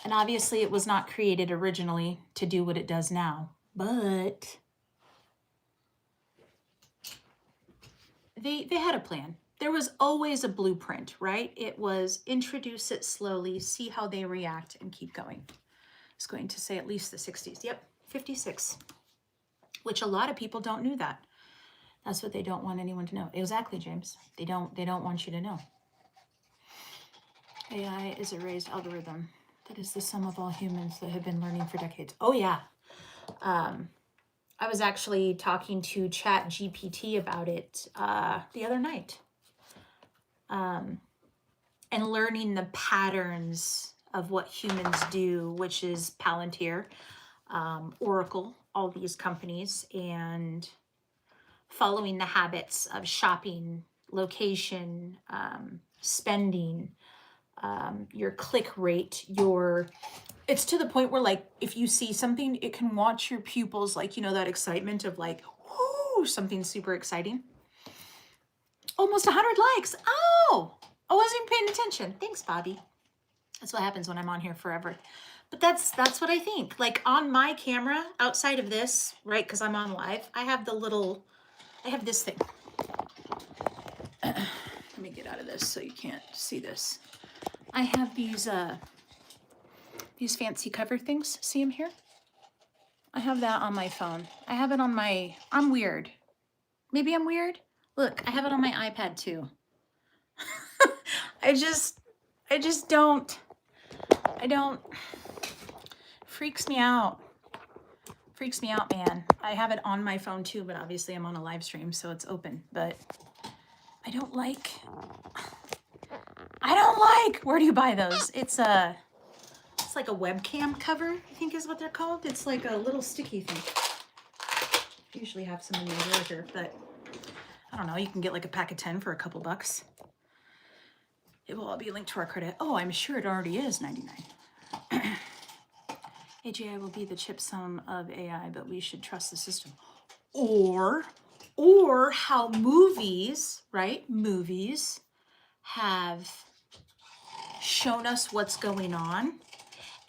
and obviously it was not created originally to do what it does now, but they had a plan. There was always a blueprint, right? It was introduce it slowly, see how they react, and keep going. It's going to say at least the 60s. Yep, 56, which a lot of people don't know that. That's what they don't want anyone to know. Exactly, James. They don't want you to know. AI is a raised algorithm that is the sum of all humans that have been learning for decades. Oh yeah. I was actually talking to ChatGPT about it the other night. And learning the patterns of what humans do, which is Palantir, Oracle, all these companies, and following the habits of shopping, location, spending, your click rate, it's to the point where, like, if you see something, it can watch your pupils, like, you know, that excitement of like, whoo, something super exciting. Almost 100 likes. Oh, I wasn't paying attention. Thanks, Bobby. That's what happens when I'm on here forever. But that's what I think. Like on my camera, outside of this, right, because I'm on live, I have this thing. Let me get out of this so you can't see this. I have these fancy cover things. See them here? I have that on my phone. I have it on my, I'm weird. Maybe I'm weird. Look, I have it on my iPad too. I don't, freaks me out. Freaks me out, man. I have it on my phone too, but obviously I'm on a live stream, so it's open. But I don't like, where do you buy those? It's like a webcam cover, I think is what they're called. It's like a little sticky thing. I usually have some in the drawer here, but I don't know. You can get like a pack of 10 for a couple bucks. It will all be linked to our credit. Oh, I'm sure it already is $99. AGI will be the chip sum of AI, but we should trust the system. Or how movies, right? Movies have shown us what's going on.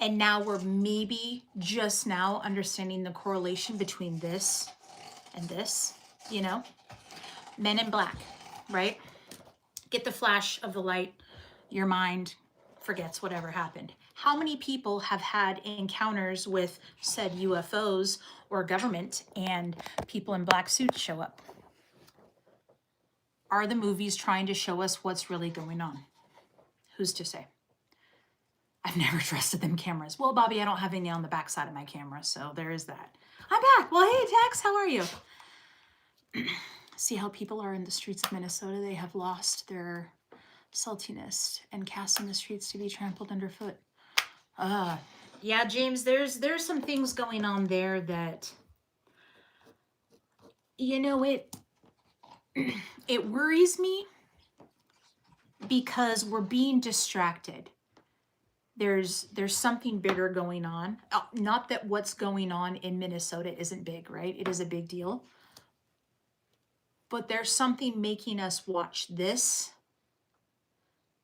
And now we're maybe just now understanding the correlation between this and this, you know? Men in Black, right? Get the flash of the light, your mind forgets whatever happened. How many people have had encounters with said UFOs or government and people in black suits show up? Are the movies trying to show us what's really going on? Who's to say? I've never trusted them cameras. Well, Bobby, I don't have any on the back side of my camera, so there is that. I'm back. Well, hey, Tex, how are you? See how people are in the streets of Minnesota? They have lost their saltiness and cast in the streets to be trampled underfoot. Yeah, James, there's some things going on there that, you know, it worries me because we're being distracted. There's something bigger going on. Not that what's going on in Minnesota isn't big, right? It is a big deal. But there's something making us watch this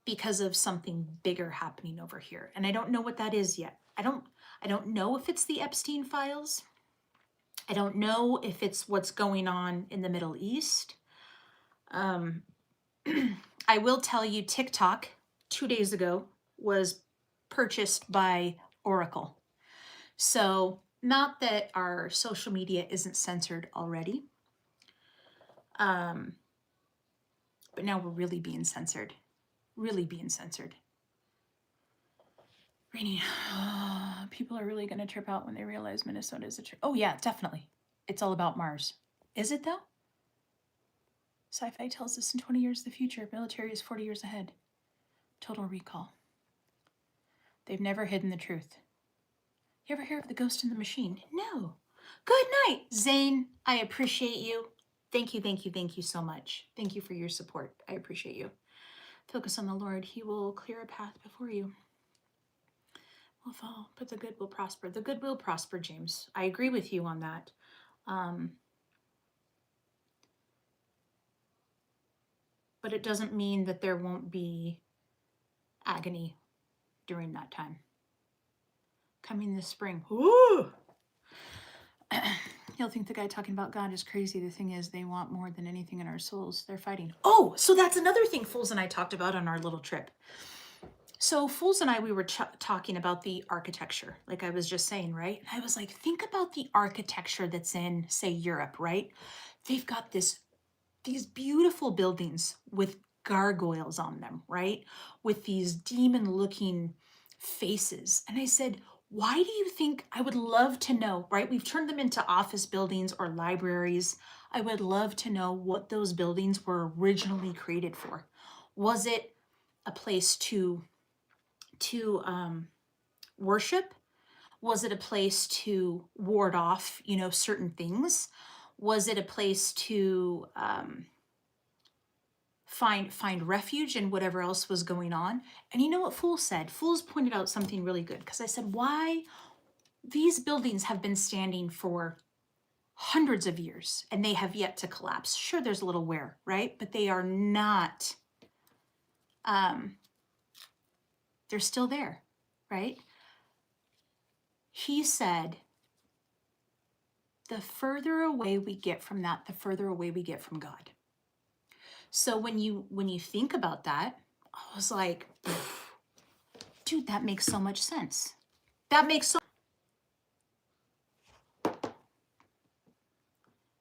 because of something bigger happening over here. And I don't know what that is yet. I don't know if it's the Epstein files. I don't know if it's what's going on in the Middle East. I will tell you, TikTok 2 days ago was purchased by Oracle. So not that our social media isn't censored already. But now we're really being censored. Really being censored. Rainy, people are really going to trip out when they realize Minnesota is a trip. Oh yeah, definitely. It's all about Mars. Is it though? Sci-fi tells us in 20 years the future, military is 40 years ahead. Total Recall. They've never hidden the truth. You ever hear of the ghost in the machine? No. Good night, Zane. I appreciate you. Thank you so much. Thank you for your support. I appreciate you. Focus on the Lord. He will clear a path before you. Will fall, but the good will prosper. The good will prosper, James. I agree with you on that. But it doesn't mean that there won't be agony during that time. Coming this spring. Ooh! You'll think the guy talking about God is crazy. The thing is, they want more than anything in our souls. They're fighting. Oh, so that's another thing Fools and I talked about on our little trip. So Fools and I, we were talking about the architecture, like I was just saying, right? I was like, think about the architecture that's in, say, Europe, right? They've got these beautiful buildings with gargoyles on them, right? With these demon-looking faces. And I said, why do you think, I would love to know, right? We've turned them into office buildings or libraries. I would love to know what those buildings were originally created for. Was it a place to worship? Was it a place to ward off, certain things? Was it a place to find refuge in whatever else was going on? And you know what Fools said? Fools pointed out something really good, because I said, why these buildings have been standing for hundreds of years and they have yet to collapse. Sure, there's a little wear, right? But they are not, they're still there, right? He said, the further away we get from that, the further away we get from God. So when you think about that, I was like, dude, that makes so much sense. That makes so.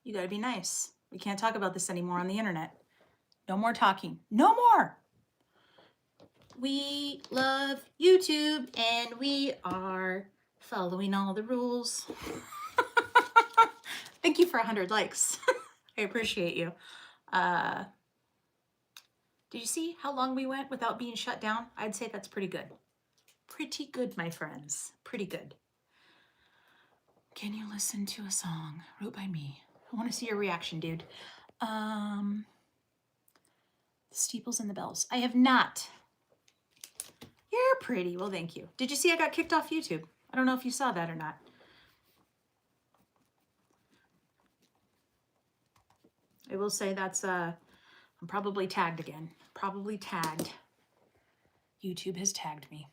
You gotta be nice. We can't talk about this anymore on the internet. No more talking. No more. We love YouTube and we are following all the rules. Thank you for 100 likes. I appreciate you. Did you see how long we went without being shut down? I'd say that's pretty good. Pretty good, my friends. Pretty good. Can you listen to a song wrote by me? I want to see your reaction, dude. The Steeples and the Bells. I have not. You're pretty. Well, thank you. Did you see I got kicked off YouTube? I don't know if you saw that or not. I will say that's, I'm probably tagged again. Probably tagged. YouTube has tagged me.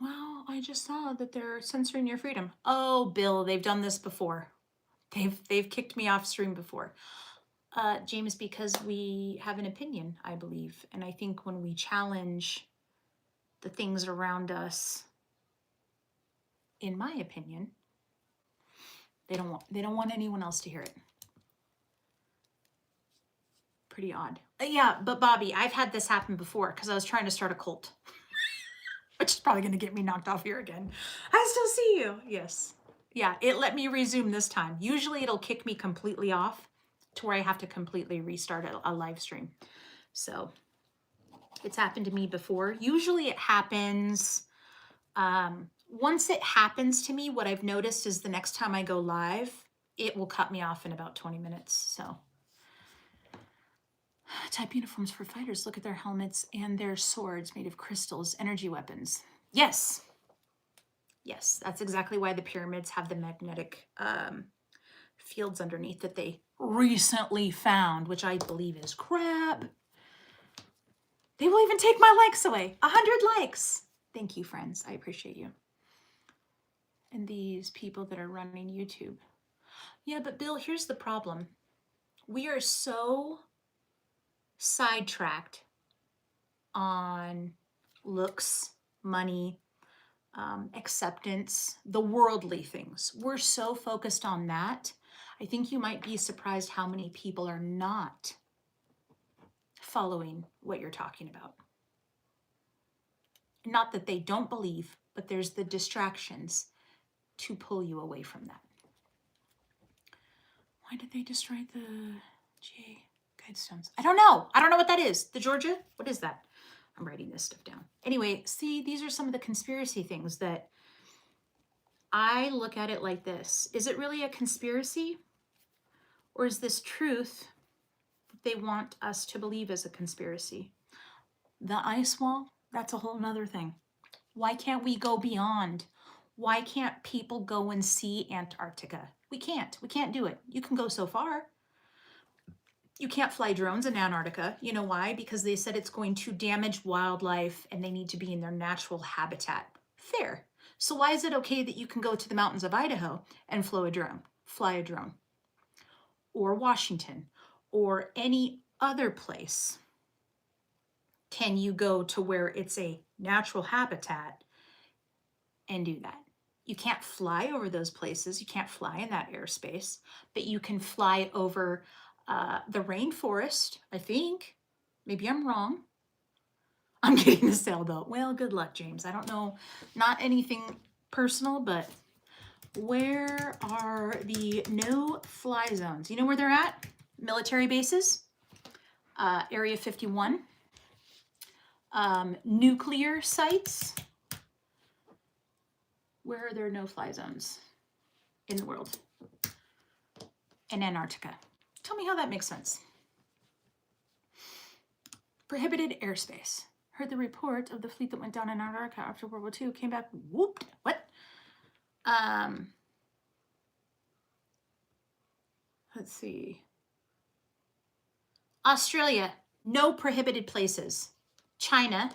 Well, I just saw that they're censoring your freedom. Oh, Bill, they've done this before. They've kicked me off stream before. James, because we have an opinion, I believe. And I think when we challenge the things around us, in my opinion, they don't want anyone else to hear it. Pretty odd. Yeah, but Bobby, I've had this happen before because I was trying to start a cult. Which is probably going to get me knocked off here again. I still see you. Yes. Yeah, it let me resume this time. Usually it'll kick me completely off to where I have to completely restart a live stream. So it's happened to me before. Usually it happens, once it happens to me, what I've noticed is the next time I go live, it will cut me off in about 20 minutes. So type uniforms for fighters. Look at their helmets and their swords made of crystals, energy weapons. Yes. Yes, that's exactly why the pyramids have the magnetic fields underneath that they recently found, which I believe is crap. They will even take my likes away. 100 likes. Thank you, friends. I appreciate you. And these people that are running YouTube. Yeah, but Bill, here's the problem. We are so sidetracked on looks, money, acceptance, the worldly things. We're so focused on that. I think you might be surprised how many people are not following what you're talking about. Not that they don't believe, but there's the distractions to pull you away from that. Why did they destroy the J Guidestones? I don't know. I don't know what that is. The Georgia? What is that? I'm writing this stuff down. Anyway, see, these are some of the conspiracy things that I look at it like this. Is it really a conspiracy? Or is this truth that they want us to believe is a conspiracy? The ice wall, that's a whole nother thing. Why can't we go beyond? Why can't people go and see Antarctica? We can't. We can't do it. You can go so far. You can't fly drones in Antarctica. You know why? Because they said it's going to damage wildlife and they need to be in their natural habitat. Fair. So why is it okay that you can go to the mountains of Idaho and fly a drone? Or Washington or any other place? Can you go to where it's a natural habitat and do that? You can't fly over those places. You can't fly in that airspace, but you can fly over the rainforest, I think. Maybe I'm wrong. I'm getting the sailboat. Well, good luck, James. I don't know, not anything personal, but where are the no-fly zones? You know where they're at? Military bases, Area 51, nuclear sites. Where are there no-fly zones in the world? In Antarctica. Tell me how that makes sense. Prohibited airspace. Heard the report of the fleet that went down in Antarctica after World War II, came back, whooped. What? Let's see. Australia, no prohibited places. China.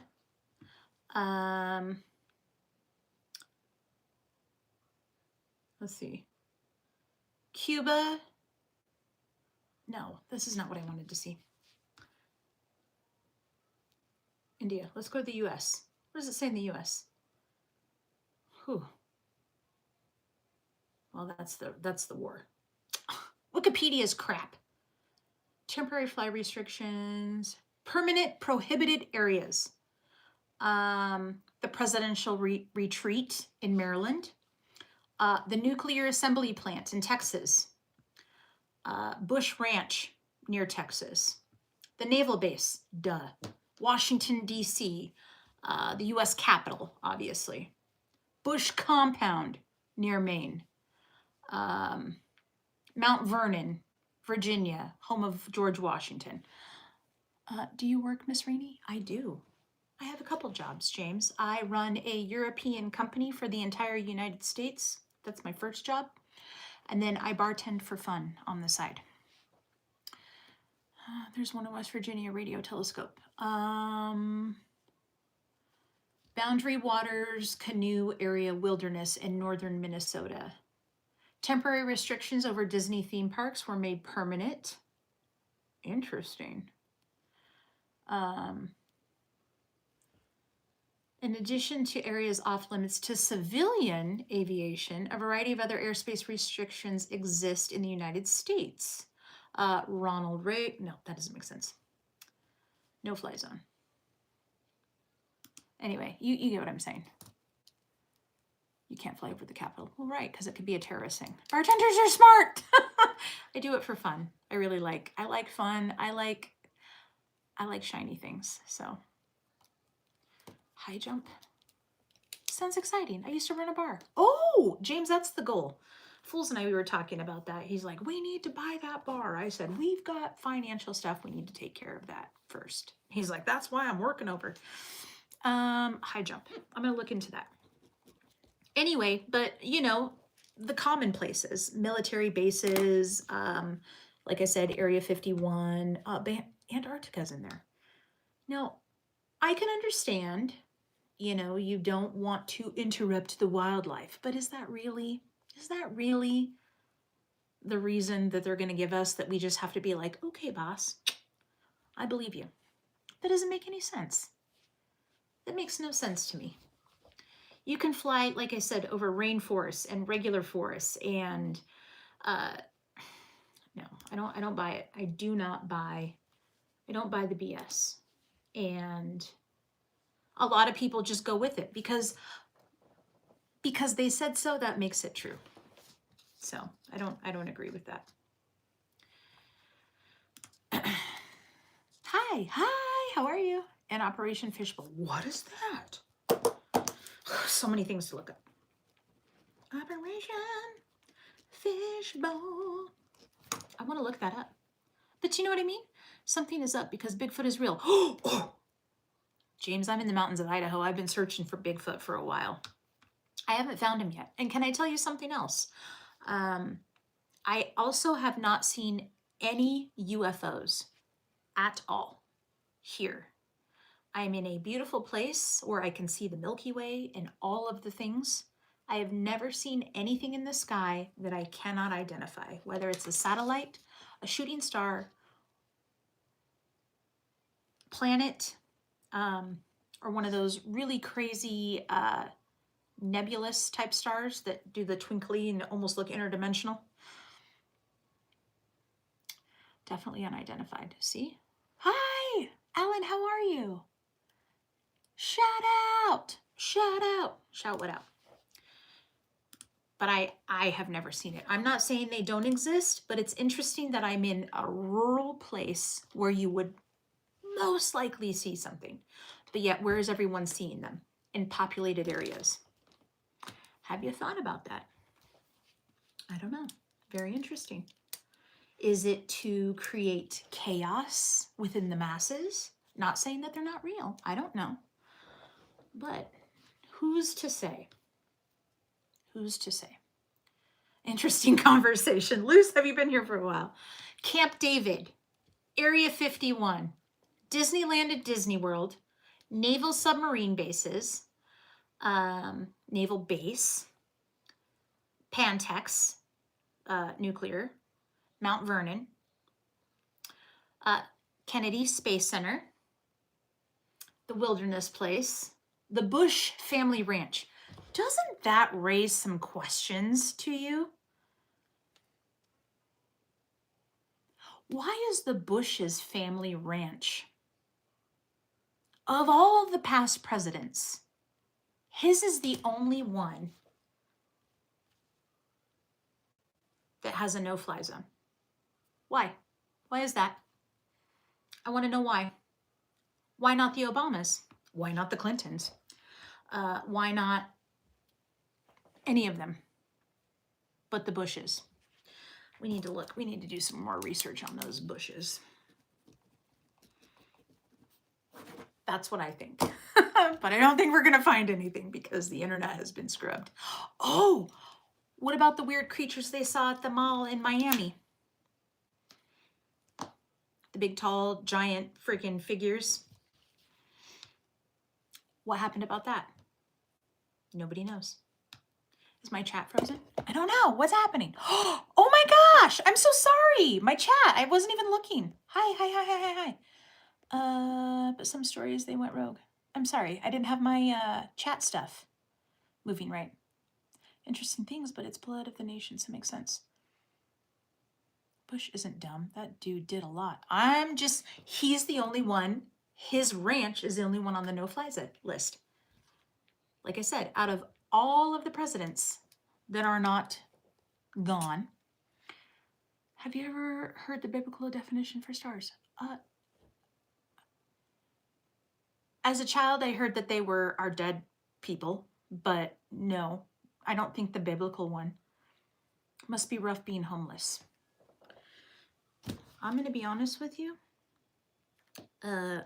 Let's see. Cuba. No, this is not what I wanted to see. India. Let's go to the US. What does it say in the US? Whew. Well, that's the war. Wikipedia is crap. Temporary flight restrictions. Permanent prohibited areas. The presidential retreat in Maryland. The nuclear assembly plant in Texas. Bush Ranch near Texas. The naval base, duh. Washington, D.C., the U.S. Capitol, obviously. Bush Compound near Maine. Mount Vernon, Virginia, home of George Washington. Do you work, Miss Rainey? I do. I have a couple jobs, James. I run a European company for the entire United States. That's my first job. And then I bartend for fun on the side. There's one in West Virginia, radio telescope. Boundary Waters Canoe Area Wilderness in northern Minnesota. Temporary restrictions over Disney theme parks were made permanent. Interesting. In addition to areas off limits to civilian aviation, a variety of other airspace restrictions exist in the United States. Ronald Reagan, no, that doesn't make sense. No fly zone. Anyway, you get what I'm saying. You can't fly over the Capitol. Well, right, because it could be a terrorist thing. Bartenders are smart. I do it for fun. I like fun. I like shiny things. So high jump. Sounds exciting. I used to run a bar. Oh, James, that's the goal. Fools and I, we were talking about that. He's like, we need to buy that bar. I said, we've got financial stuff. We need to take care of that first. He's like, that's why I'm working over. High jump. I'm going to look into that. Anyway, but you know, the common places, military bases, like I said, Area 51, Antarctica's in there. Now, I can understand, you know, you don't want to interrupt the wildlife, but is that really the reason that they're going to give us, that we just have to be like, okay, boss, I believe you? That doesn't make any sense. That makes no sense to me. You can fly, like I said, over rainforests and regular forests, and no, I don't buy it. I don't buy the BS. And a lot of people just go with it because they said so. That makes it true. So I don't agree with that. Hi, how are you? And Operation Fishbowl. What is that? So many things to look up. Operation Fishbowl. I want to look that up. But you know what I mean? Something is up because Bigfoot is real. Oh, James, I'm in the mountains of Idaho. I've been searching for Bigfoot for a while. I haven't found him yet. And can I tell you something else? I also have not seen any UFOs at all here. I'm in a beautiful place where I can see the Milky Way and all of the things. I have never seen anything in the sky that I cannot identify, whether it's a satellite, a shooting star, planet, or one of those really crazy nebulous type stars that do the twinkly and almost look interdimensional. Definitely unidentified. See? Hi, Alan, how are you? Shout out. Shout what out? But I have never seen it. I'm not saying they don't exist, but it's interesting that I'm in a rural place where you would most likely see something. But yet, where is everyone seeing them? In populated areas. Have you thought about that? I don't know. Very interesting. Is it to create chaos within the masses? Not saying that they're not real. I don't know. But who's to say? Who's to say? Interesting conversation. Luce, have you been here for a while? Camp David, Area 51, Disneyland at Disney World, naval submarine bases, naval base, Pantex, nuclear, Mount Vernon, Kennedy Space Center, the Wilderness Place, the Bush Family Ranch. Doesn't that raise some questions to you? Why is the Bush's family ranch? Of all the past presidents, his is the only one that has a no-fly zone. Why? Why is that? I want to know why. Why not the Obamas? Why not the Clintons? Why not any of them but the Bushes? We need to look. We need to do some more research on those Bushes. That's what I think. But I don't think we're going to find anything because the internet has been scrubbed. Oh, what about the weird creatures they saw at the mall in Miami? The big, tall, giant freaking figures. What happened about that? Nobody knows. Is my chat frozen? I don't know. What's happening? Oh my gosh. I'm so sorry. My chat. I wasn't even looking. Hi. But some stories, they went rogue. I'm sorry. I didn't have my chat stuff moving right. Interesting things, but it's blood of the nation, so it makes sense. Bush isn't dumb. That dude did a lot. He's the only one. His ranch is the only one on the no-fly list. Like I said, out of all of the presidents that are not gone, have you ever heard the biblical definition for stars? As a child, I heard that they were our dead people, but no, I don't think the biblical one. Must be rough being homeless. I'm going to be honest with you.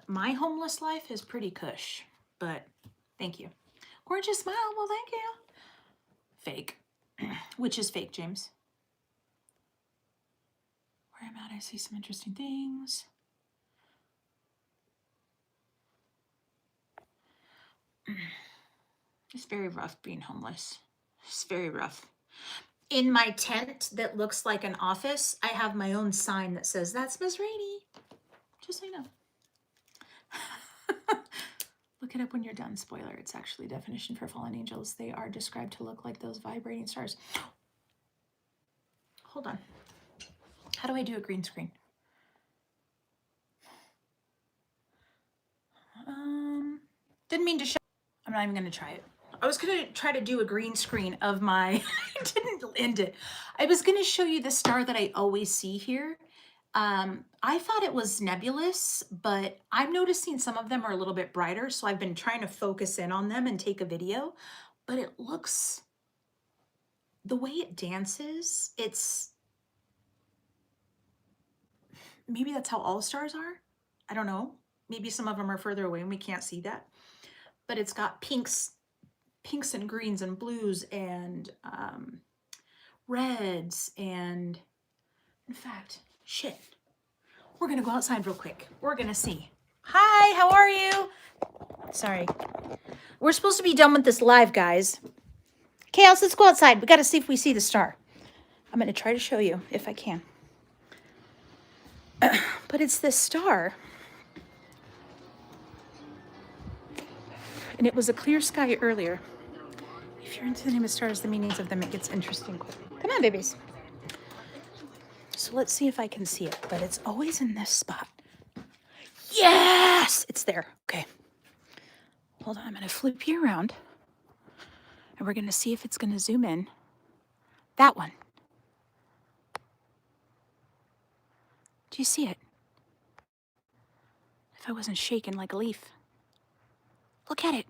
My homeless life is pretty cush, but thank you. Gorgeous smile. Well, thank you. Fake. Which is fake, James? Where I'm at, I see some interesting things. It's very rough being homeless. It's very rough. In my tent that looks like an office, I have my own sign that says, "That's Miss Rainey." Just so you know. Look it up when you're done. Spoiler, it's actually definition for fallen angels. They are described to look like those vibrating stars. Hold on. How do I do a green screen? Didn't mean to show. I'm not even going to try it. I was going to try to do a green screen of my, I didn't end it. I was going to show you the star that I always see here. I thought it was nebulous, but I'm noticing some of them are a little bit brighter. So I've been trying to focus in on them and take a video, but it looks, the way it dances, it's, maybe that's how all stars are. I don't know. Maybe some of them are further away and we can't see that, but it's got pinks and greens and blues and reds. And in fact, shit, we're gonna go outside real quick. We're gonna see. Hi, how are you? Sorry. We're supposed to be done with this live, guys. Chaos, let's go outside. We gotta see if we see the star. I'm gonna try to show you if I can. But it's this star. And it was a clear sky earlier. If you're into the name of stars, the meanings of them, it gets interesting quick. Come on, babies. So let's see if I can see it, but it's always in this spot. Yes, it's there. Okay. Hold on, I'm gonna flip you around and we're gonna see if it's gonna zoom in. That one. Do you see it? If I wasn't shaking like a leaf. Look at it.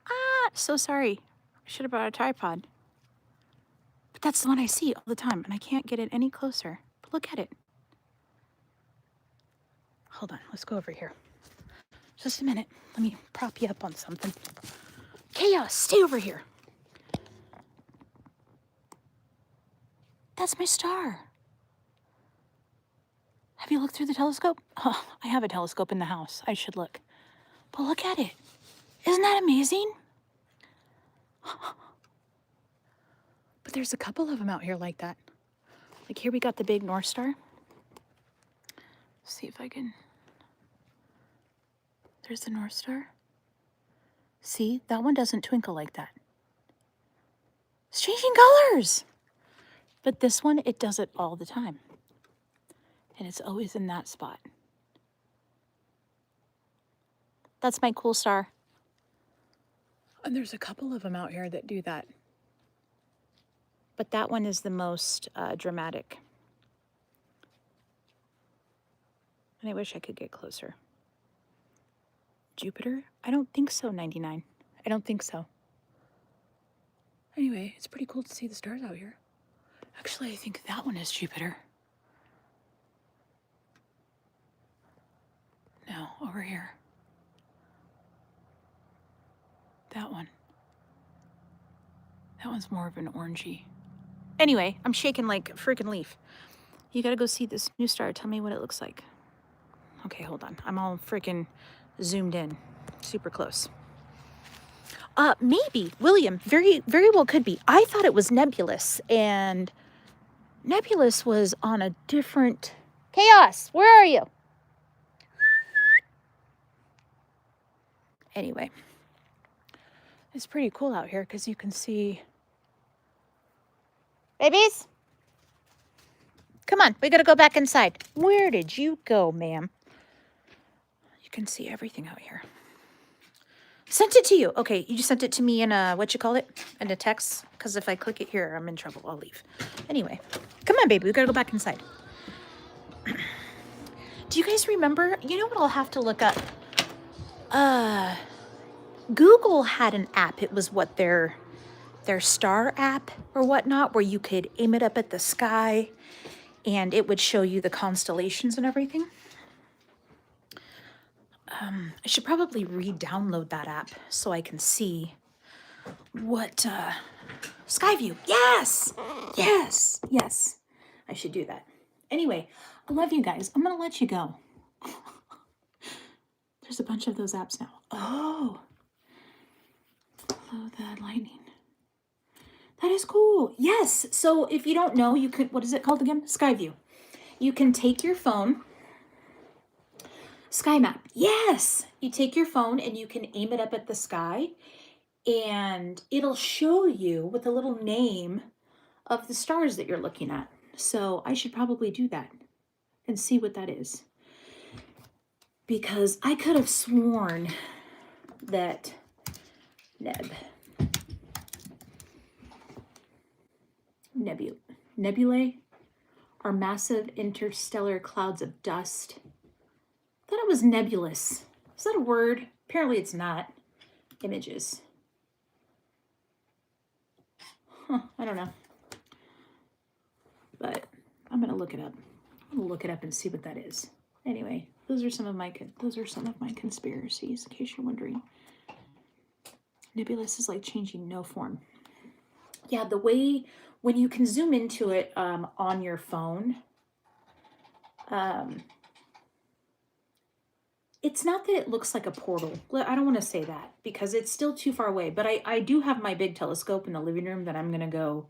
Ah, so sorry. I should have brought a tripod. But that's the one I see all the time, and I can't get it any closer. But look at it. Hold on, let's go over here. Just a minute. Let me prop you up on something. Chaos, stay over here. That's my star. Have you looked through the telescope? Oh, I have a telescope in the house. I should look. But look at it. Isn't that amazing? But there's a couple of them out here like that. Like here we got the big North Star. See if I can. There's the North Star. See, that one doesn't twinkle like that. It's changing colors. But this one, it does it all the time. And it's always in that spot. That's my cool star. And there's a couple of them out here that do that. But that one is the most dramatic. And I wish I could get closer. Jupiter? I don't think so, 99. I don't think so. Anyway, it's pretty cool to see the stars out here. Actually, I think that one is Jupiter. No, over here. That one. That one's more of an orangey. Anyway, I'm shaking like a freaking leaf. You gotta go see this new star. Tell me what it looks like. Okay, hold on. I'm all freaking zoomed in. Super close. Maybe, William, very, very well could be. I thought it was Nebulous, and Nebulous was on a different... Chaos, where are you? Anyway, it's pretty cool out here because you can see... Babies? Come on, we gotta go back inside. Where did you go, ma'am? You can see everything out here. Sent it to you. Okay, you just sent it to me in a, what you call it? In a text? Because if I click it here, I'm in trouble. I'll leave. Anyway, come on, baby. We gotta go back inside. Do you guys remember? You know what I'll have to look up? Google had an app. It was what, their star app or whatnot, where you could aim it up at the sky and it would show you the constellations and everything. I should probably re-download that app so I can see what, Skyview. Yes, yes, yes. I should do that. Anyway, I love you guys. I'm going to let you go. There's a bunch of those apps now. Oh, follow that lightning. That is cool. Yes. So if you don't know, you could, what is it called again? Skyview. You can take your phone. Sky map. Yes. You take your phone and you can aim it up at the sky and it'll show you with a little name of the stars that you're looking at. So I should probably do that and see what that is. Because I could have sworn that nebulae are massive interstellar clouds of dust. I thought it was nebulous. Is that a word? Apparently it's not. Images. Huh, I don't know. But I'm gonna look it up. I'm gonna look it up and see what that is. Anyway, those are some of my conspiracies, in case you're wondering. Nebulous is like changing no form. Yeah, the way when you can zoom into it on your phone, it's not that it looks like a portal. I don't want to say that because it's still too far away. But I do have my big telescope in the living room that I'm going to go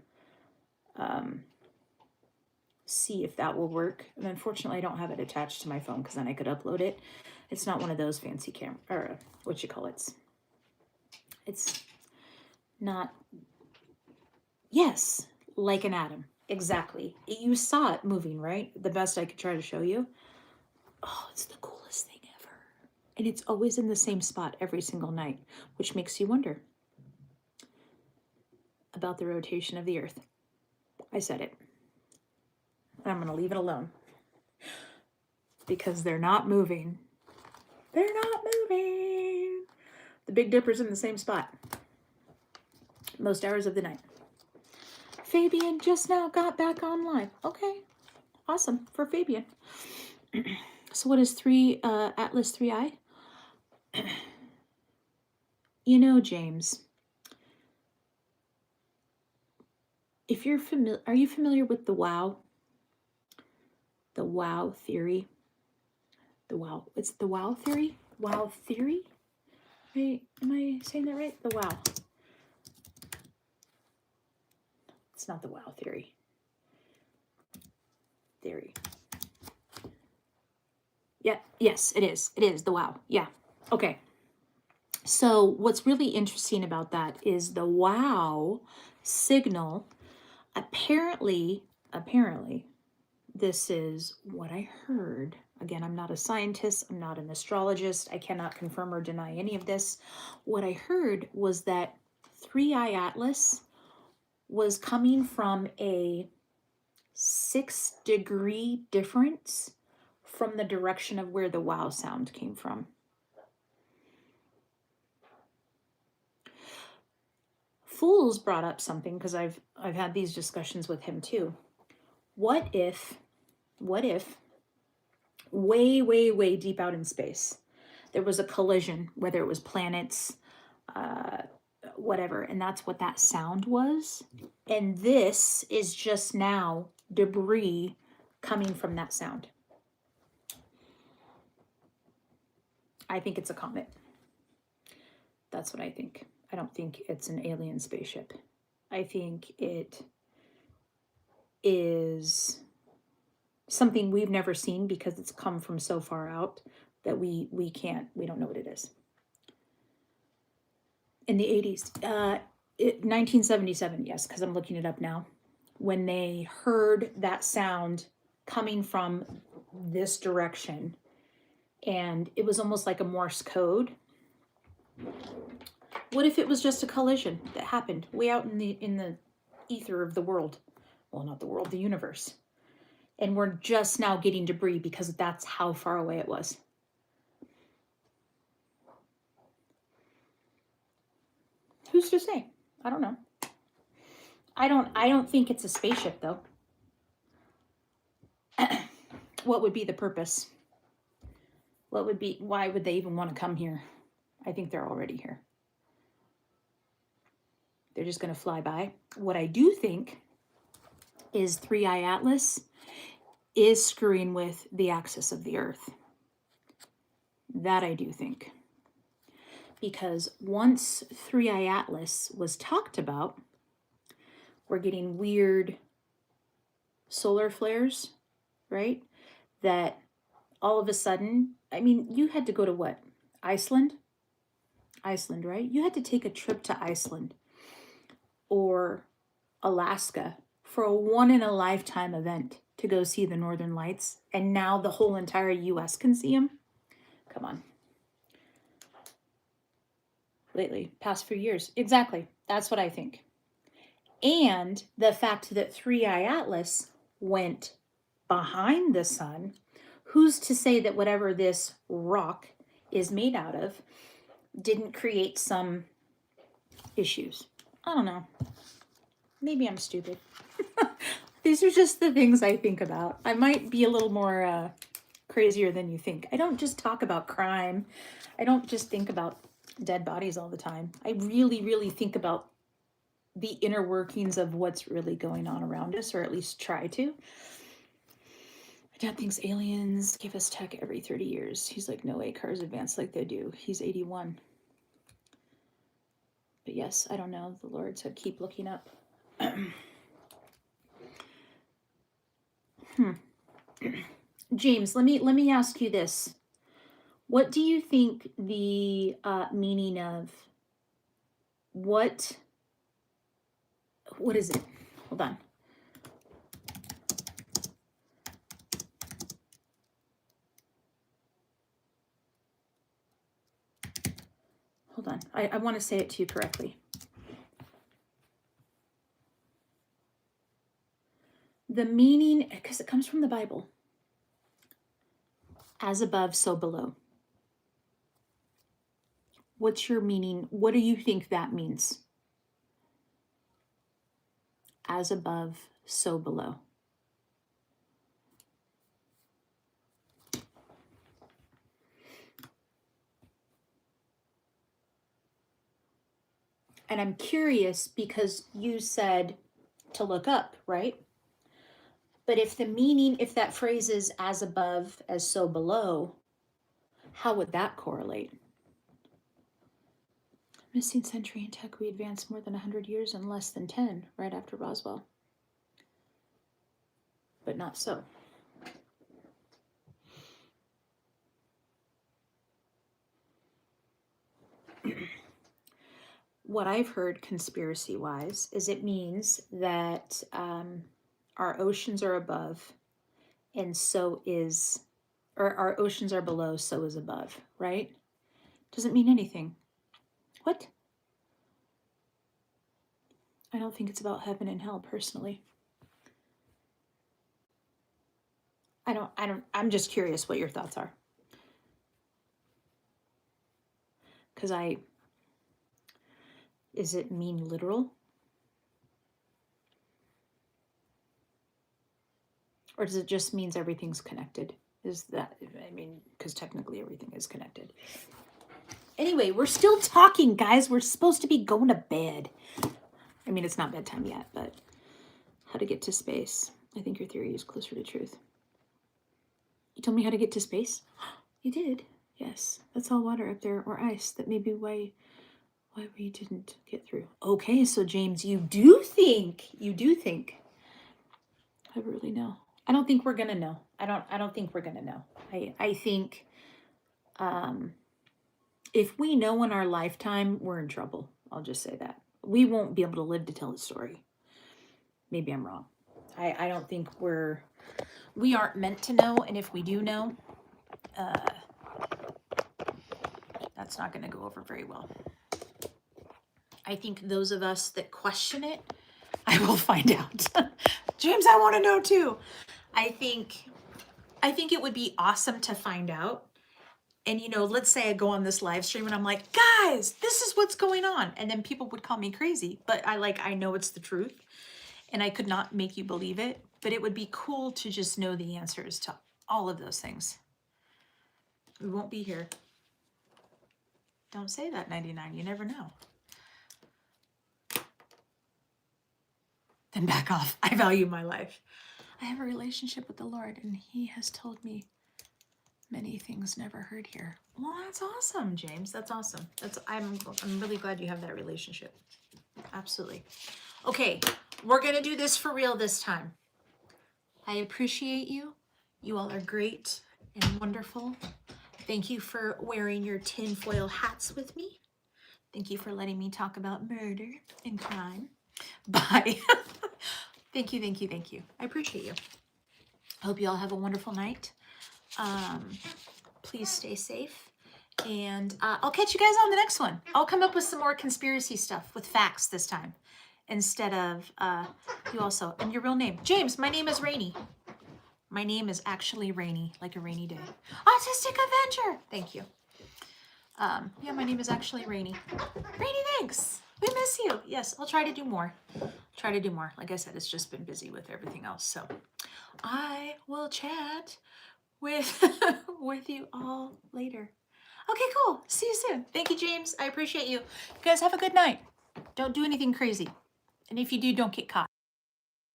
see if that will work. And unfortunately, I don't have it attached to my phone because then I could upload it. It's not one of those fancy camera, or what you call it. It's not, yes, like an atom. Exactly. You saw it moving, right? The best I could try to show you. Oh, it's the coolest thing ever. And it's always in the same spot every single night, which makes you wonder about the rotation of the Earth. I said it. I'm going to leave it alone because they're not moving. They're not moving. The Big Dipper's in the same spot most hours of the night. Fabian just now got back online. Okay, awesome for Fabian. So what is Atlas 3I? You know, James, if you're familiar, are you familiar with the WOW? The WOW theory? It's the WOW theory? WOW theory? Wait, am I saying that right? The WOW. It's not the WOW theory. Yeah, yes, it is. It is the WOW. Yeah. Okay. So what's really interesting about that is the WOW signal. Apparently, this is what I heard. Again, I'm not a scientist. I'm not an astrologist. I cannot confirm or deny any of this. What I heard was that 3I Atlas was coming from a 6-degree difference from the direction of where the WOW sound came from. Fools brought up something because I've had these discussions with him too. What if way, way, way deep out in space. There was a collision, whether it was planets, whatever, and that's what that sound was. And this is just now debris coming from that sound. I think it's a comet. That's what I think. I don't think it's an alien spaceship. I think it is something we've never seen because it's come from so far out that we don't know what it is. In the 80s, 1977, yes, because I'm looking it up now, when they heard that sound coming from this direction, and it was almost like a Morse code. What if it was just a collision that happened way out in the ether of the world? Well, not the world, the universe. And we're just now getting debris because that's how far away it was. Who's to say? I don't know. I don't think it's a spaceship though. What would be the purpose? Why would they even want to come here? I think they're already here. They're just going to fly by. What I do think is 3i Atlas is screwing with the axis of the Earth. That I do think. Because once 3i Atlas was talked about, we're getting weird solar flares, right? That all of a sudden, I mean, you had to go to what? Iceland, right? You had to take a trip to Iceland or Alaska for a one-in-a-lifetime event to go see the Northern Lights, and now the whole entire U.S. can see them? Come on. Lately, past few years. Exactly. That's what I think. And the fact that 3i Atlas went behind the sun, who's to say that whatever this rock is made out of didn't create some issues? I don't know. Maybe I'm stupid. These are just the things I think about. I might be a little more crazier than you think. I don't just talk about crime. I don't just think about dead bodies all the time. I really, really think about the inner workings of what's really going on around us, or at least try to. My dad thinks aliens give us tech every 30 years. He's like, no way cars advance like they do. He's 81. But yes, I don't know. The Lord said, keep looking up. James, let me ask you this. What do you think the meaning of what is it? Hold on. Hold on. I want to say it to you correctly. The meaning, because it comes from the Bible. As above, so below. What's your meaning? What do you think that means? As above, so below. And I'm curious because you said to look up, right? But if the meaning, if that phrase is as above as so below, how would that correlate? Missing century in tech, we advanced more than 100 years in less than 10, right after Roswell. But not so. What I've heard conspiracy-wise is it means that our oceans are above, and so is, or our oceans are below, so is above, right? Doesn't mean anything. What? I don't think it's about heaven and hell, personally. I'm just curious what your thoughts are. Because is it mean literal? Or does it just means everything's connected? Is that, I mean, because technically everything is connected. Anyway, we're still talking, guys. We're supposed to be going to bed. I mean, it's not bedtime yet, but how to get to space. I think your theory is closer to truth. You told me how to get to space? You did. Yes. That's all water up there, or ice. That may be why we didn't get through. Okay, so James, you do think. I really know. I don't think we're gonna know. I don't think we're gonna know. I think if we know in our lifetime, we're in trouble. I'll just say that. We won't be able to live to tell the story. Maybe I'm wrong. I don't think we aren't meant to know, and if we do know, that's not going to go over very well. I think those of us that question it, I will find out. James, I want to know too. I think it would be awesome to find out. And, you know, let's say I go on this live stream and I'm like, guys, this is what's going on. And then people would call me crazy, but I know it's the truth and I could not make you believe it, but it would be cool to just know the answers to all of those things. We won't be here. Don't say that, 99. You never know. Then back off. I value my life. I have a relationship with the Lord and he has told me many things never heard here. Well, that's awesome, James. That's awesome. I'm really glad you have that relationship. Absolutely. Okay, we're gonna do this for real this time. I appreciate you. You all are great and wonderful. Thank you for wearing your tinfoil hats with me. Thank you for letting me talk about murder and crime. Bye. Thank you. I appreciate you. I hope you all have a wonderful night. Please stay safe. And I'll catch you guys on the next one. I'll come up with some more conspiracy stuff with facts this time. Instead of you also. And your real name. James, my name is Rainy. My name is actually Rainy, like a rainy day. Autistic Avenger. Thank you. Yeah, my name is actually Rainy. Rainy, thanks. We miss you. Yes, I'll try to do more. Like I said, it's just been busy with everything else. So I will chat with you all later. Okay, cool. See you soon. Thank you, James. I appreciate you. You guys have a good night. Don't do anything crazy. And if you do, don't get caught.